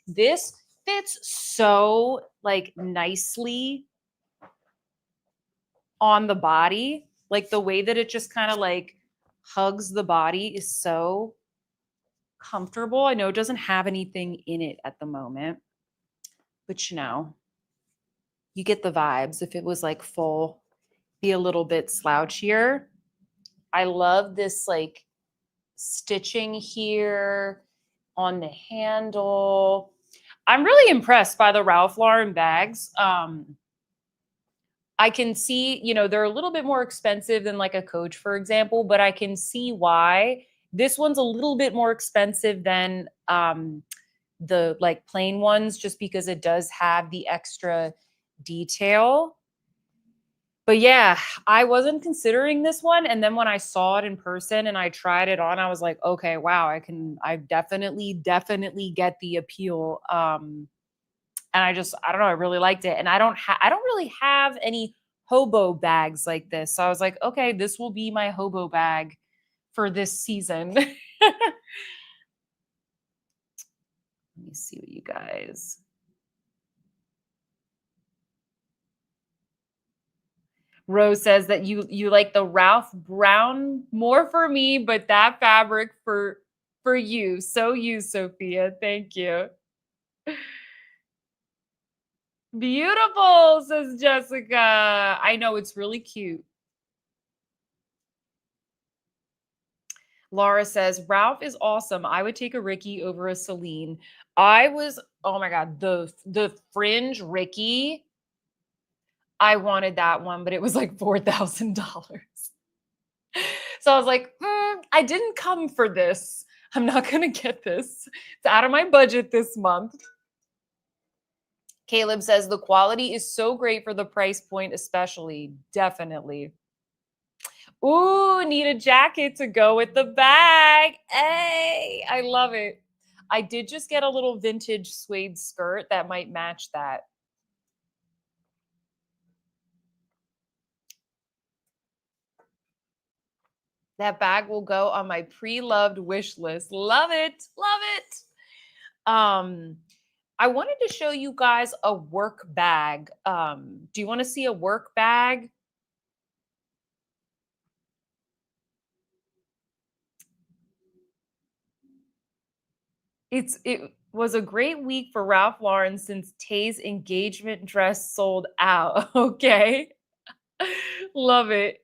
This fits so like nicely on the body. Like the way that it just kind of like hugs the body is so comfortable. I know it doesn't have anything in it at the moment, but you get the vibes. If it was like full, be a little bit slouchier. I love this like stitching here on the handle. I'm really impressed by the Ralph Lauren bags. I can see, they're a little bit more expensive than like a Coach, for example, but I can see why. This one's a little bit more expensive than the like plain ones, just because it does have the extra detail. But yeah, I wasn't considering this one. And then when I saw it in person and I tried it on, I was like, okay, wow, I definitely get the appeal. And I don't know, I really liked it. And I don't really have any hobo bags like this. So I was like, okay, this will be my hobo bag for this season. Let me see what you guys. Rose says that you like the Ralph Brown more for me, but that fabric for you. So you, Sophia. Thank you. Beautiful, says Jessica. I know, it's really cute. Laura says, Ralph is awesome. I would take a Ricky over a Celine. Oh my God, the Fringe Ricky. I wanted that one, but it was like $4,000. So I was like, I didn't come for this. I'm not going to get this. It's out of my budget this month. Caleb says the quality is so great for the price point, especially. Definitely. Ooh, need a jacket to go with the bag. Hey, I love it. I did just get a little vintage suede skirt that might match that. That bag will go on my pre-loved wish list. Love it. Love it. I wanted to show you guys a work bag. Do you want to see a work bag? It was a great week for Ralph Lauren since Tay's engagement dress sold out. Okay. Love it.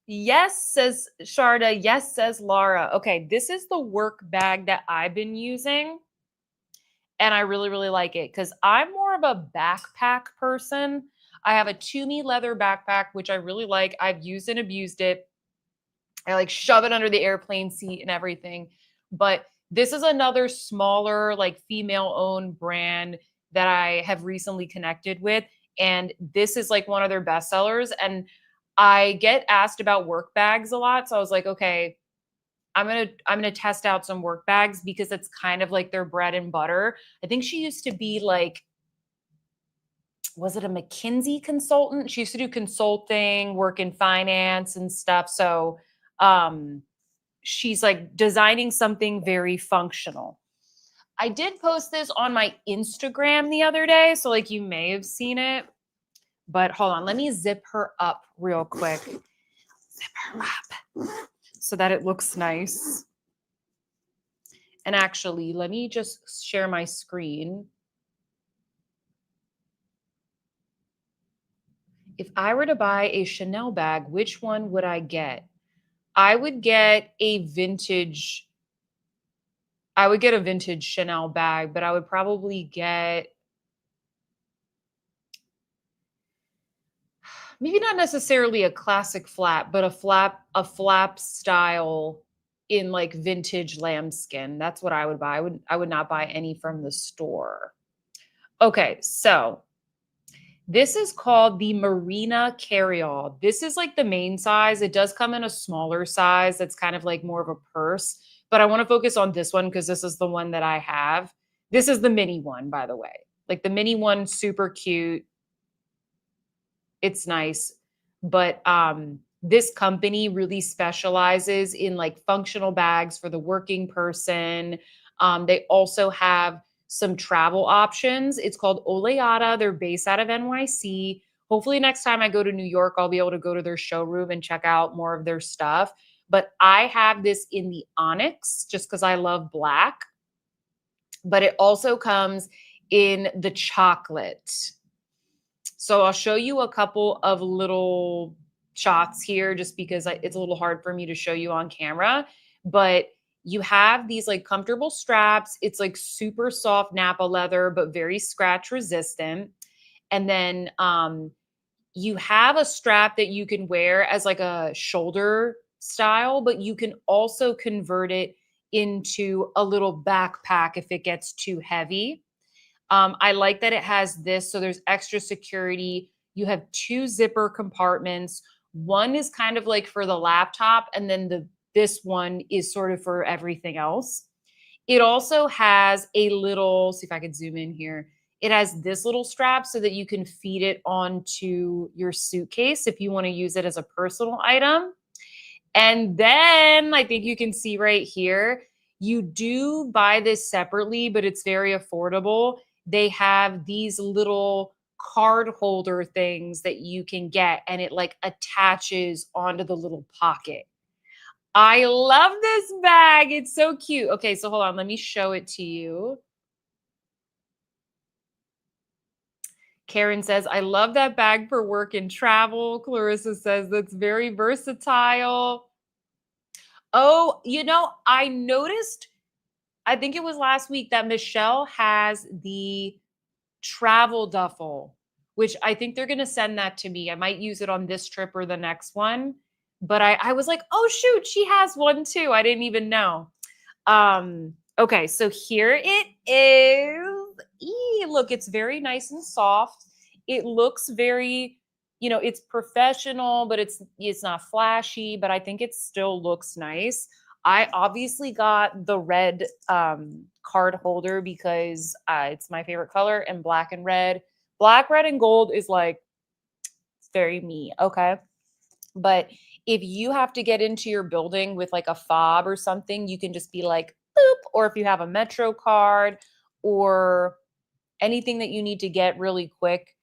Yes, says Sharda. Yes, says Laura. Okay, this is the work bag that I've been using. And I really, really like it because I'm more of a backpack person. I have a Toomey leather backpack, which I really like. I've used and abused it. I like shove it under the airplane seat and everything. But this is another smaller, like female owned brand that I have recently connected with. And this is like one of their best sellers. And I get asked about work bags a lot. So I was like, okay, I'm gonna test out some work bags because it's kind of like their bread and butter. I think she used to be like, was it a McKinsey consultant? She used to do consulting, work in finance and stuff. So um she's like designing something very functional. I did post this on my Instagram the other day, so like you may have seen it. But hold on, let me zip her up real quick. Zip her up so that it looks nice. And actually, let me just share my screen. If I were to buy a Chanel bag, which one would I get? I would get a vintage Chanel bag, but I would probably get maybe not necessarily a classic flap, but a flap style in like vintage lambskin. That's what I would buy. I would not buy any from the store. Okay, so this is called the Marina Carryall. This is like the main size. It does come in a smaller size that's kind of like more of a purse, but I want to focus on this one because this is the one that I have. This is the mini one, by the way. Like the mini one, super cute. It's nice. But this company really specializes in like functional bags for the working person. They also have some travel options. It's called Oleada. They're based out of NYC. Hopefully, next time I go to New York, I'll be able to go to their showroom and check out more of their stuff. But I have this in the onyx just because I love black. But it also comes in the chocolate. So I'll show you a couple of little shots here just because it's a little hard for me to show you on camera. But you have these like comfortable straps. It's like super soft Napa leather, but very scratch resistant. And then you have a strap that you can wear as like a shoulder style, but you can also convert it into a little backpack if it gets too heavy. I like that it has this. So there's extra security. You have two zipper compartments. One is kind of like for the laptop, and then this one is sort of for everything else. It also has a little, see if I could zoom in here. It has this little strap so that you can feed it onto your suitcase if you want to use it as a personal item. And then I think you can see right here, you do buy this separately, but it's very affordable. They have these little card holder things that you can get, and it like attaches onto the little pocket. I love this bag. It's so cute. Okay, so hold on. Let me show it to you. Karen says, I love that bag for work and travel. Clarissa says, that's very versatile. Oh, I noticed, I think it was last week that Michelle has the travel duffel, which I think they're going to send that to me. I might use it on this trip or the next one. But I was like, oh, shoot, she has one too. I didn't even know. Okay, so here it is. Look, it's very nice and soft. It looks very, it's professional, but it's not flashy, but I think it still looks nice. I obviously got the red card holder because it's my favorite color, and black and red. Black, red, and gold is like, it's very me, okay? But if you have to get into your building with like a fob or something, you can just be like, boop. Or if you have a Metro card or anything that you need to get really quick.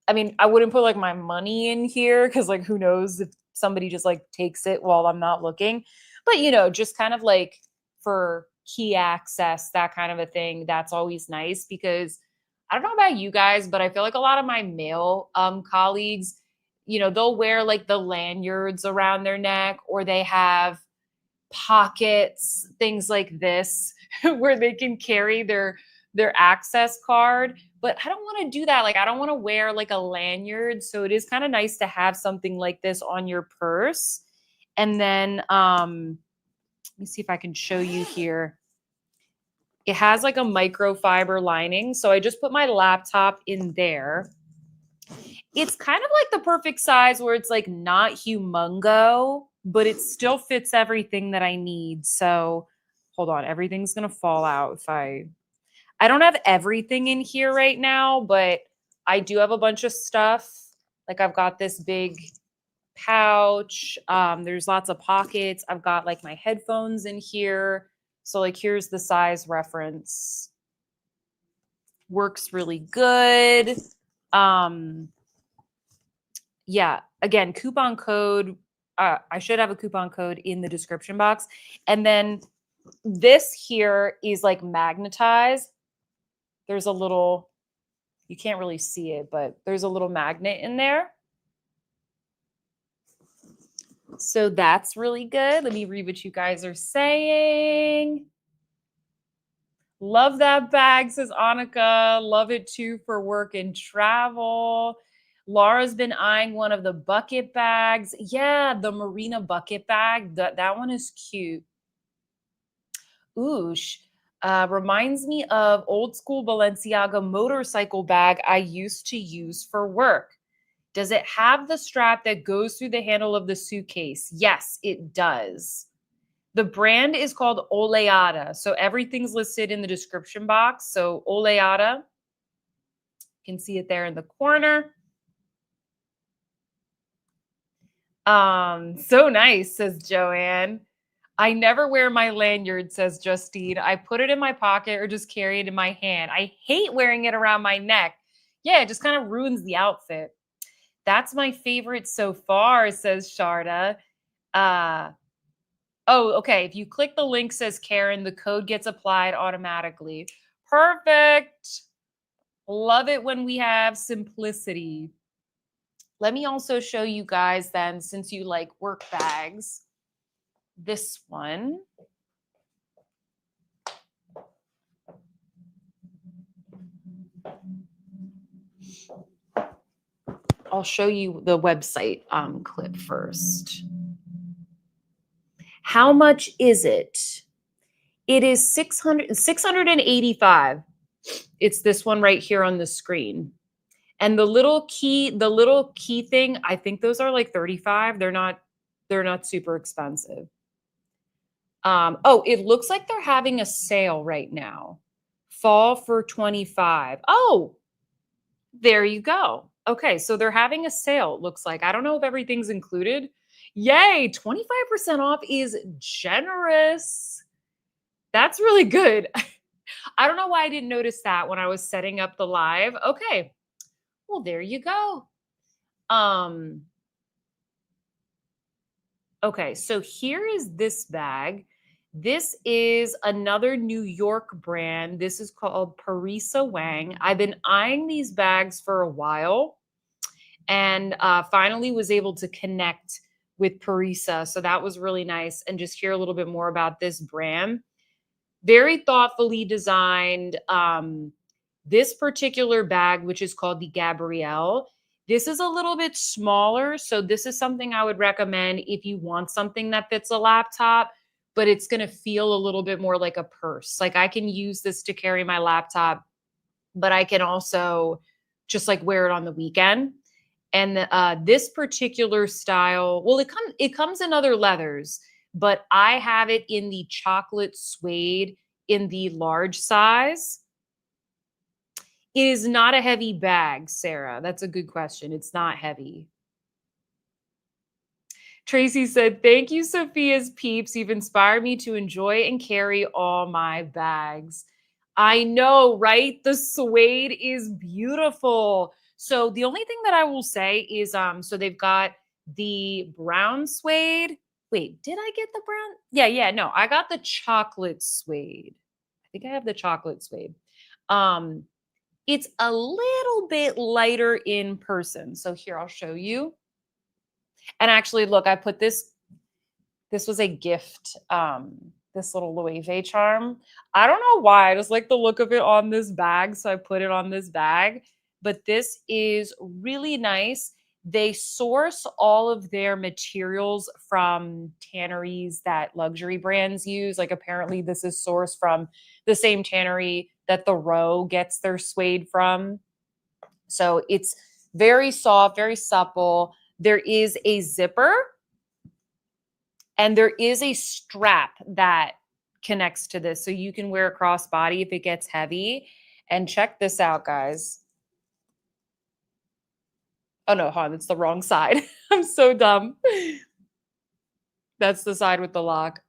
I mean, I wouldn't put like my money in here because like who knows if somebody just like takes it while I'm not looking. But just kind of like for key access, that kind of a thing, that's always nice because I don't know about you guys, but I feel like a lot of my male colleagues, they'll wear like the lanyards around their neck, or they have pockets, things like this, where they can carry their access card. But I don't want to do that. Like, I don't want to wear like a lanyard. So it is kind of nice to have something like this on your purse. And then let me see if I can show you here. It has like a microfiber lining. So I just put my laptop in there. It's kind of like the perfect size where it's like not humongo, but it still fits everything that I need. So hold on, everything's going to fall out if I don't have everything in here right now, but I do have a bunch of stuff. Like I've got this big pouch. There's lots of pockets. I've got like my headphones in here. So like here's the size reference. Works really good. Yeah, again, coupon code. I should have a coupon code in the description box. And then this here is like magnetized. There's a little, you can't really see it, but there's a little magnet in there. So that's really good. Let me read what you guys are saying. Love that bag, says Annika. Love it too for work and travel. Laura's been eyeing one of the bucket bags. Yeah, the Marina bucket bag. That one is cute. Oosh. Reminds me of old school Balenciaga motorcycle bag I used to use for work. Does it have the strap that goes through the handle of the suitcase? Yes, it does. The brand is called Oleada. So everything's listed in the description box. So Oleada, you can see it there in the corner. So nice, says Joanne. I never wear my lanyard, says Justine. I put it in my pocket or just carry it in my hand. I hate wearing it around my neck. Yeah, it just kind of ruins the outfit. That's my favorite so far, says Sharda. Oh, okay. If you click the link, says Karen, the code gets applied automatically. Perfect. Love it when we have simplicity. Let me also show you guys then, since you like work bags, this one. I'll show you the website clip first. How much is it? It is $685. It's this one right here on the screen. And the little key thing, I think those are like $35. They're not super expensive. Oh, it looks like they're having a sale right now. Fall for $25. Oh, there you go. Okay, so they're having a sale, it looks like. I don't know if everything's included. Yay, 25% off is generous. That's really good. I don't know why I didn't notice that when I was setting up the live. Okay. Well, there you go. Okay, so here is this bag. This is another New York brand. This is called Parisa Wang. I've been eyeing these bags for a while and finally was able to connect with Parisa. So that was really nice. And just hear a little bit more about this brand. Very thoughtfully designed. This particular bag, which is called the Gabrielle, this is a little bit smaller. So this is something I would recommend if you want something that fits a laptop, but it's going to feel a little bit more like a purse. Like I can use this to carry my laptop, but I can also just like wear it on the weekend. And this particular style, well, it comes in other leathers, but I have it in the chocolate suede in the large size. It is not a heavy bag, Sarah. That's a good question. It's not heavy. Tracy said, thank you, Sophia's peeps. You've inspired me to enjoy and carry all my bags. I know, right? The suede is beautiful. So the only thing that I will say is, so they've got the brown suede. Wait, did I get the brown? Yeah, no, I got the chocolate suede. I think I have the chocolate suede. It's a little bit lighter in person. So here, I'll show you. And actually, look, I put this was a gift, this little Loewe charm. I don't know why, I just like the look of it on this bag, so I put it on this bag. But this is really nice. They source all of their materials from tanneries that luxury brands use. Like apparently this is sourced from the same tannery that the Row gets their suede from. So it's very soft, very supple. There is a zipper and there is a strap that connects to this. So you can wear a crossbody if it gets heavy. And check this out, guys. Oh no, hon, it's the wrong side. I'm so dumb. That's the side with the lock.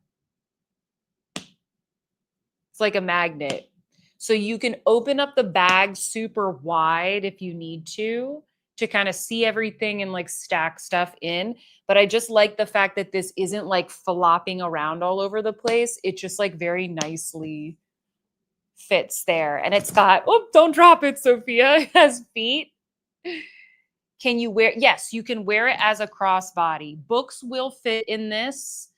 It's like a magnet. So you can open up the bag super wide if you need to kind of see everything and like stack stuff in. But I just like the fact that this isn't like flopping around all over the place. It just like very nicely fits there. And it's got, oh, don't drop it, Sophia. It has feet. Can you wear, yes, you can wear it as a crossbody. Books will fit in this.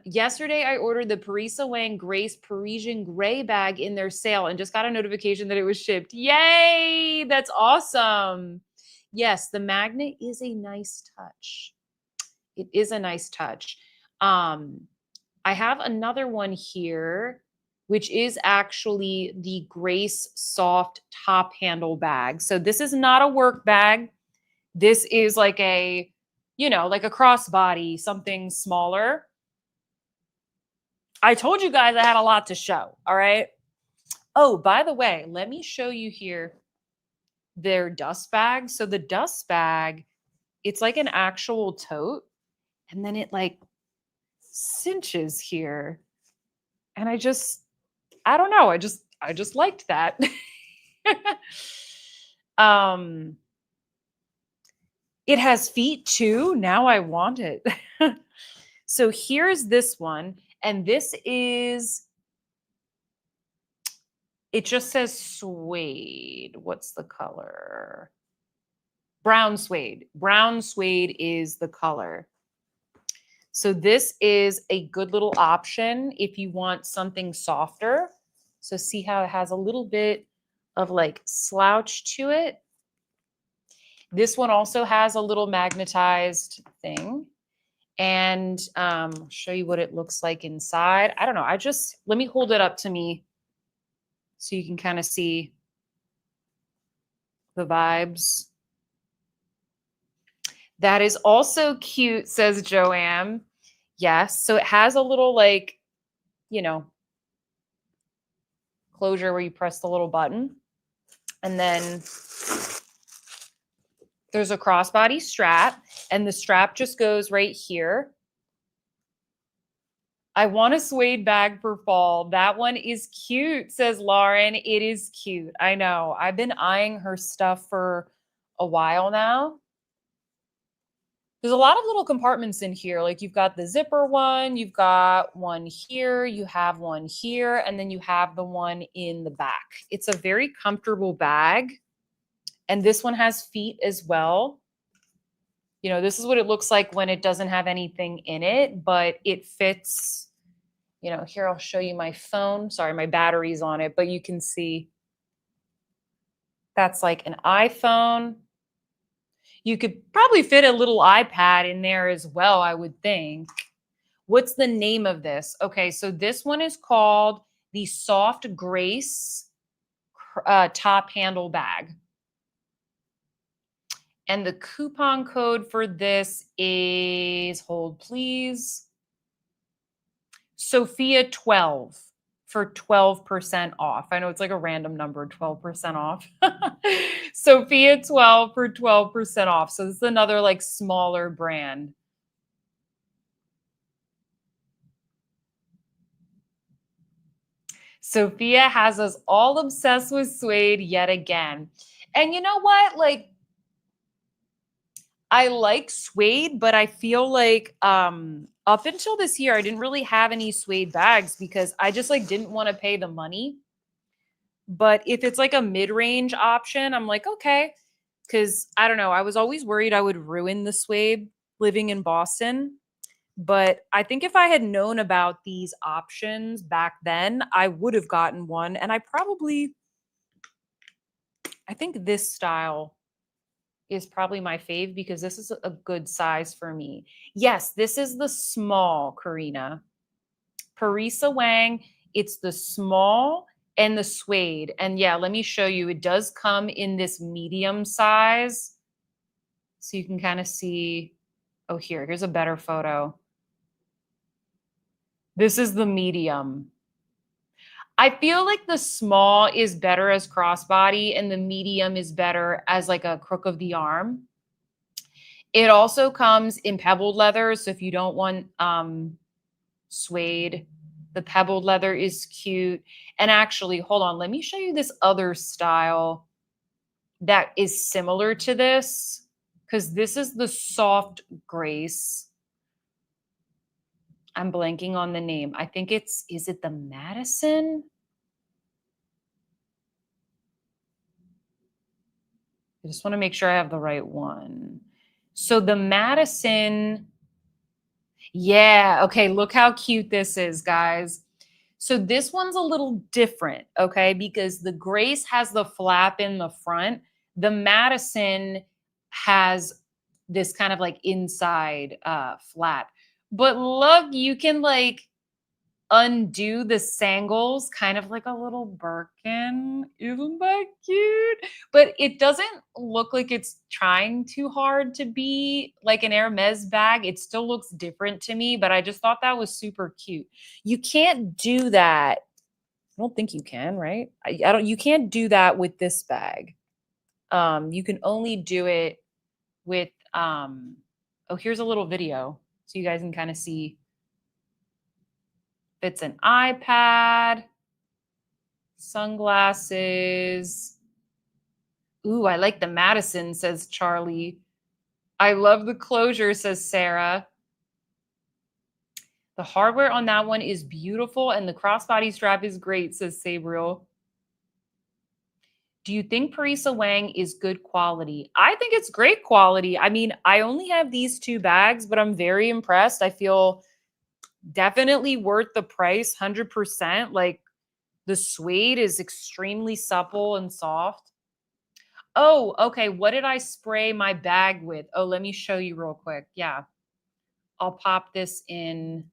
Yesterday I ordered the Parisa Wang Grace Parisian gray bag in their sale and just got a notification that it was shipped. Yay! That's awesome. Yes, the magnet is a nice touch. It is a nice touch. I have another one here, which is actually the Grace Soft Top Handle bag. So this is not a work bag. This is like a, like a crossbody, something smaller. I told you guys I had a lot to show, all right? Oh, by the way, let me show you here their dust bag. So the dust bag, it's like an actual tote, and then it like cinches here. And I don't know, I just liked that. It has feet too. Now I want it. So here's this one. And this is, it just says suede. What's the color? Brown suede. Brown suede is the color. So this is a good little option if you want something softer. So see how it has a little bit of like slouch to it. This one also has a little magnetized thing. And I'll show you what it looks like inside. I don't know. Let me hold it up to me so you can kind of see the vibes. That is also cute, says Joanne. Yes. So it has a little like, closure where you press the little button. And then there's a crossbody strap, and the strap just goes right here. I want a suede bag for fall. That one is cute, says Lauren. It is cute. I know. I've been eyeing her stuff for a while now. There's a lot of little compartments in here. Like you've got the zipper one, you've got one here, you have one here, and then you have the one in the back. It's a very comfortable bag. And this one has feet as well. This is what it looks like when it doesn't have anything in it, but it fits You know, here I'll show you my phone. Sorry, my battery's on it, but you can see that's like an iPhone. You could probably fit a little iPad in there as well, I would think. What's the name of this? Okay, so this one is called the Soft Grace Top Handle Bag. And the coupon code for this is, hold please, Sophia 12 for 12% off. I know it's like a random number, 12% off. Sophia 12 for 12% off. So this is another like smaller brand. Sophia has us all obsessed with suede yet again. And you know what? Like, I like suede, but I feel like up until this year, I didn't really have any suede bags because I just like didn't want to pay the money. But if it's like a mid-range option, I'm like, okay. Because I don't know, I was always worried I would ruin the suede living in Boston. But I think if I had known about these options back then, I would have gotten one. And I think this style is probably my fave because this is a good size for me. Yes, this is the small, Karina. Parisa Wang, it's the small and the suede. And yeah, let me show you. It does come in this medium size. So you can kind of see, oh, here's a better photo. This is the medium. I feel like the small is better as crossbody and the medium is better as like a crook of the arm. It also comes in pebbled leather. So if you don't want suede, the pebbled leather is cute. And actually, hold on, let me show you this other style that is similar to this because this is the soft grace. I'm blanking on the name. I think is it the Madison? I just want to make sure I have the right one. So the Madison, yeah, okay, look how cute this is, guys. So this one's a little different, okay, because the Grace has the flap in the front. The Madison has this kind of like inside flap. But look, you can like undo the sangles, kind of like a little Birkin. Isn't that cute? But it doesn't look like it's trying too hard to be like an Hermes bag. It still looks different to me, but I just thought that was super cute. You can't do that. I don't think you can, right? I don't. You can't do that with this bag. You can only do it with. Oh, here's a little video so you guys can kind of see. It's an iPad, sunglasses. Ooh, I like the Madison, says Charlie. I love the closure, says Sarah. The hardware on that one is beautiful, and the crossbody strap is great, says Sabriel. Do you think Parisa Wang is good quality? I think it's great quality. I mean, I only have these two bags, but I'm very impressed. I feel definitely worth the price, 100%. Like, the suede is extremely supple and soft. Oh, okay. What did I spray my bag with? Oh, let me show you real quick. Yeah. I'll pop this in.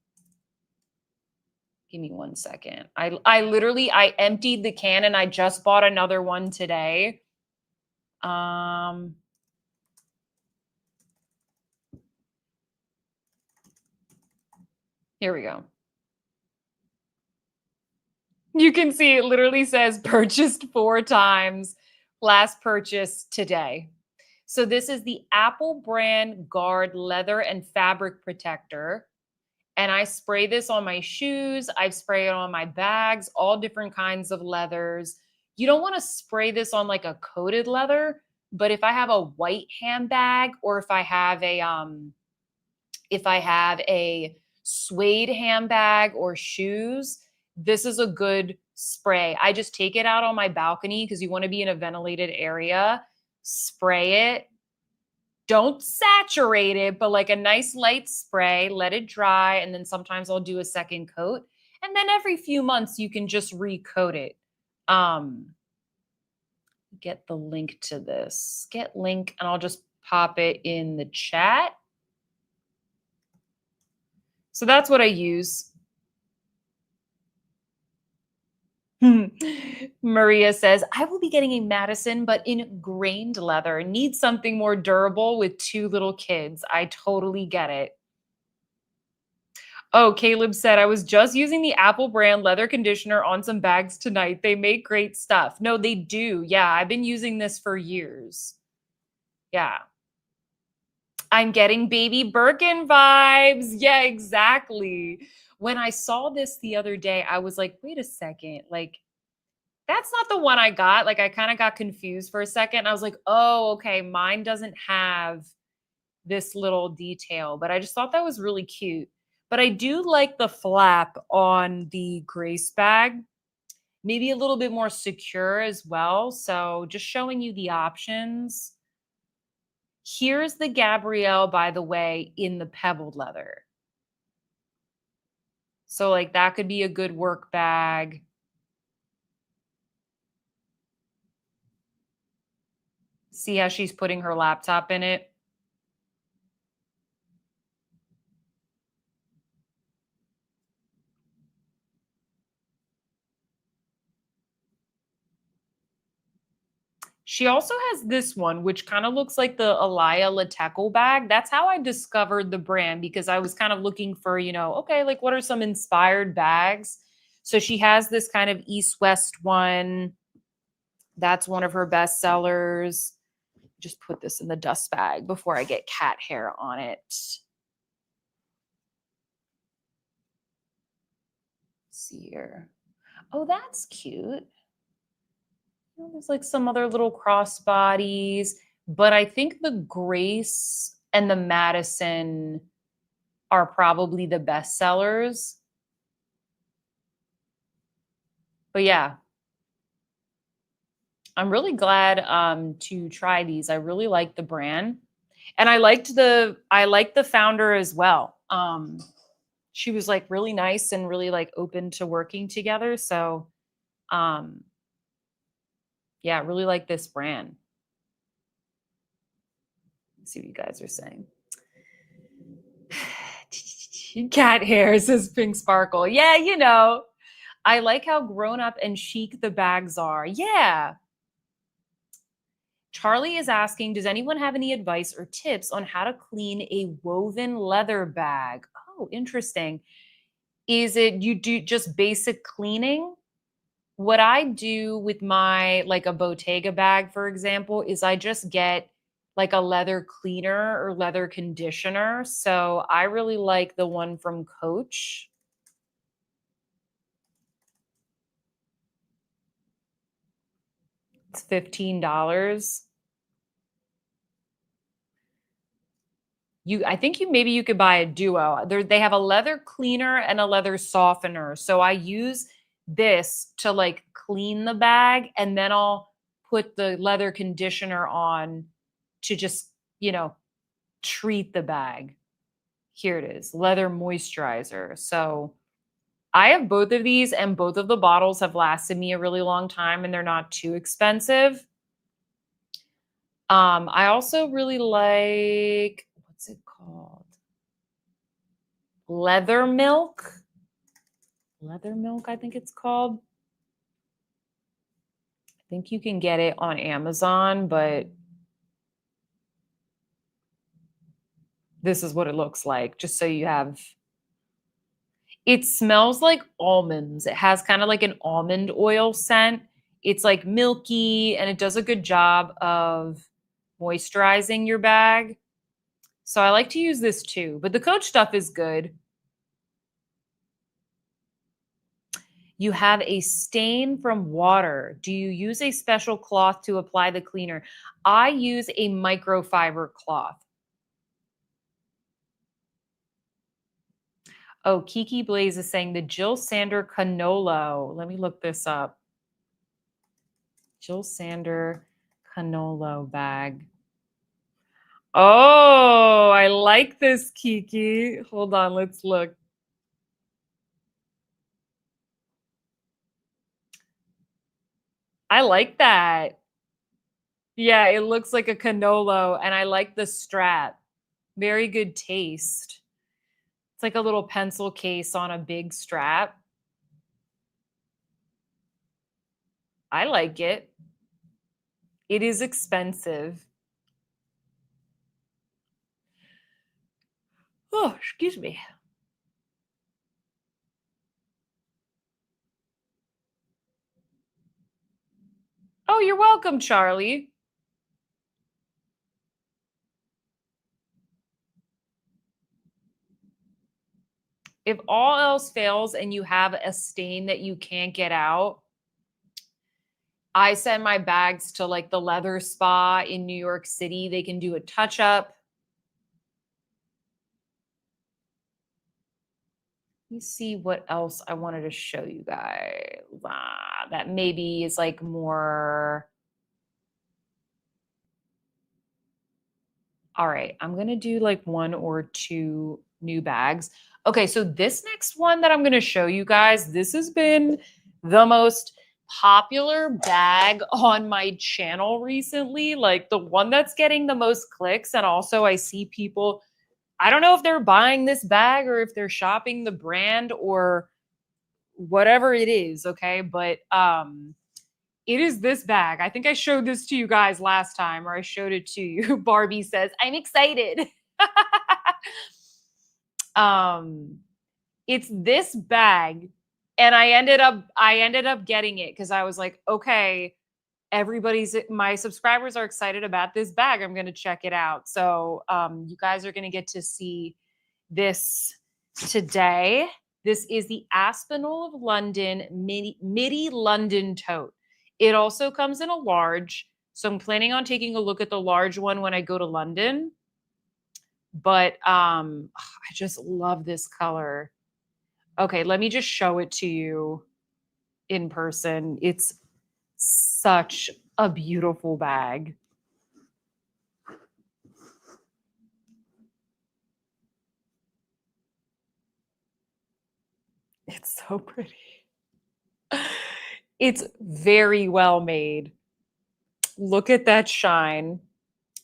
Give me 1 second. I literally emptied the can and I just bought another one today. Here we go. You can see it literally says purchased 4 times, last purchase today. So this is the Apple brand Guard leather and fabric protector. And I spray this on my shoes. I've sprayed it on my bags, all different kinds of leathers. You don't want to spray this on like a coated leather, but if I have a white handbag or if I have a suede handbag or shoes, this is a good spray. I just take it out on my balcony because you want to be in a ventilated area. Spray it. Don't saturate it, but like a nice light spray, let it dry. And then sometimes I'll do a second coat. And then every few months you can just recoat it. Um, get the link to this. Get link, and I'll just pop it in the chat. So that's what I use. Maria says, I will be getting a Madison, but in grained leather. Need something more durable with 2 little kids. I totally get it. Oh, Caleb said, I was just using the Apple brand leather conditioner on some bags tonight. They make great stuff. No, they do. Yeah, I've been using this for years. Yeah. I'm getting baby Birkin vibes. Yeah, exactly. When I saw this the other day, I was like, wait a second. Like, that's not the one I got. Like, I kind of got confused for a second. I was like, oh, okay. Mine doesn't have this little detail, but I just thought that was really cute. But I do like the flap on the Grace bag, maybe a little bit more secure as well. So just showing you the options. Here's the Gabrielle, by the way, in the pebbled leather. So like that could be a good work bag. See how she's putting her laptop in it? She also has this one, which kind of looks like the Alaya Lateco bag. That's how I discovered the brand, because I was kind of looking for, okay, like what are some inspired bags? So she has this kind of East-West one. That's one of her best sellers. Just put this in the dust bag before I get cat hair on it. Let's see here. Oh, that's cute. There's like some other little crossbodies, but I think the Grace and the Madison are probably the best sellers. But yeah, I'm really glad to try these. I really like the brand. And I liked the founder as well. She was like really nice and really like open to working together. So um yeah, really like this brand. Let's see what you guys are saying. Cat hair, says Pink Sparkle. Yeah, I like how grown up and chic the bags are. Yeah. Charlie is asking, does anyone have any advice or tips on how to clean a woven leather bag? Oh, interesting. Is it you do just basic cleaning? What I do with my like a Bottega bag, for example, is I just get like a leather cleaner or leather conditioner. So I really like the one from Coach. It's $15. I think maybe you could buy a duo. They have a leather cleaner and a leather softener. So I use this to like clean the bag, and then I'll put the leather conditioner on to just, treat the bag. Here it is, leather moisturizer. So I have both of these, and both of the bottles have lasted me a really long time, and they're not too expensive. I also really like, what's it called? Leather milk. Leather milk, I think it's called. I think you can get it on Amazon, but this is what it looks like, just so you have. It smells like almonds. It has kind of like an almond oil scent. It's like milky, and it does a good job of moisturizing your bag. So I like to use this too, but the Coach stuff is good. You have a stain from water. Do you use a special cloth to apply the cleaner? I use a microfiber cloth. Oh, Kiki Blaze is saying the Jill Sander Canolo. Let me look this up. Jill Sander Canolo bag. Oh, I like this, Kiki. Hold on, let's look. I like that. Yeah, it looks like a canolo, and I like the strap. Very good taste. It's like a little pencil case on a big strap. I like it. It is expensive. Oh, excuse me. Oh, you're welcome, Charlie. If all else fails and you have a stain that you can't get out, I send my bags to like the leather spa in New York City. They can do a touch up. Let me see what else I wanted to show you guys. That maybe is like more. All right, I'm going to do like one or two new bags. Okay, so this next one that I'm going to show you guys, this has been the most popular bag on my channel recently, like the one that's getting the most clicks. And also, I see people, I don't know if they're buying this bag or if they're shopping the brand or whatever it is. Okay, but it is this bag. I think I showed this to you guys last time, or I showed it to you. Barbie says, I'm excited. um, it's this bag. And I ended up getting it because I was like, okay, my subscribers are excited about this bag. I'm gonna check it out. So you guys are gonna get to see this today. This is the Aspinal of London midi London tote. It also comes in a large. So I'm planning on taking a look at the large one when I go to London. But I just love this color. Okay, let me just show it to you in person. It's such a beautiful bag. It's so pretty. It's very well made. Look at that shine.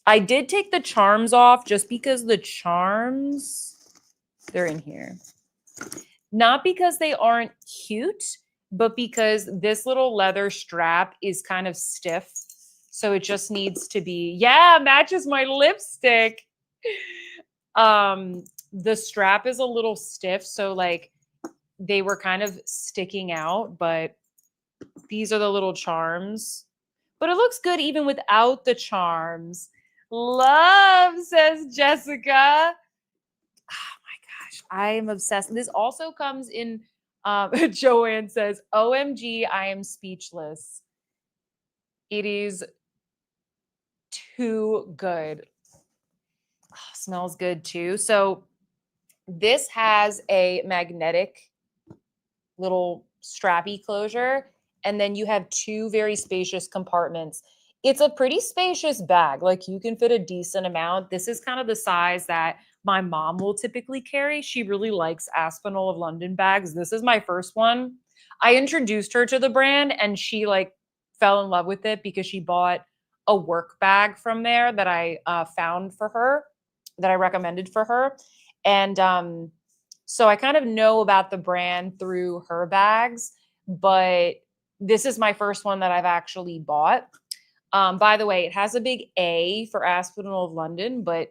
I did take the charms off just because the charms, they're in here. Not because they aren't cute, but because this little leather strap is kind of stiff. So it just needs to be, yeah, matches my lipstick. The strap is a little stiff, so like they were kind of sticking out, but these are the little charms. But it looks good even without the charms. Love, says Jessica. Oh my gosh, I am obsessed. This also comes in, Joanne says, OMG, I am speechless. It is too good. Oh, smells good too. So this has a magnetic little strappy closure, and then you have two very spacious compartments. It's a pretty spacious bag. Like you can fit a decent amount. This is kind of the size that my mom will typically carry. She really likes Aspinal of London bags. This is my first one. I introduced her to the brand and she like fell in love with it because she bought a work bag from there that I found for her, that I recommended for her. And so I kind of know about the brand through her bags, but this is my first one that I've actually bought. By the way, it has a big A for Aspinal of London, but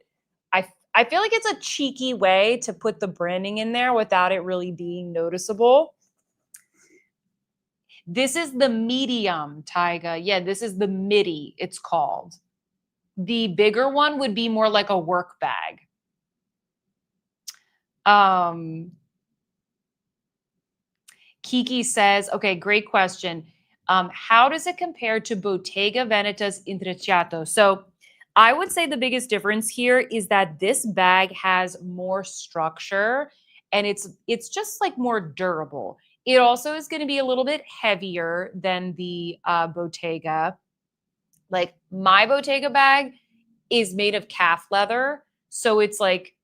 I feel like it's a cheeky way to put the branding in there without it really being noticeable. This is the medium, Tyga. Yeah, this is the midi, it's called. The bigger one would be more like a work bag. Kiki says, okay, great question. How does it compare to Bottega Veneta's Intrecciato? So I would say the biggest difference here is that this bag has more structure and it's just like more durable. It also is going to be a little bit heavier than the Bottega. Like my Bottega bag is made of calf leather. So it's like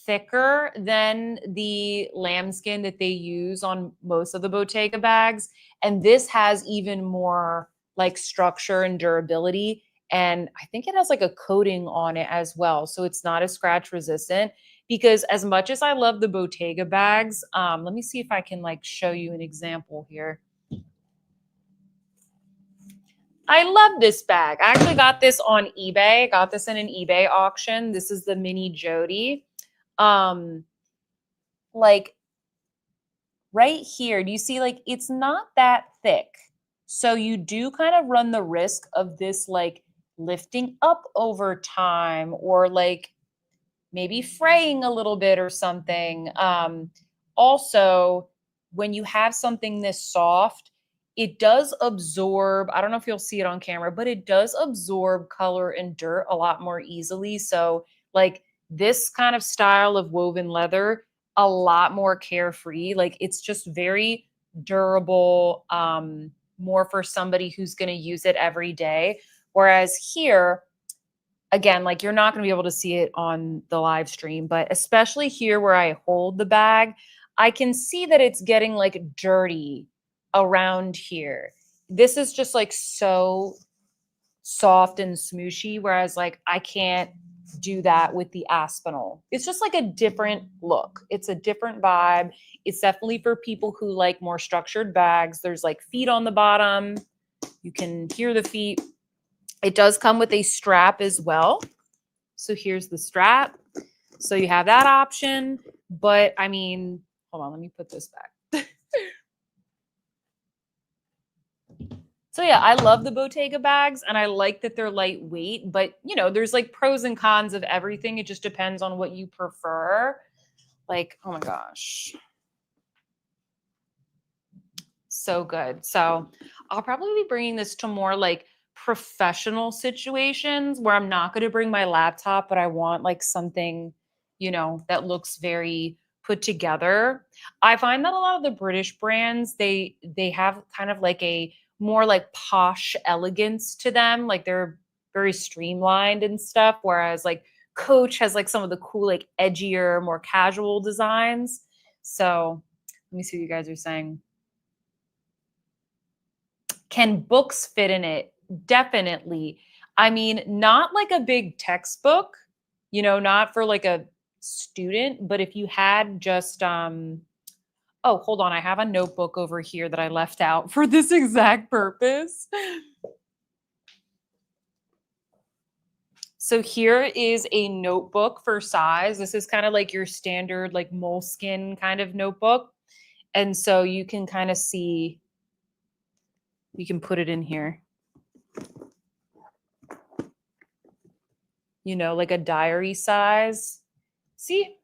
thicker than the lambskin that they use on most of the Bottega bags. And this has even more like structure and durability. And I think it has like a coating on it as well. So it's not as scratch resistant, because as much as I love the Bottega bags, let me see if I can like show you an example here. I love this bag. I actually got this on eBay. Got this in an eBay auction. This is the mini Jody. Like right here, do you see like it's not that thick? So you do kind of run the risk of this like lifting up over time, or like maybe fraying a little bit or something. Also, when you have something this soft, it does absorb, I don't know if you'll see it on camera, but it does absorb color and dirt a lot more easily. So like this kind of style of woven leather, a lot more carefree. Like it's just very durable, more for somebody who's going to use it every day. Whereas here, again, like you're not going to be able to see it on the live stream, but especially here where I hold the bag, I can see that it's getting like dirty around here. This is just like so soft and smooshy, whereas like I can't do that with the Aspinal. It's just like a different look. It's a different vibe. It's definitely for people who like more structured bags. There's like feet on the bottom. You can hear the feet. It does come with a strap as well. So here's the strap. So you have that option. But I mean, hold on, let me put this back. So yeah, I love the Bottega bags and I like that they're lightweight, but you know, there's like pros and cons of everything. It just depends on what you prefer. Like, oh my gosh. So good. So I'll probably be bringing this to more like professional situations where I'm not going to bring my laptop, but I want like something, you know, that looks very put together. I find that a lot of the British brands, they have kind of like a more like posh elegance to them. Like they're very streamlined and stuff. Whereas like Coach has like some of the cool, like edgier, more casual designs. So let me see what you guys are saying. Can books fit in it? Definitely. I mean, not like a big textbook, you know, not for like a student, but if you had just oh, hold on, I have a notebook over here that I left out for this exact purpose. So here is a notebook for size. This is kind of like your standard like moleskin kind of notebook. And so you can kind of see, you can put it in here. You know, like a diary size. See?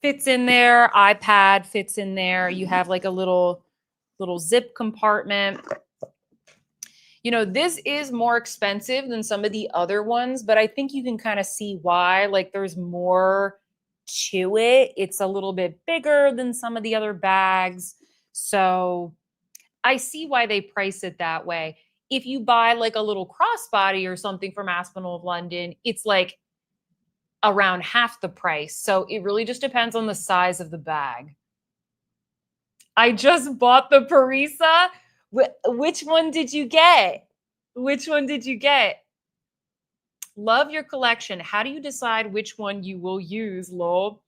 Fits in there. iPad fits in there. You have like a little zip compartment. You know, this is more expensive than some of the other ones, but I think you can kind of see why. Like there's more to it. It's a little bit bigger than some of the other bags. So I see why they price it that way. If you buy like a little crossbody or something from Aspinal of London, it's like around half the price. So it really just depends on the size of the bag. I just bought the Parisa. Which one did you get? Which one did you get? Love your collection. How do you decide which one you will use, lol?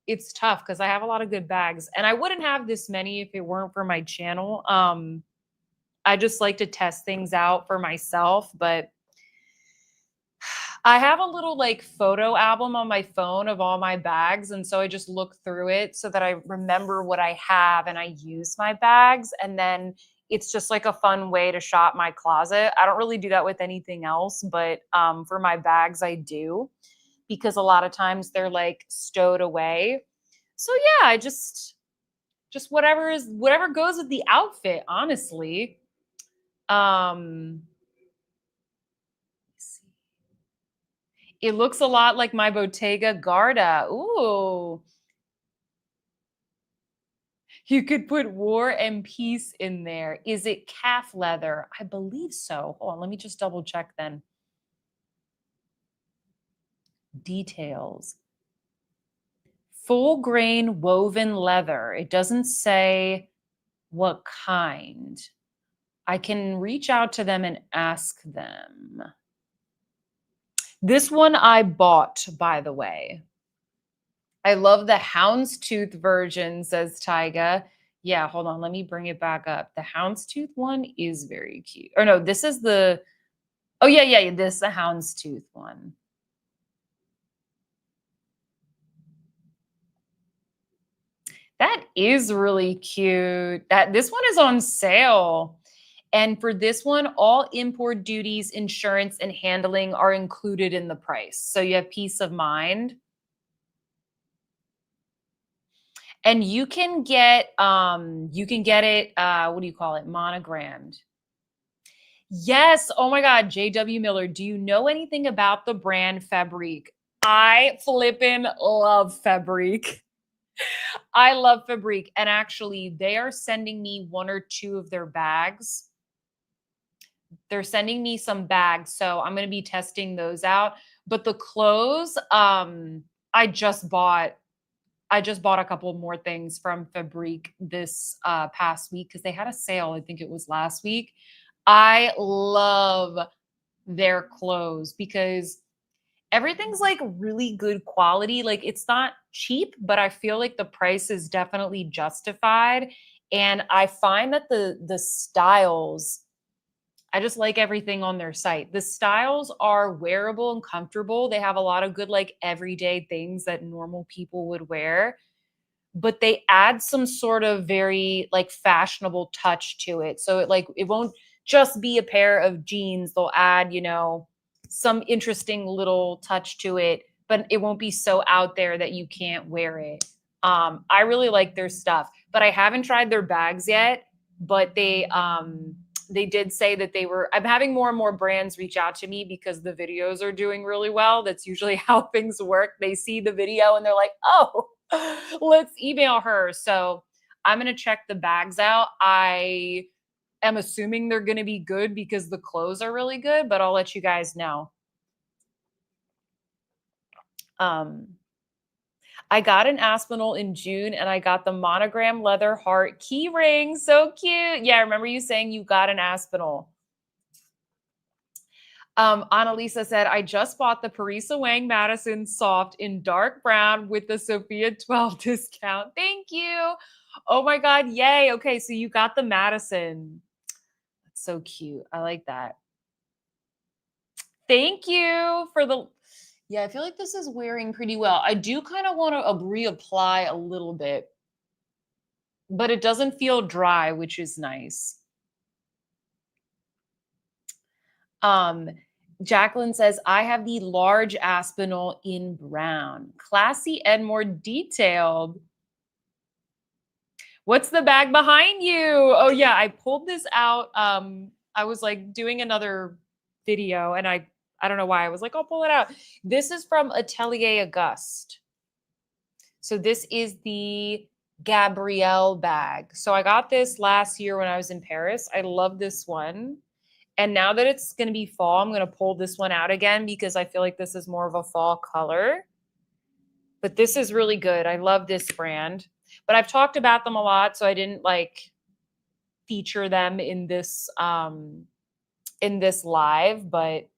It's tough because I have a lot of good bags and I wouldn't have this many if it weren't for my channel. I just like to test things out for myself, but I have a little like photo album on my phone of all my bags. And so I just look through it so that I remember what I have and I use my bags. And then it's just like a fun way to shop my closet. I don't really do that with anything else, but for my bags, I do, because a lot of times they're like stowed away. So yeah, I just whatever goes with the outfit, honestly. It looks a lot like my Bottega Garda. Ooh. You could put War and Peace in there. Is it calf leather? I believe so. Hold on, let me just double check then. Details. Full grain woven leather. It doesn't say what kind. I can reach out to them and ask them. This one I bought, by the way. I love the houndstooth version, says Tyga. Yeah, hold on. Let me bring it back up. The houndstooth one is very cute. Or no, this is the. Oh yeah, yeah, this is the houndstooth one. That is really cute. This one is on sale. And for this one, all import duties, insurance, and handling are included in the price. So you have peace of mind. And you can get it what do you call it? Monogrammed. Yes. Oh my God, JW Miller, do you know anything about the brand Fabrique? I flippin' love Fabrique. I love Fabrique. And actually, they are sending me one or two of their bags. They're sending me some bags, so I'm going to be testing those out. But the clothes, I just bought a couple more things from Fabrique this past week because they had a sale. I think it was last week. I love their clothes because everything's like really good quality. Like it's not cheap, but I feel like the price is definitely justified. And I find that the styles, I just like everything on their site. The styles are wearable and comfortable. They have a lot of good like everyday things that normal people would wear, but they add some sort of very like fashionable touch to it. So it won't just be a pair of jeans. They'll add, some interesting little touch to it, but it won't be so out there that you can't wear it. I really like their stuff, but I haven't tried their bags yet, but they did say that I'm having more and more brands reach out to me because the videos are doing really well. That's usually how things work. They see the video and they're like, oh, let's email her. So I'm going to check the bags out. I am assuming they're going to be good because the clothes are really good, but I'll let you guys know. I got an Aspinal in June and I got the monogram leather heart key ring. So cute. Yeah, I remember you saying you got an Aspinal. Annalisa said, I just bought the Parisa Wang Madison Soft in dark brown with the Sophia 12 discount. Thank you. Oh my God. Yay. Okay. So you got the Madison. That's so cute. I like that. Thank you for the. Yeah, I feel like this is wearing pretty well. I do kind of want to reapply a little bit, but it doesn't feel dry, which is nice. Jacqueline says, I have the large Aspinal in brown. Classy and more detailed. What's the bag behind you? Oh, yeah, I pulled this out. I was like doing another video and I don't know why. I was like, I'll pull it out. This is from Atelier Auguste. So this is the Gabrielle bag. So I got this last year when I was in Paris. I love this one. And now that it's going to be fall, I'm going to pull this one out again because I feel like this is more of a fall color. But this is really good. I love this brand. But I've talked about them a lot, so I didn't like feature them in this live. But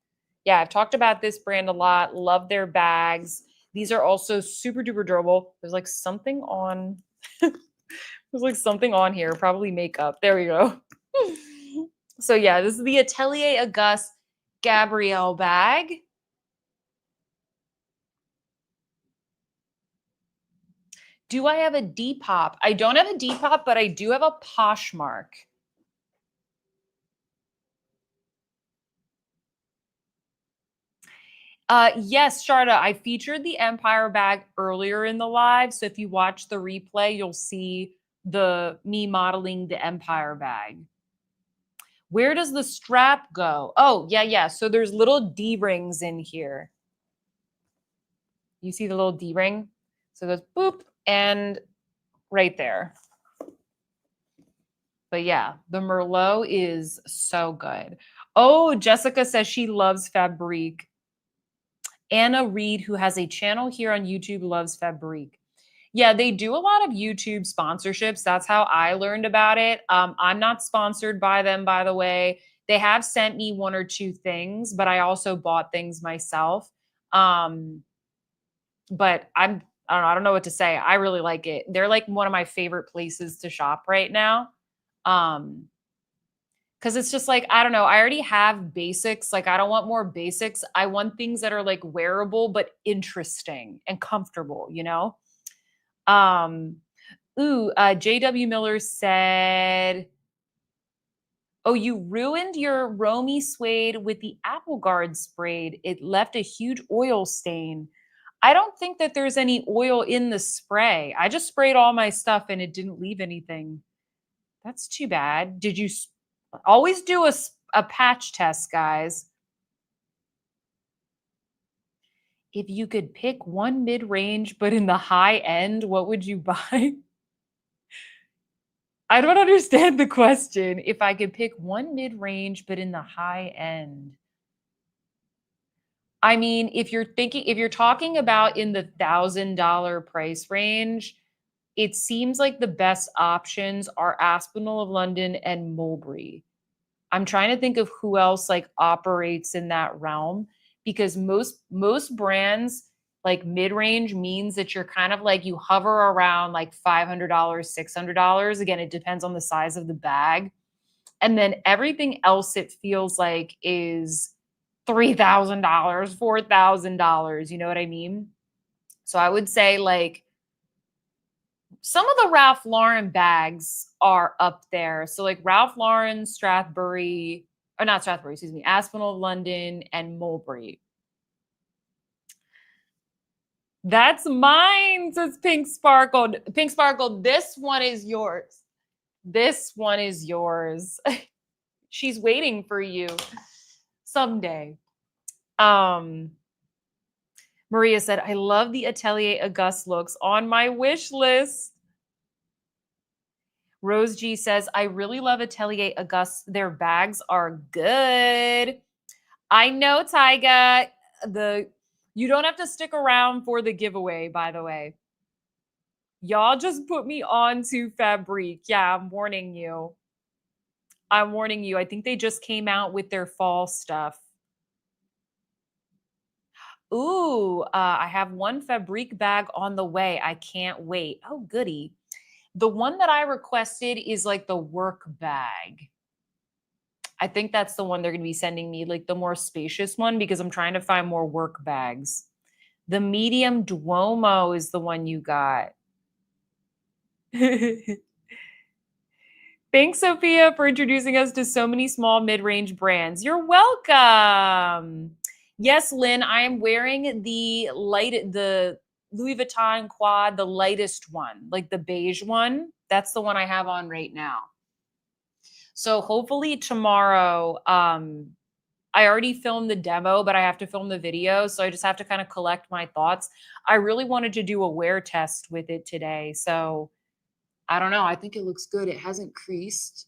yeah, I've talked about this brand a lot. Love their bags. These are also super duper durable. There's like something on. There's like something on here, probably makeup. There we go. So yeah, this is the Atelier Auguste Gabrielle bag. Do I have a Depop? I don't have a Depop, but I do have a Poshmark. Yes, Sharda, I featured the Empire bag earlier in the live. So if you watch the replay, you'll see me modeling the Empire bag. Where does the strap go? Oh, yeah. So there's little D-rings in here. You see the little D-ring? So it goes boop and right there. But yeah, the Merlot is so good. Oh, Jessica says she loves Fabrique. Anna Reed, who has a channel here on YouTube, loves Fabrique. Yeah, they do a lot of YouTube sponsorships. That's how I learned about it. I'm not sponsored by them, by the way. They have sent me one or two things, but I also bought things myself. Um, but I don't know what to say. I really like it. They're like one of my favorite places to shop right now. Um, because it's just like, I don't know, I already have basics. Like, I don't want more basics. I want things that are like wearable but interesting and comfortable, you know? Um, JW Miller said, "Oh, you ruined your Romy suede with the apple guard sprayed. It left a huge oil stain." I don't think that there's any oil in the spray. I just sprayed all my stuff and it didn't leave anything. That's too bad. Did you always do a patch test, guys? If you could pick one mid-range but in the high end, what would you buy? I don't understand the question. If I could pick one mid-range, but in the high end. I mean, if you're talking about in the $1,000 price range, it seems like the best options are Aspinal of London and Mulberry. I'm trying to think of who else like operates in that realm because most brands like mid-range means that you're kind of like you hover around like $500, $600. Again, it depends on the size of the bag. And then everything else it feels like is $3,000, $4,000, you know what I mean? So I would say like some of the Ralph Lauren bags are up there. So like Ralph Lauren, Strathbury, or not Strathbury, excuse me, Aspinall of London and Mulberry. That's mine, says Pink Sparkle. Pink Sparkle, this one is yours. This one is yours. She's waiting for you someday. Um, Maria said, I love the Atelier Auguste looks on my wish list. Rose G says, I really love Atelier Auguste. Their bags are good. I know, Tyga. You don't have to stick around for the giveaway, by the way. Y'all just put me on to Fabrique. Yeah, I'm warning you. I'm warning you. I think they just came out with their fall stuff. Ooh, I have one Fabrique bag on the way. I can't wait. Oh, goody. The one that I requested is like the work bag. I think that's the one they're going to be sending me, like the more spacious one, because I'm trying to find more work bags. The medium Duomo is the one you got. Thanks, Sophia, for introducing us to so many small mid-range brands. You're welcome. Yes, Lynn, I am wearing the Louis Vuitton quad, the lightest one, like the beige one. That's the one I have on right now. So hopefully tomorrow, I already filmed the demo, but I have to film the video. So I just have to kind of collect my thoughts. I really wanted to do a wear test with it today. So I don't know. I think it looks good. It hasn't creased.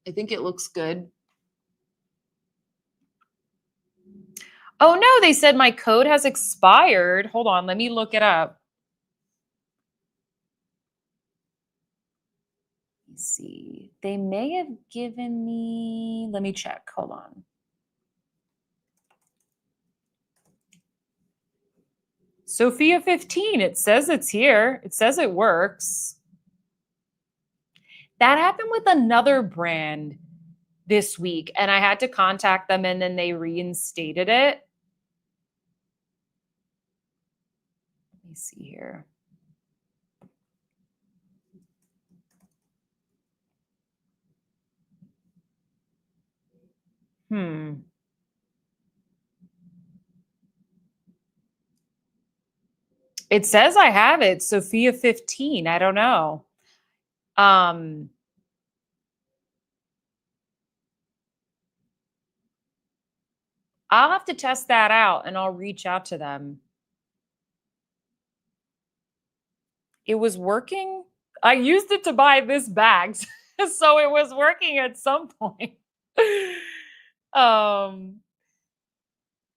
I think it looks good. Oh no, they said my code has expired. Hold on, let me look it up. Let's see. They may have given me, let me check. Hold on. Sophia 15. It says it's here. It says it works. That happened with another brand this week, and I had to contact them and then they reinstated it. Let me see here. It says I have it, Sophia 15. I don't know. I'll have to test that out and I'll reach out to them. It was working. I used it to buy this bag, so it was working at some point.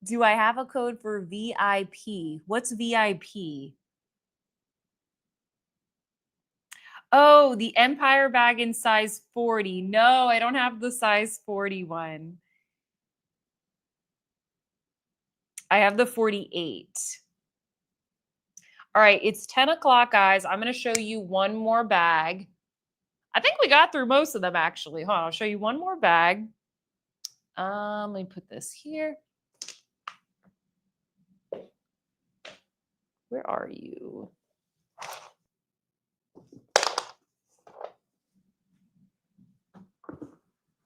Do I have a code for VIP? What's VIP? Oh, the Empire bag in size 40. No, I don't have the size 40 one. I have the 48. All right, it's 10 o'clock, guys. I'm going to show you one more bag. I think we got through most of them, actually. Hold on, I'll show you one more bag. Let me put this here. Where are you?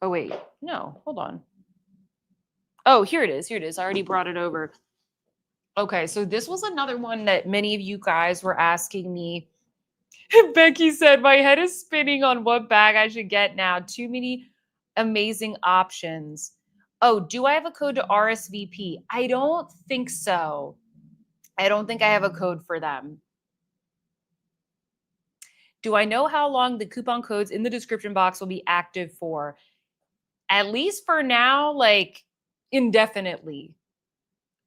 Oh, wait. No, hold on. Oh, here it is. Here it is. I already brought it over. Okay, so this was another one that many of you guys were asking me. Becky said, my head is spinning on what bag I should get now. Too many amazing options. Oh, do I have a code to RSVP? I don't think so. I don't think I have a code for them. Do I know how long the coupon codes in the description box will be active for? At least for now, like indefinitely.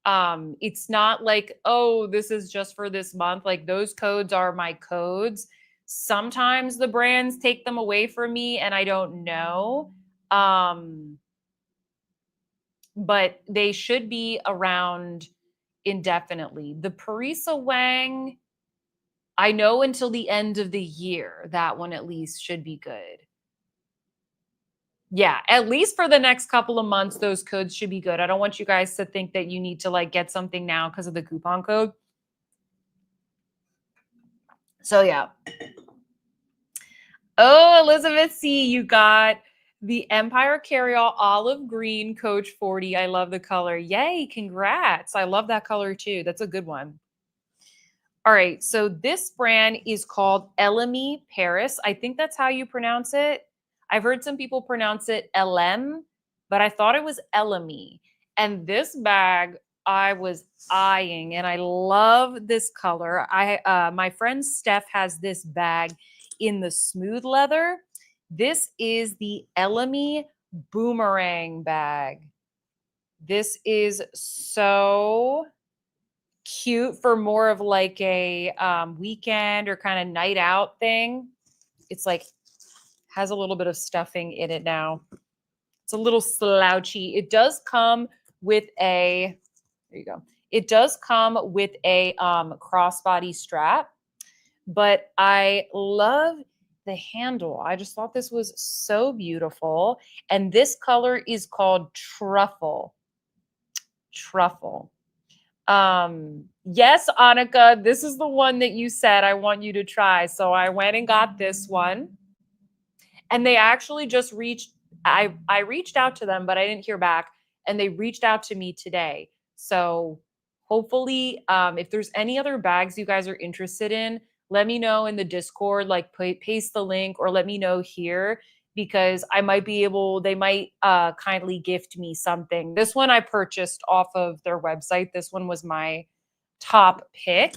It's not like, oh, this is just for this month. Like those codes are my codes. Sometimes the brands take them away from me and I don't know. But they should be around indefinitely. The Parisa Wang, I know until the end of the year, that one at least should be good. Yeah, at least for the next couple of months, those codes should be good. I don't want you guys to think that you need to like get something now because of the coupon code. So yeah. Oh, Elizabeth C, you got the Empire Carryall Olive Green Coach 40. I love the color. Yay, congrats. I love that color too. That's a good one. All right, so this brand is called Fevet Paris. I think that's how you pronounce it. I've heard some people pronounce it LM, but I thought it was Fevet. And this bag I was eyeing, and I love this color. My friend Steph has this bag in the smooth leather. This is the Fevet boomerang bag. This is so cute for more of like a weekend or kind of night out thing. It's like has a little bit of stuffing in it now. It's a little slouchy. It does come with a, there you go. It does come with a crossbody strap, but I love the handle. I just thought this was so beautiful. And this color is called Truffle. Truffle. Yes, Annika, this is the one that you said I want you to try. So I went and got this one. And they actually just I reached out to them, but I didn't hear back. And they reached out to me today. So hopefully, if there's any other bags you guys are interested in, let me know in the Discord, like paste the link or let me know here because I might be able, they might kindly gift me something. This one I purchased off of their website. This one was my top pick.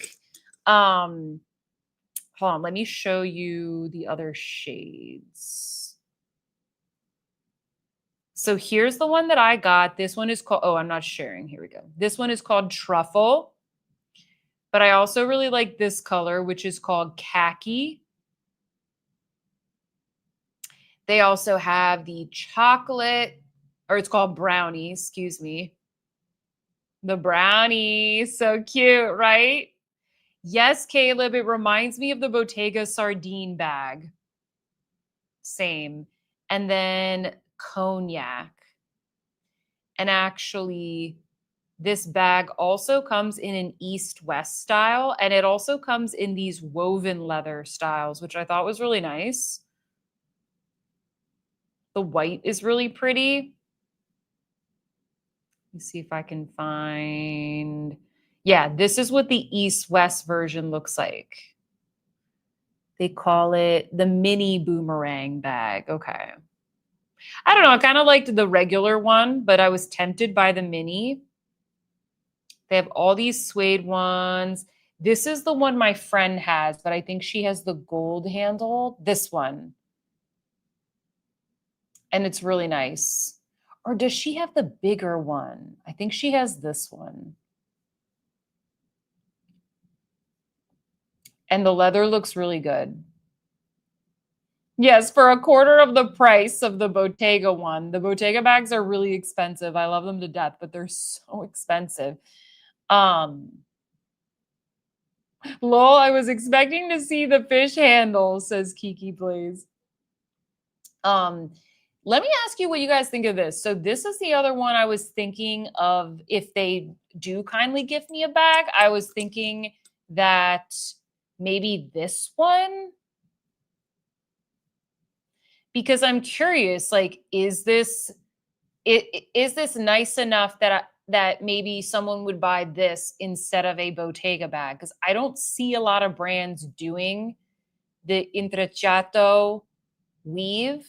Hold on, let me show you the other shades. So here's the one that I got. This one is called, oh, I'm not sharing. Here we go. This one is called Truffle. But I also really like this color, which is called Khaki. They also have the chocolate, or it's called Brownie, excuse me. The Brownie, so cute, right? Yes, Caleb, it reminds me of the Bottega sardine bag. Same. And then Cognac. And actually, this bag also comes in an East-West style, and it also comes in these woven leather styles, which I thought was really nice. The white is really pretty. Let's see if I can find. Yeah, this is what the East-West version looks like. They call it the mini boomerang bag. Okay. I don't know. I kind of liked the regular one, but I was tempted by the mini. They have all these suede ones. This is the one my friend has, but I think she has the gold handle. This one. And it's really nice. Or does she have the bigger one? I think she has this one. And the leather looks really good. Yes, for a quarter of the price of the Bottega one. The Bottega bags are really expensive. I love them to death, but they're so expensive. Um, Lol, I was expecting to see the fish handle, says Kiki Blaze. Let me ask you what you guys think of this. So this is the other one I was thinking of. If they do kindly gift me a bag, I was thinking that maybe this one, because I'm curious, like, is this nice enough that that maybe someone would buy this instead of a Bottega bag? Because I don't see a lot of brands doing the intrecciato weave.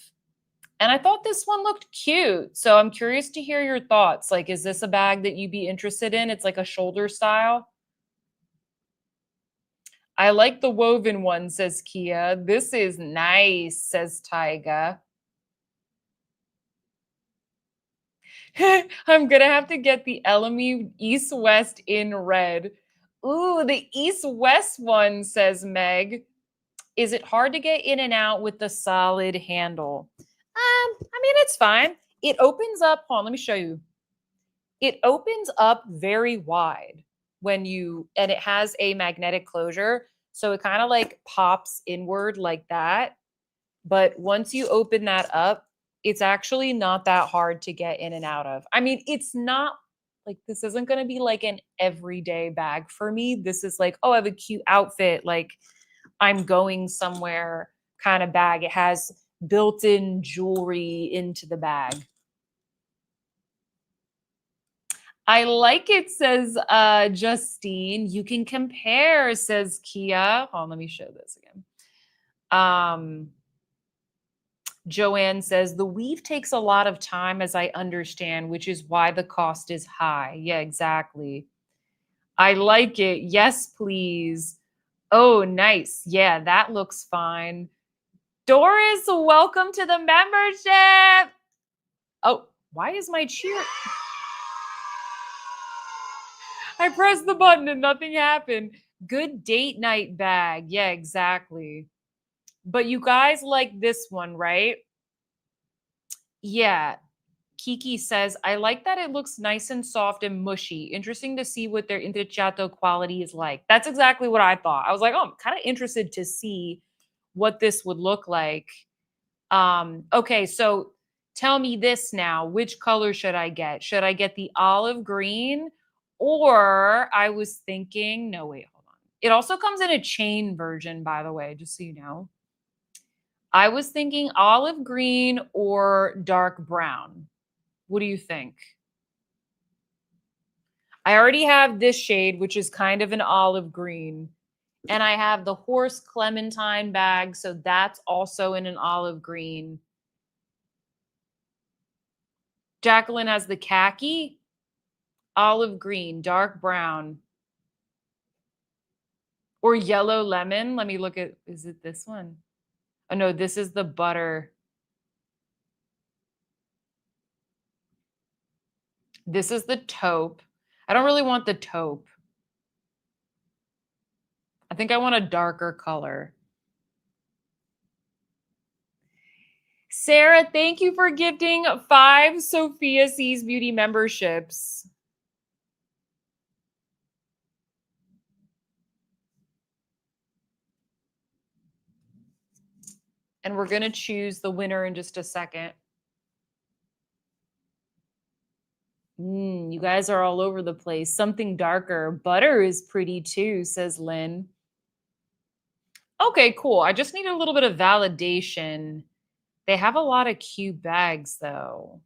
And I thought this one looked cute. So I'm curious to hear your thoughts. Like, is this a bag that you'd be interested in? It's like a shoulder style. I like the woven one, says Kia. This is nice, says Tyga. I'm going to have to get the LME East West in red. Ooh, the East West one, says Meg. Is it hard to get in and out with the solid handle? I mean, it's fine. It opens up. Hold on, let me show you. It opens up very wide when you, and it has a magnetic closure. So it kind of like pops inward like that. But once you open that up, it's actually not that hard to get in and out of. I mean, it's not like, this isn't going to be like an everyday bag for me. This is like, oh, I have a cute outfit. Like, I'm going somewhere kind of bag. It has built-in jewelry into the bag. I like it, says Justine. You can compare, says Kia. Hold on, let me show this again. Joanne says, the weave takes a lot of time, as I understand, which is why the cost is high. Yeah, exactly. I like it. Yes, please. Oh, nice. Yeah, that looks fine. Doris, welcome to the membership. Oh, why is my cheer? I pressed the button and nothing happened. Good date night bag. Yeah, exactly. But you guys like this one, right? Yeah. Kiki says, I like that it looks nice and soft and mushy. Interesting to see what their intrecciato quality is like. That's exactly what I thought. I was like, oh, I'm kind of interested to see what this would look like. Okay, so tell me this now. Which color should I get? Should I get the olive green? Or I was thinking, no, wait, hold on. It also comes in a chain version, by the way, just so you know. I was thinking olive green or dark brown. What do you think? I already have this shade, which is kind of an olive green. And I have the horse clementine bag, so that's also in an olive green. Jacqueline has the khaki, olive green, dark brown, or yellow lemon. Let me look at, is it this one? Oh no, this is the butter. This is the taupe. I don't really want the taupe. I think I want a darker color. Sarah, thank you for gifting 5 Sophia C's Beauty memberships. And we're going to choose the winner in just a second. You guys are all over the place. Something darker. Butter is pretty too, says Lynn. Okay, cool. I just need a little bit of validation. They have a lot of cute bags, though.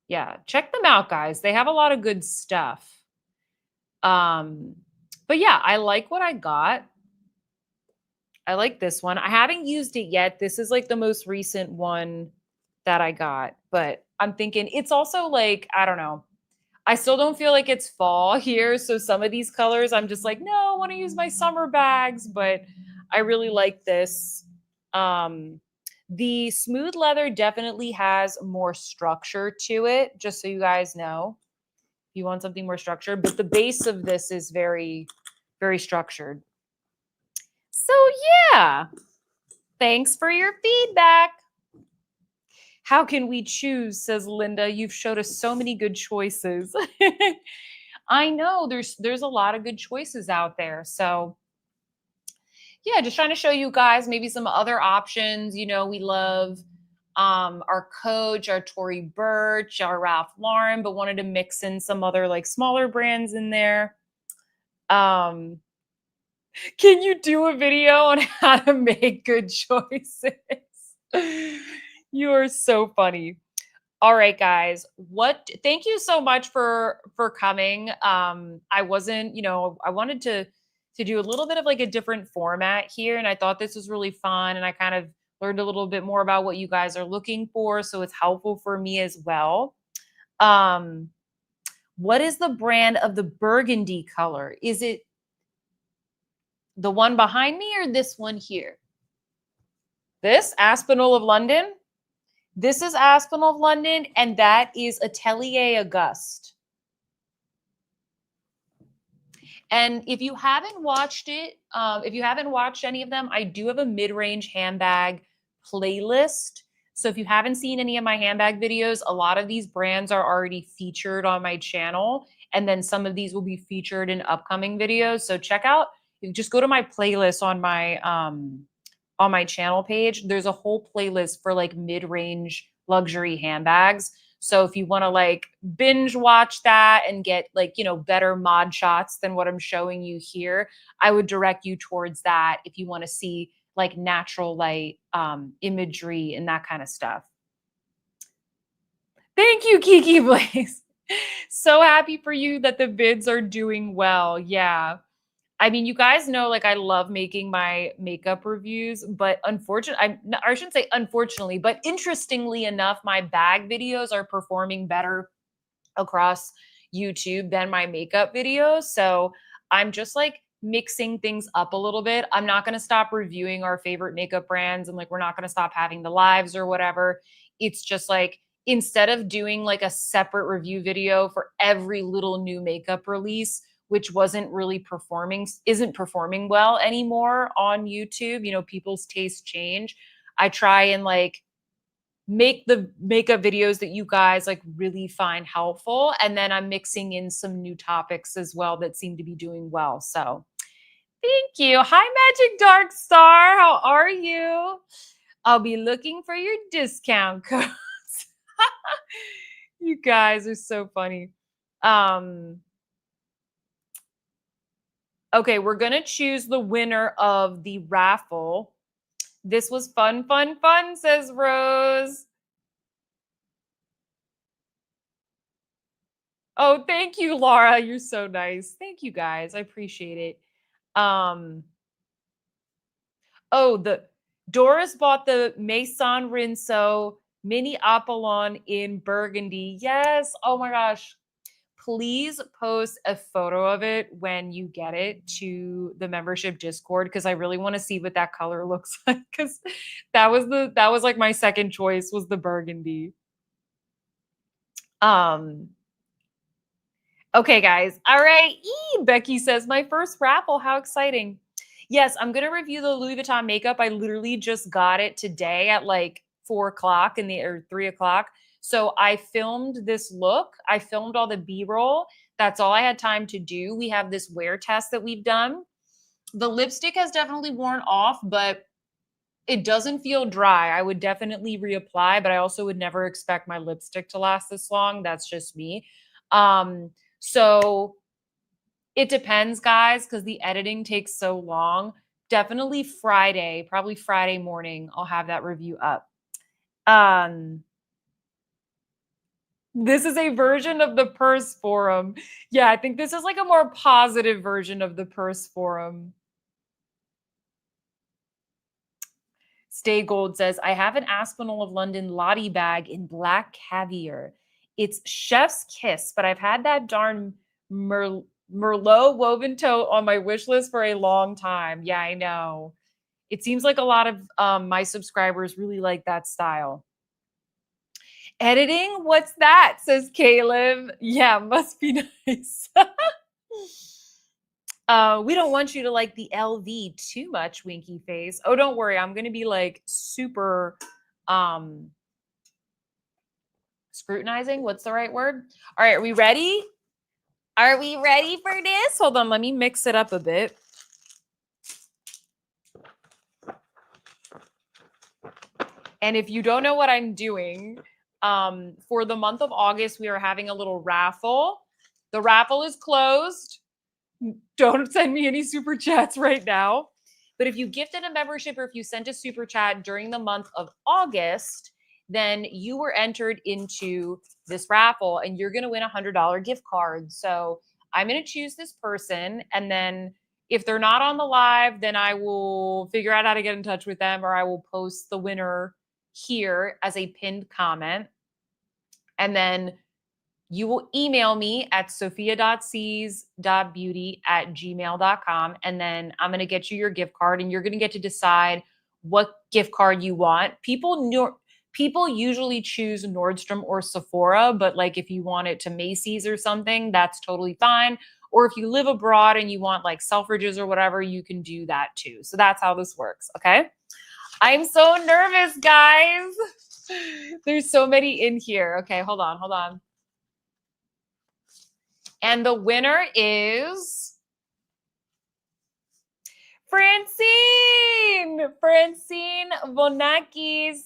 Yeah, check them out, guys. They have a lot of good stuff. But yeah, I like what I got. I like this one. I haven't used it yet. This is like the most recent one that I got. But I'm thinking it's also like, I don't know. I still don't feel like it's fall here. So some of these colors, I'm just like, no, I want to use my summer bags. But I really like this. The smooth leather definitely has more structure to it, just so you guys know. If you want something more structured. But the base of this is very, very structured. So yeah, Thanks for your feedback. How can we choose, says Linda. You've showed us so many good choices. I know there's a lot of good choices out there. So yeah, just trying to show you guys maybe some other options. You know, we love our Coach, our Tory Burch, our Ralph Lauren, but wanted to mix in some other like smaller brands in there. Um, can you do a video on how to make good choices? You are so funny. All right, guys. Thank you so much for coming. I wasn't, I wanted to do a little bit of like a different format here, and I thought this was really fun, and I kind of learned a little bit more about what you guys are looking for, so it's helpful for me as well. Um, what is the brand of the burgundy color? Is it the one behind me or this one here? This Aspinal of London? This is Aspinal of London, and that is Atelier Auguste. And if you haven't watched it, if you haven't watched any of them, I do have a mid-range handbag playlist. So if you haven't seen any of my handbag videos, a lot of these brands are already featured on my channel. And then some of these will be featured in upcoming videos. So check out, just go to my playlist on my channel page. There's a whole playlist for like mid-range luxury handbags. So if you want to like binge watch that and get like, better mod shots than what I'm showing you here, I would direct you towards that if you want to see like natural light imagery and that kind of stuff. Thank you, Kiki Blaze. So happy for you that the vids are doing well. Yeah. I mean, you guys know, like, I love making my makeup reviews, but unfortunately, I shouldn't say unfortunately, but interestingly enough, my bag videos are performing better across YouTube than my makeup videos. So I'm just like mixing things up a little bit. I'm not going to stop reviewing our favorite makeup brands, and like, we're not going to stop having the lives or whatever. It's just like, instead of doing like a separate review video for every little new makeup release, which isn't performing well anymore on YouTube. People's tastes change. I try and like make the makeup videos that you guys like really find helpful. And then I'm mixing in some new topics as well that seem to be doing well. So thank you. Hi, Magic Dark Star. How are you? I'll be looking for your discount codes. You guys are so funny. Okay, we're going to choose the winner of the raffle. This was fun, fun, fun, says Rose. Oh, thank you, Laura. You're so nice. Thank you, guys. I appreciate it. The Doris bought the Maison Reno mini Apollon in burgundy. Yes. Oh my gosh. Please post a photo of it when you get it to the membership Discord, because I really want to see what that color looks like, because that was like my second choice, was the burgundy. Okay, guys. All right. Becky says, my first raffle. How exciting. Yes, I'm going to review the Louis Vuitton makeup. I literally just got it today at like 4 o'clock or 3 o'clock. So I filmed this look. I filmed all the B-roll. That's all I had time to do. We have this wear test that we've done. The lipstick has definitely worn off, but it doesn't feel dry. I would definitely reapply, but I also would never expect my lipstick to last this long. That's just me. So it depends, guys, because the editing takes so long. Definitely Friday, probably Friday morning, I'll have that review up. This is a version of the purse forum. Yeah, I think this is like a more positive version of the purse forum. Stay Gold says, I have an Aspinal of London Lottie bag in black caviar. It's chef's kiss, but I've had that darn Merlot woven tote on my wish list for a long time. Yeah, I know. It seems like a lot of my subscribers really like that style. Editing? What's that? Says Caleb. Yeah, must be nice. We don't want you to like the LV too much, winky face. Oh, don't worry. I'm going to be like super scrutinizing. What's the right word? All right. Are we ready? Are we ready for this? Hold on. Let me mix it up a bit. And if you don't know what I'm doing, for the month of August, we are having a little raffle. The raffle is closed. Don't send me any super chats right now. But if you gifted a membership or if you sent a super chat during the month of August, then you were entered into this raffle and you're going to win a $100 gift card. So I'm going to choose this person. And then if they're not on the live, then I will figure out how to get in touch with them, or I will post the winner here as a pinned comment. And then you will email me at sophia.sees.beauty@gmail.com. And then I'm going to get you your gift card and you're going to get to decide what gift card you want. People usually choose Nordstrom or Sephora, but like if you want it to Macy's or something, that's totally fine. Or if you live abroad and you want like Selfridges or whatever, you can do that too. So that's how this works. Okay. I'm so nervous, guys. There's so many in here. Okay, hold on. And the winner is Francine Vonakis.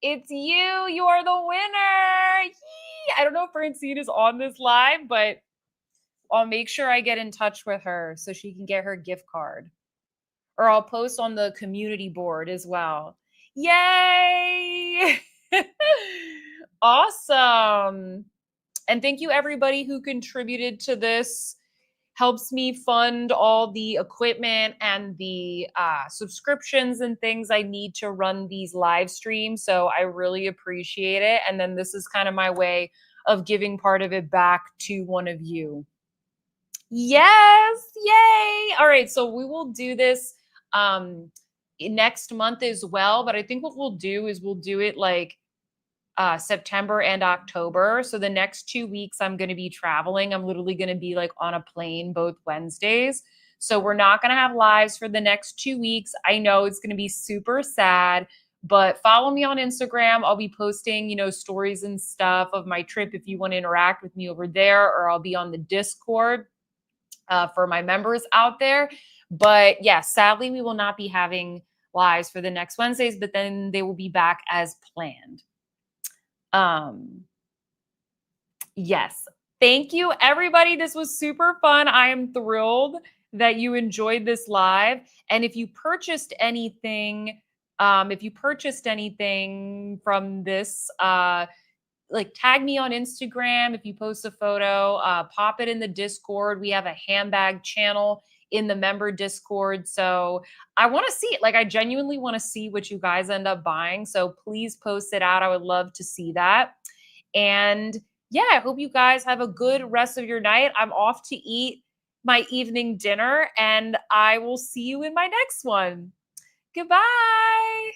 It's you. You are the winner. Yee! I don't know if Francine is on this live, but I'll make sure I get in touch with her so she can get her gift card. Or I'll post on the community board as well. Yay! Awesome. And thank you everybody who contributed to this. Helps me fund all the equipment and the subscriptions and things I need to run these live streams. So I really appreciate it. And then this is kind of my way of giving part of it back to one of you. Yes, yay. All right, so we will do this next month as well. But I think what we'll do is we'll do it like September and October. So the next 2 weeks I'm going to be traveling. I'm literally going to be like on a plane both Wednesdays. So we're not going to have lives for the next 2 weeks. I know it's going to be super sad, but follow me on Instagram. I'll be posting, stories and stuff of my trip if you want to interact with me over there, or I'll be on the Discord for my members out there. But yeah, sadly, we will not be having lives for the next Wednesdays, but then they will be back as planned. Yes. Thank you, everybody. This was super fun. I am thrilled that you enjoyed this live. And if you purchased anything, from this, like tag me on Instagram. If you post a photo, pop it in the Discord. We have a handbag channel in the member Discord. So I want to see it. Like I genuinely want to see what you guys end up buying. So please post it out. I would love to see that. And yeah, I hope you guys have a good rest of your night. I'm off to eat my evening dinner and I will see you in my next one. Goodbye.